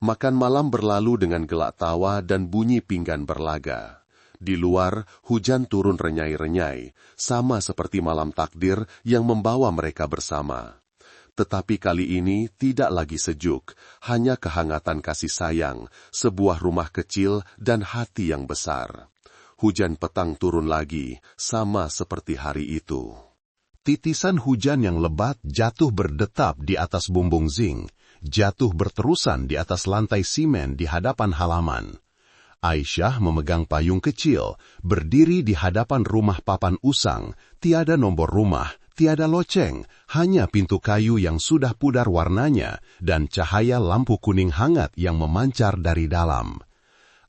Makan malam berlalu dengan gelak tawa dan bunyi pinggan berlaga. Di luar, hujan turun renyai-renyai, sama seperti malam takdir yang membawa mereka bersama. Tetapi kali ini tidak lagi sejuk, hanya kehangatan kasih sayang, sebuah rumah kecil dan hati yang besar. Hujan petang turun lagi, sama seperti hari itu. Titisan hujan yang lebat jatuh berdetap di atas bumbung zinc, jatuh berterusan di atas lantai simen di hadapan halaman. Aisyah memegang payung kecil, berdiri di hadapan rumah papan usang, tiada nombor rumah, tiada loceng, hanya pintu kayu yang sudah pudar warnanya dan cahaya lampu kuning hangat yang memancar dari dalam.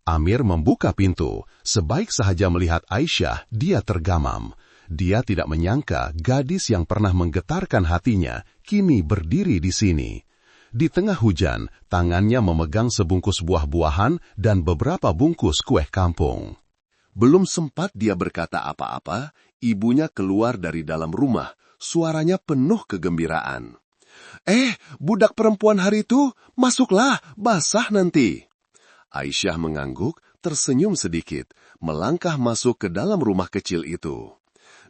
Amir membuka pintu. Sebaik sahaja melihat Aisyah, dia tergamam. Dia tidak menyangka gadis yang pernah menggetarkan hatinya kini berdiri di sini. Di tengah hujan, tangannya memegang sebungkus buah-buahan dan beberapa bungkus kue kampung. Belum sempat dia berkata apa-apa, ibunya keluar dari dalam rumah. Suaranya penuh kegembiraan. Budak perempuan hari itu, masuklah, basah nanti." Aisyah mengangguk, tersenyum sedikit, melangkah masuk ke dalam rumah kecil itu.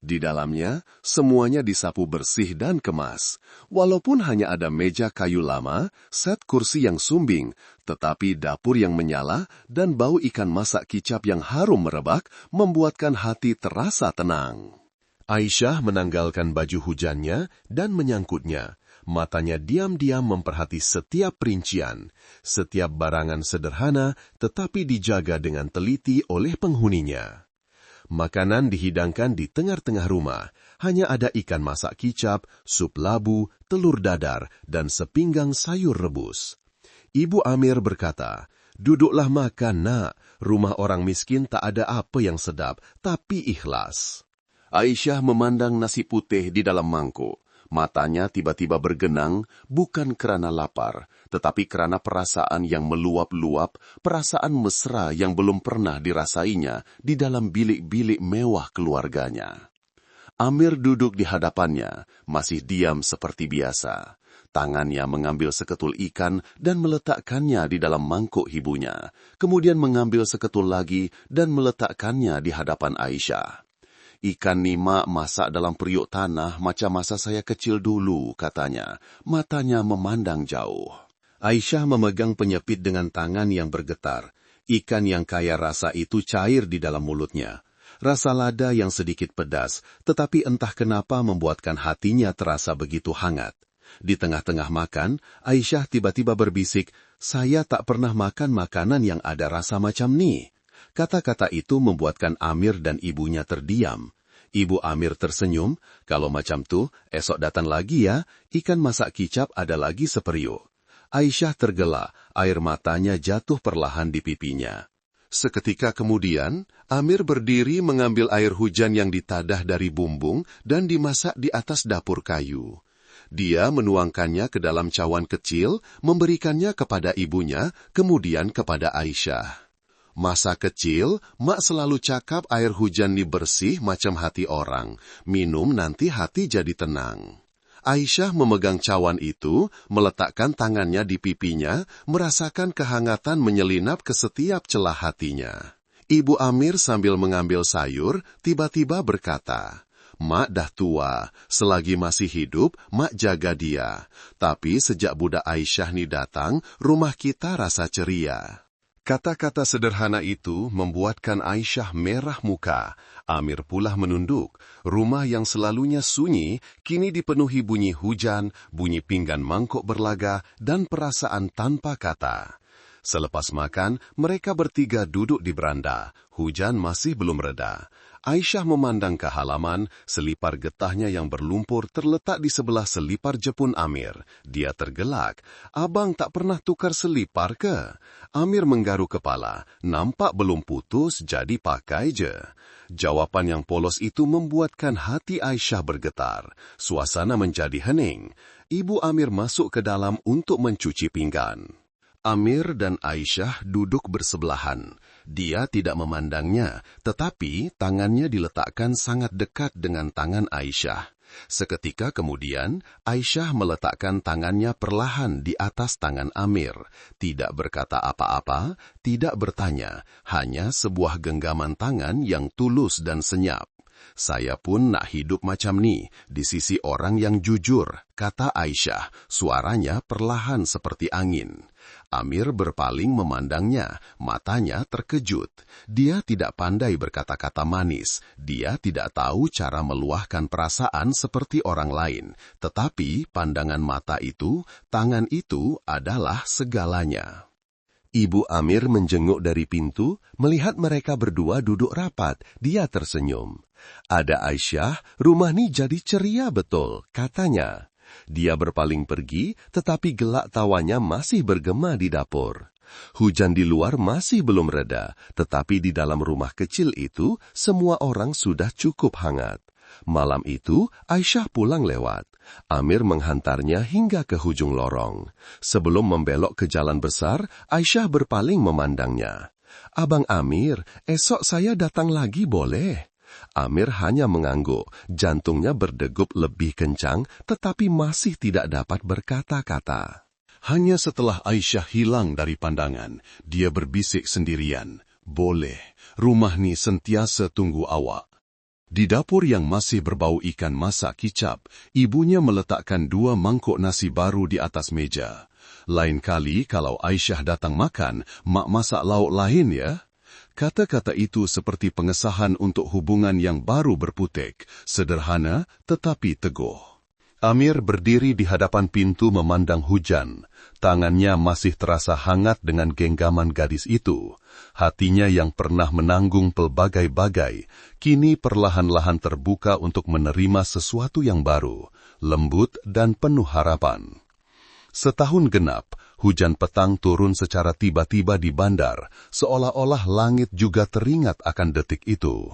Di dalamnya, semuanya disapu bersih dan kemas. Walaupun hanya ada meja kayu lama, set kursi yang sumbing, tetapi dapur yang menyala dan bau ikan masak kicap yang harum merebak membuatkan hati terasa tenang. Aisyah menanggalkan baju hujannya dan menyangkutnya. Matanya diam-diam memperhati setiap perincian, setiap barangan sederhana tetapi dijaga dengan teliti oleh penghuninya. Makanan dihidangkan di tengah-tengah rumah. Hanya ada ikan masak kicap, sup labu, telur dadar, dan sepinggang sayur rebus. Ibu Amir berkata, "Duduklah makan, nak. Rumah orang miskin tak ada apa yang sedap, tapi ikhlas." Aisyah memandang nasi putih di dalam mangkuk. Matanya tiba-tiba bergenang, bukan kerana lapar, tetapi kerana perasaan yang meluap-luap, perasaan mesra yang belum pernah dirasainya di dalam bilik-bilik mewah keluarganya. Amir duduk di hadapannya, masih diam seperti biasa. Tangannya mengambil seketul ikan dan meletakkannya di dalam mangkuk ibunya, kemudian mengambil seketul lagi dan meletakkannya di hadapan Aisyah. "Ikan nima masak dalam periuk tanah macam masa saya kecil dulu," katanya. Matanya memandang jauh. Aisyah memegang penyepit dengan tangan yang bergetar. Ikan yang kaya rasa itu cair di dalam mulutnya. Rasa lada yang sedikit pedas, tetapi entah kenapa membuatkan hatinya terasa begitu hangat. Di tengah-tengah makan, Aisyah tiba-tiba berbisik, "Saya tak pernah makan makanan yang ada rasa macam ni." Kata-kata itu membuatkan Amir dan ibunya terdiam. Ibu Amir tersenyum, "Kalau macam tu, esok datang lagi ya, ikan masak kicap ada lagi seperiuk." Aisyah tergelak, air matanya jatuh perlahan di pipinya. Seketika kemudian, Amir berdiri mengambil air hujan yang ditadah dari bumbung dan dimasak di atas dapur kayu. Dia menuangkannya ke dalam cawan kecil, memberikannya kepada ibunya, kemudian kepada Aisyah. "Masa kecil, mak selalu cakap air hujan ni bersih macam hati orang. Minum nanti hati jadi tenang." Aisyah memegang cawan itu, meletakkan tangannya di pipinya, merasakan kehangatan menyelinap ke setiap celah hatinya. Ibu Amir sambil mengambil sayur, tiba-tiba berkata, "Mak dah tua, selagi masih hidup, mak jaga dia. Tapi sejak budak Aisyah ni datang, rumah kita rasa ceria." Kata-kata sederhana itu membuatkan Aisyah merah muka. Amir pula menunduk. Rumah yang selalunya sunyi, kini dipenuhi bunyi hujan, bunyi pinggan mangkuk berlaga, dan perasaan tanpa kata. Selepas makan, mereka bertiga duduk di beranda. Hujan masih belum reda. Aisyah memandang ke halaman, selipar getahnya yang berlumpur terletak di sebelah selipar jepun Amir. Dia tergelak. "Abang tak pernah tukar selipar ke?" Amir menggaruk kepala. "Nampak belum putus, jadi pakai je." Jawapan yang polos itu membuatkan hati Aisyah bergetar. Suasana menjadi hening. Ibu Amir masuk ke dalam untuk mencuci pinggan. Amir dan Aisyah duduk bersebelahan. Dia tidak memandangnya, tetapi tangannya diletakkan sangat dekat dengan tangan Aisyah. Seketika kemudian, Aisyah meletakkan tangannya perlahan di atas tangan Amir. Tidak berkata apa-apa, tidak bertanya, hanya sebuah genggaman tangan yang tulus dan senyap. "Saya pun nak hidup macam ni, di sisi orang yang jujur," kata Aisyah, suaranya perlahan seperti angin. Amir berpaling memandangnya, matanya terkejut. Dia tidak pandai berkata-kata manis, dia tidak tahu cara meluahkan perasaan seperti orang lain. Tetapi pandangan mata itu, tangan itu adalah segalanya. Ibu Amir menjenguk dari pintu, melihat mereka berdua duduk rapat. Dia tersenyum. "Ada Aisyah, rumah ni jadi ceria betul," katanya. Dia berpaling pergi, tetapi gelak tawanya masih bergema di dapur. Hujan di luar masih belum reda, tetapi di dalam rumah kecil itu, semua orang sudah cukup hangat. Malam itu, Aisyah pulang lewat. Amir menghantarnya hingga ke hujung lorong. Sebelum membelok ke jalan besar, Aisyah berpaling memandangnya. "Abang Amir, esok saya datang lagi boleh?" Amir hanya mengangguk, jantungnya berdegup lebih kencang, tetapi masih tidak dapat berkata-kata. Hanya setelah Aisyah hilang dari pandangan, dia berbisik sendirian, "Boleh, rumah ni sentiasa tunggu awak." Di dapur yang masih berbau ikan masak kicap, ibunya meletakkan 2 mangkuk nasi baru di atas meja. Lain kali kalau Aisyah datang makan, mak masak lauk lain ya. Kata-kata itu seperti pengesahan untuk hubungan yang baru berputik, sederhana tetapi teguh. Amir berdiri di hadapan pintu memandang hujan. Tangannya masih terasa hangat dengan genggaman gadis itu. Hatinya yang pernah menanggung pelbagai-bagai, kini perlahan-lahan terbuka untuk menerima sesuatu yang baru, lembut dan penuh harapan. Setahun genap, hujan petang turun secara tiba-tiba di bandar, seolah-olah langit juga teringat akan detik itu.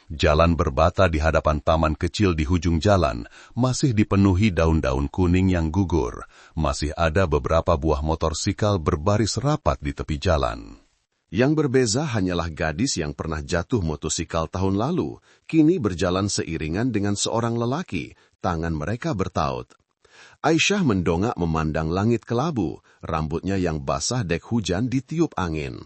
Jalan berbata di hadapan taman kecil di hujung jalan masih dipenuhi daun-daun kuning yang gugur. Masih ada beberapa buah motorsikal berbaris rapat di tepi jalan. Yang berbeza hanyalah gadis yang pernah jatuh motosikal tahun lalu, kini berjalan seiringan dengan seorang lelaki, tangan mereka bertaut. Aisyah mendongak memandang langit kelabu, rambutnya yang basah dek hujan ditiup angin.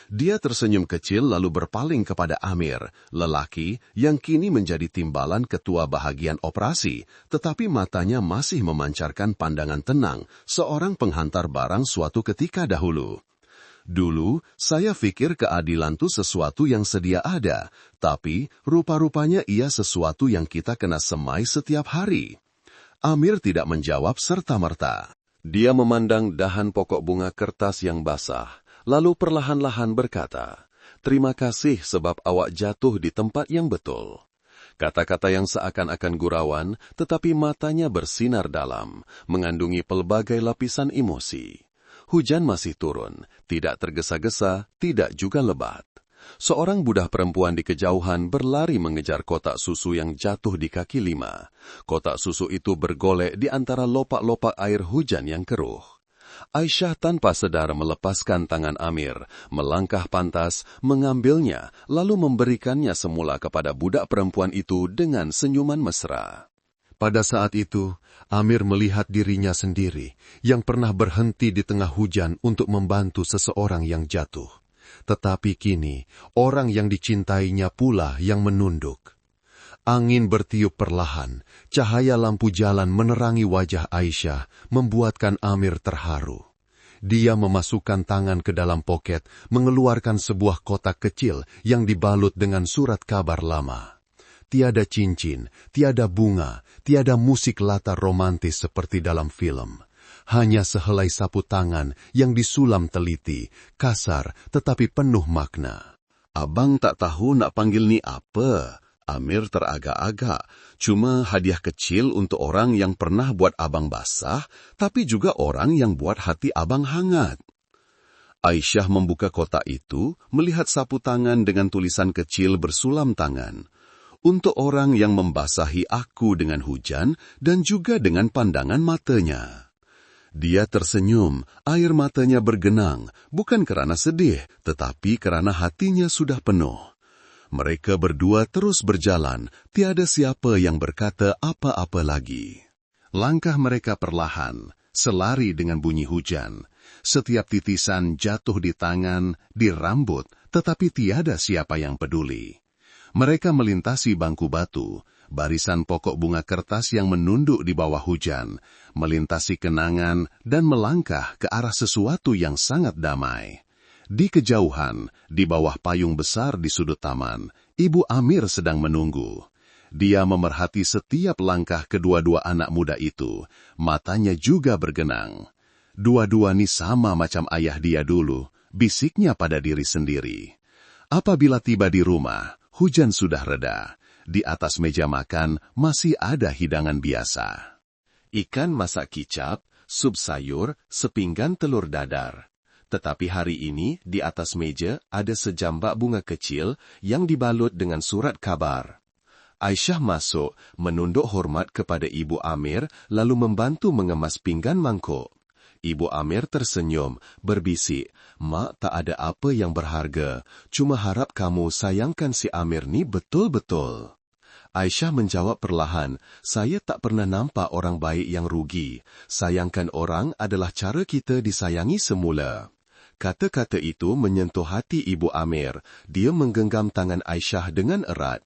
Dia tersenyum kecil lalu berpaling kepada Amir, lelaki yang kini menjadi timbalan ketua bahagian operasi, tetapi matanya masih memancarkan pandangan tenang, seorang penghantar barang suatu ketika dahulu. Dulu, saya pikir keadilan itu sesuatu yang sedia ada, tapi rupa-rupanya ia sesuatu yang kita kena semai setiap hari. Amir tidak menjawab serta-merta. Dia memandang dahan pokok bunga kertas yang basah, lalu perlahan-lahan berkata, "Terima kasih sebab awak jatuh di tempat yang betul." Kata-kata yang seakan-akan gurauan, tetapi matanya bersinar dalam, mengandungi pelbagai lapisan emosi. Hujan masih turun, tidak tergesa-gesa, tidak juga lebat. Seorang budak perempuan di kejauhan berlari mengejar kotak susu yang jatuh di kaki 5. Kotak susu itu bergolek di antara lopak-lopak air hujan yang keruh. Aisyah tanpa sadar melepaskan tangan Amir, melangkah pantas, mengambilnya, lalu memberikannya semula kepada budak perempuan itu dengan senyuman mesra. Pada saat itu, Amir melihat dirinya sendiri, yang pernah berhenti di tengah hujan untuk membantu seseorang yang jatuh. Tetapi kini, orang yang dicintainya pula yang menunduk. Angin bertiup perlahan, cahaya lampu jalan menerangi wajah Aisyah, membuatkan Amir terharu. Dia memasukkan tangan ke dalam poket, mengeluarkan sebuah kotak kecil yang dibalut dengan surat kabar lama. Tiada cincin, tiada bunga, tiada musik latar romantis seperti dalam film. Hanya sehelai sapu tangan yang disulam teliti, kasar tetapi penuh makna. "Abang tak tahu nak panggil ni apa?" Amir teragak-agak. "Cuma hadiah kecil untuk orang yang pernah buat abang basah, tapi juga orang yang buat hati abang hangat." Aisyah membuka kotak itu, melihat sapu tangan dengan tulisan kecil bersulam tangan. "Untuk orang yang membasahi aku dengan hujan dan juga dengan pandangan matanya." Dia tersenyum, air matanya bergenang, bukan kerana sedih, tetapi kerana hatinya sudah penuh. Mereka berdua terus berjalan, tiada siapa yang berkata apa-apa lagi. Langkah mereka perlahan, selari dengan bunyi hujan. Setiap titisan jatuh di tangan, di rambut, tetapi tiada siapa yang peduli. Mereka melintasi bangku batu, barisan pokok bunga kertas yang menunduk di bawah hujan, melintasi kenangan dan melangkah ke arah sesuatu yang sangat damai. Di kejauhan, di bawah payung besar di sudut taman, Ibu Amir sedang menunggu. Dia memerhati setiap langkah kedua-dua anak muda itu, matanya juga bergenang. Dua-dua ni sama macam ayah dia dulu, bisiknya pada diri sendiri. Apabila tiba di rumah, hujan sudah reda. Di atas meja makan masih ada hidangan biasa. Ikan masak kicap, sup sayur, sepinggan telur dadar. Tetapi hari ini di atas meja ada sejambak bunga kecil yang dibalut dengan surat kabar. Aisyah masuk, menunduk hormat kepada Ibu Amir, lalu membantu mengemas pinggan mangkuk. Ibu Amir tersenyum, berbisik, "Mak tak ada apa yang berharga, cuma harap kamu sayangkan si Amir ni betul-betul." Aisyah menjawab perlahan, "Saya tak pernah nampak orang baik yang rugi. Sayangkan orang adalah cara kita disayangi semula." Kata-kata itu menyentuh hati Ibu Amir. Dia menggenggam tangan Aisyah dengan erat.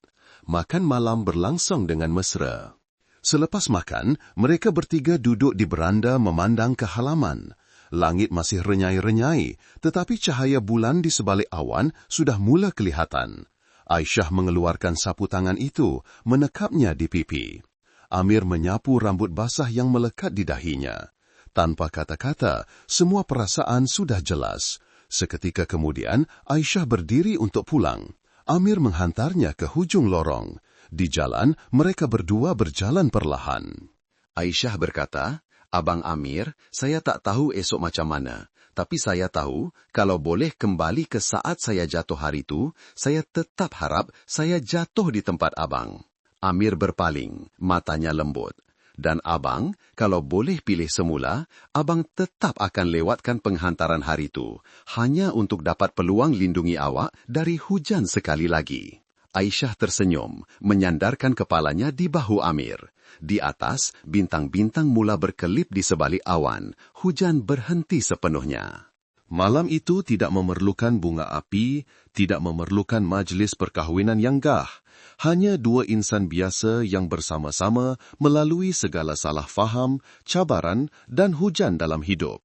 makan malam berlangsung dengan mesra. Selepas makan, mereka bertiga duduk di beranda memandang ke halaman. Langit masih renyai-renyai, tetapi cahaya bulan di sebalik awan sudah mula kelihatan. Aisyah mengeluarkan sapu tangan itu, menekapnya di pipi. Amir menyapu rambut basah yang melekat di dahinya. Tanpa kata-kata, semua perasaan sudah jelas. Seketika kemudian, Aisyah berdiri untuk pulang. Amir menghantarnya ke hujung lorong. Di jalan, mereka berdua berjalan perlahan. Aisyah berkata, "Abang Amir, saya tak tahu esok macam mana. Tapi saya tahu, kalau boleh kembali ke saat saya jatuh hari itu, saya tetap harap saya jatuh di tempat abang." Amir berpaling, matanya lembut. "Dan abang, kalau boleh pilih semula, abang tetap akan lewatkan penghantaran hari itu, hanya untuk dapat peluang lindungi awak dari hujan sekali lagi." Aisyah tersenyum, menyandarkan kepalanya di bahu Amir. Di atas, bintang-bintang mula berkelip di sebalik awan. Hujan berhenti sepenuhnya. Malam itu tidak memerlukan bunga api, tidak memerlukan majlis perkahwinan yang gah. Hanya dua insan biasa yang bersama-sama melalui segala salah faham, cabaran dan hujan dalam hidup.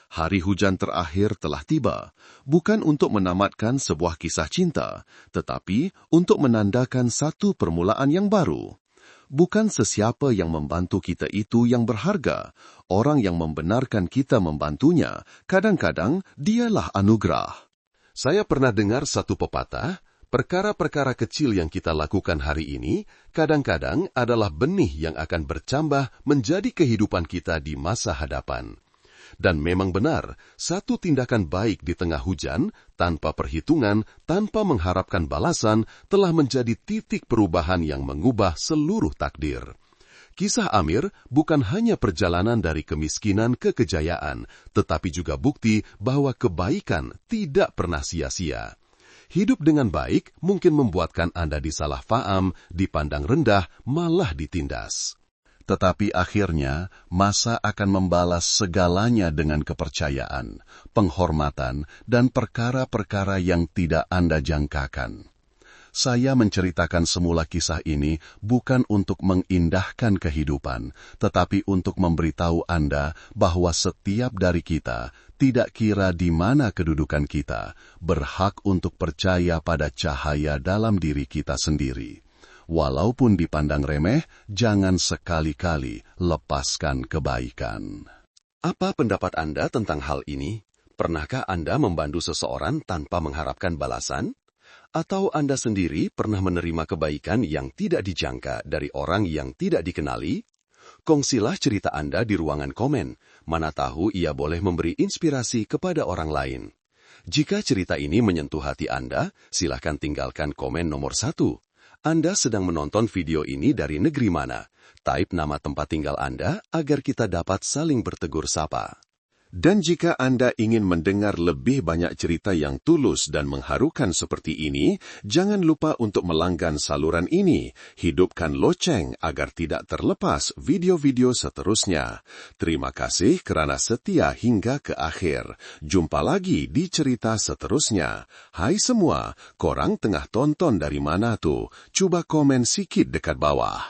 Hari hujan terakhir telah tiba, bukan untuk menamatkan sebuah kisah cinta, tetapi untuk menandakan satu permulaan yang baru. Bukan sesiapa yang membantu kita itu yang berharga. Orang yang membenarkan kita membantunya, kadang-kadang dialah anugerah. Saya pernah dengar satu pepatah, perkara-perkara kecil yang kita lakukan hari ini, kadang-kadang adalah benih yang akan bercambah menjadi kehidupan kita di masa hadapan. Dan memang benar, satu tindakan baik di tengah hujan, tanpa perhitungan, tanpa mengharapkan balasan, telah menjadi titik perubahan yang mengubah seluruh takdir. Kisah Amir bukan hanya perjalanan dari kemiskinan ke kejayaan, tetapi juga bukti bahwa kebaikan tidak pernah sia-sia. Hidup dengan baik mungkin membuatkan Anda disalah faham, dipandang rendah, malah ditindas. Tetapi akhirnya, masa akan membalas segalanya dengan kepercayaan, penghormatan, dan perkara-perkara yang tidak Anda jangkakan. Saya menceritakan semula kisah ini bukan untuk mengindahkan kehidupan, tetapi untuk memberitahu Anda bahwa setiap dari kita, tidak kira di mana kedudukan kita, berhak untuk percaya pada cahaya dalam diri kita sendiri. Walaupun dipandang remeh, jangan sekali-kali lepaskan kebaikan. Apa pendapat Anda tentang hal ini? Pernahkah Anda membantu seseorang tanpa mengharapkan balasan? Atau Anda sendiri pernah menerima kebaikan yang tidak dijangka dari orang yang tidak dikenali? Kongsilah cerita Anda di ruangan komen, mana tahu ia boleh memberi inspirasi kepada orang lain. Jika cerita ini menyentuh hati Anda, silakan tinggalkan komen nomor 1. Anda sedang menonton video ini dari negeri mana? Type nama tempat tinggal Anda agar kita dapat saling bertegur sapa. Dan jika Anda ingin mendengar lebih banyak cerita yang tulus dan mengharukan seperti ini, jangan lupa untuk melanggan saluran ini. Hidupkan loceng agar tidak terlepas video-video seterusnya. Terima kasih kerana setia hingga ke akhir. Jumpa lagi di cerita seterusnya. Hai semua, korang tengah tonton dari mana tu? Cuba komen sikit dekat bawah.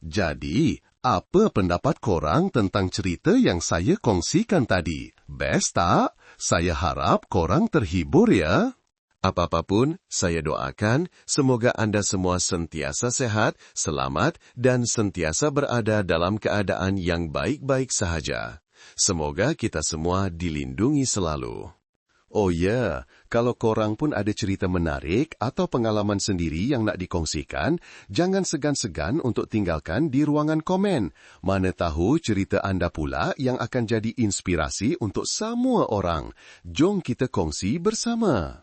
Jadi, apa pendapat korang tentang cerita yang saya kongsikan tadi? Best tak? Saya harap korang terhibur ya. Apapun, saya doakan semoga Anda semua sentiasa sehat, selamat, dan sentiasa berada dalam keadaan yang baik-baik sahaja. Semoga kita semua dilindungi selalu. Oh ya, kalau korang pun ada cerita menarik atau pengalaman sendiri yang nak dikongsikan, jangan segan-segan untuk tinggalkan di ruangan komen. Mana tahu cerita Anda pula yang akan jadi inspirasi untuk semua orang. Jom kita kongsi bersama.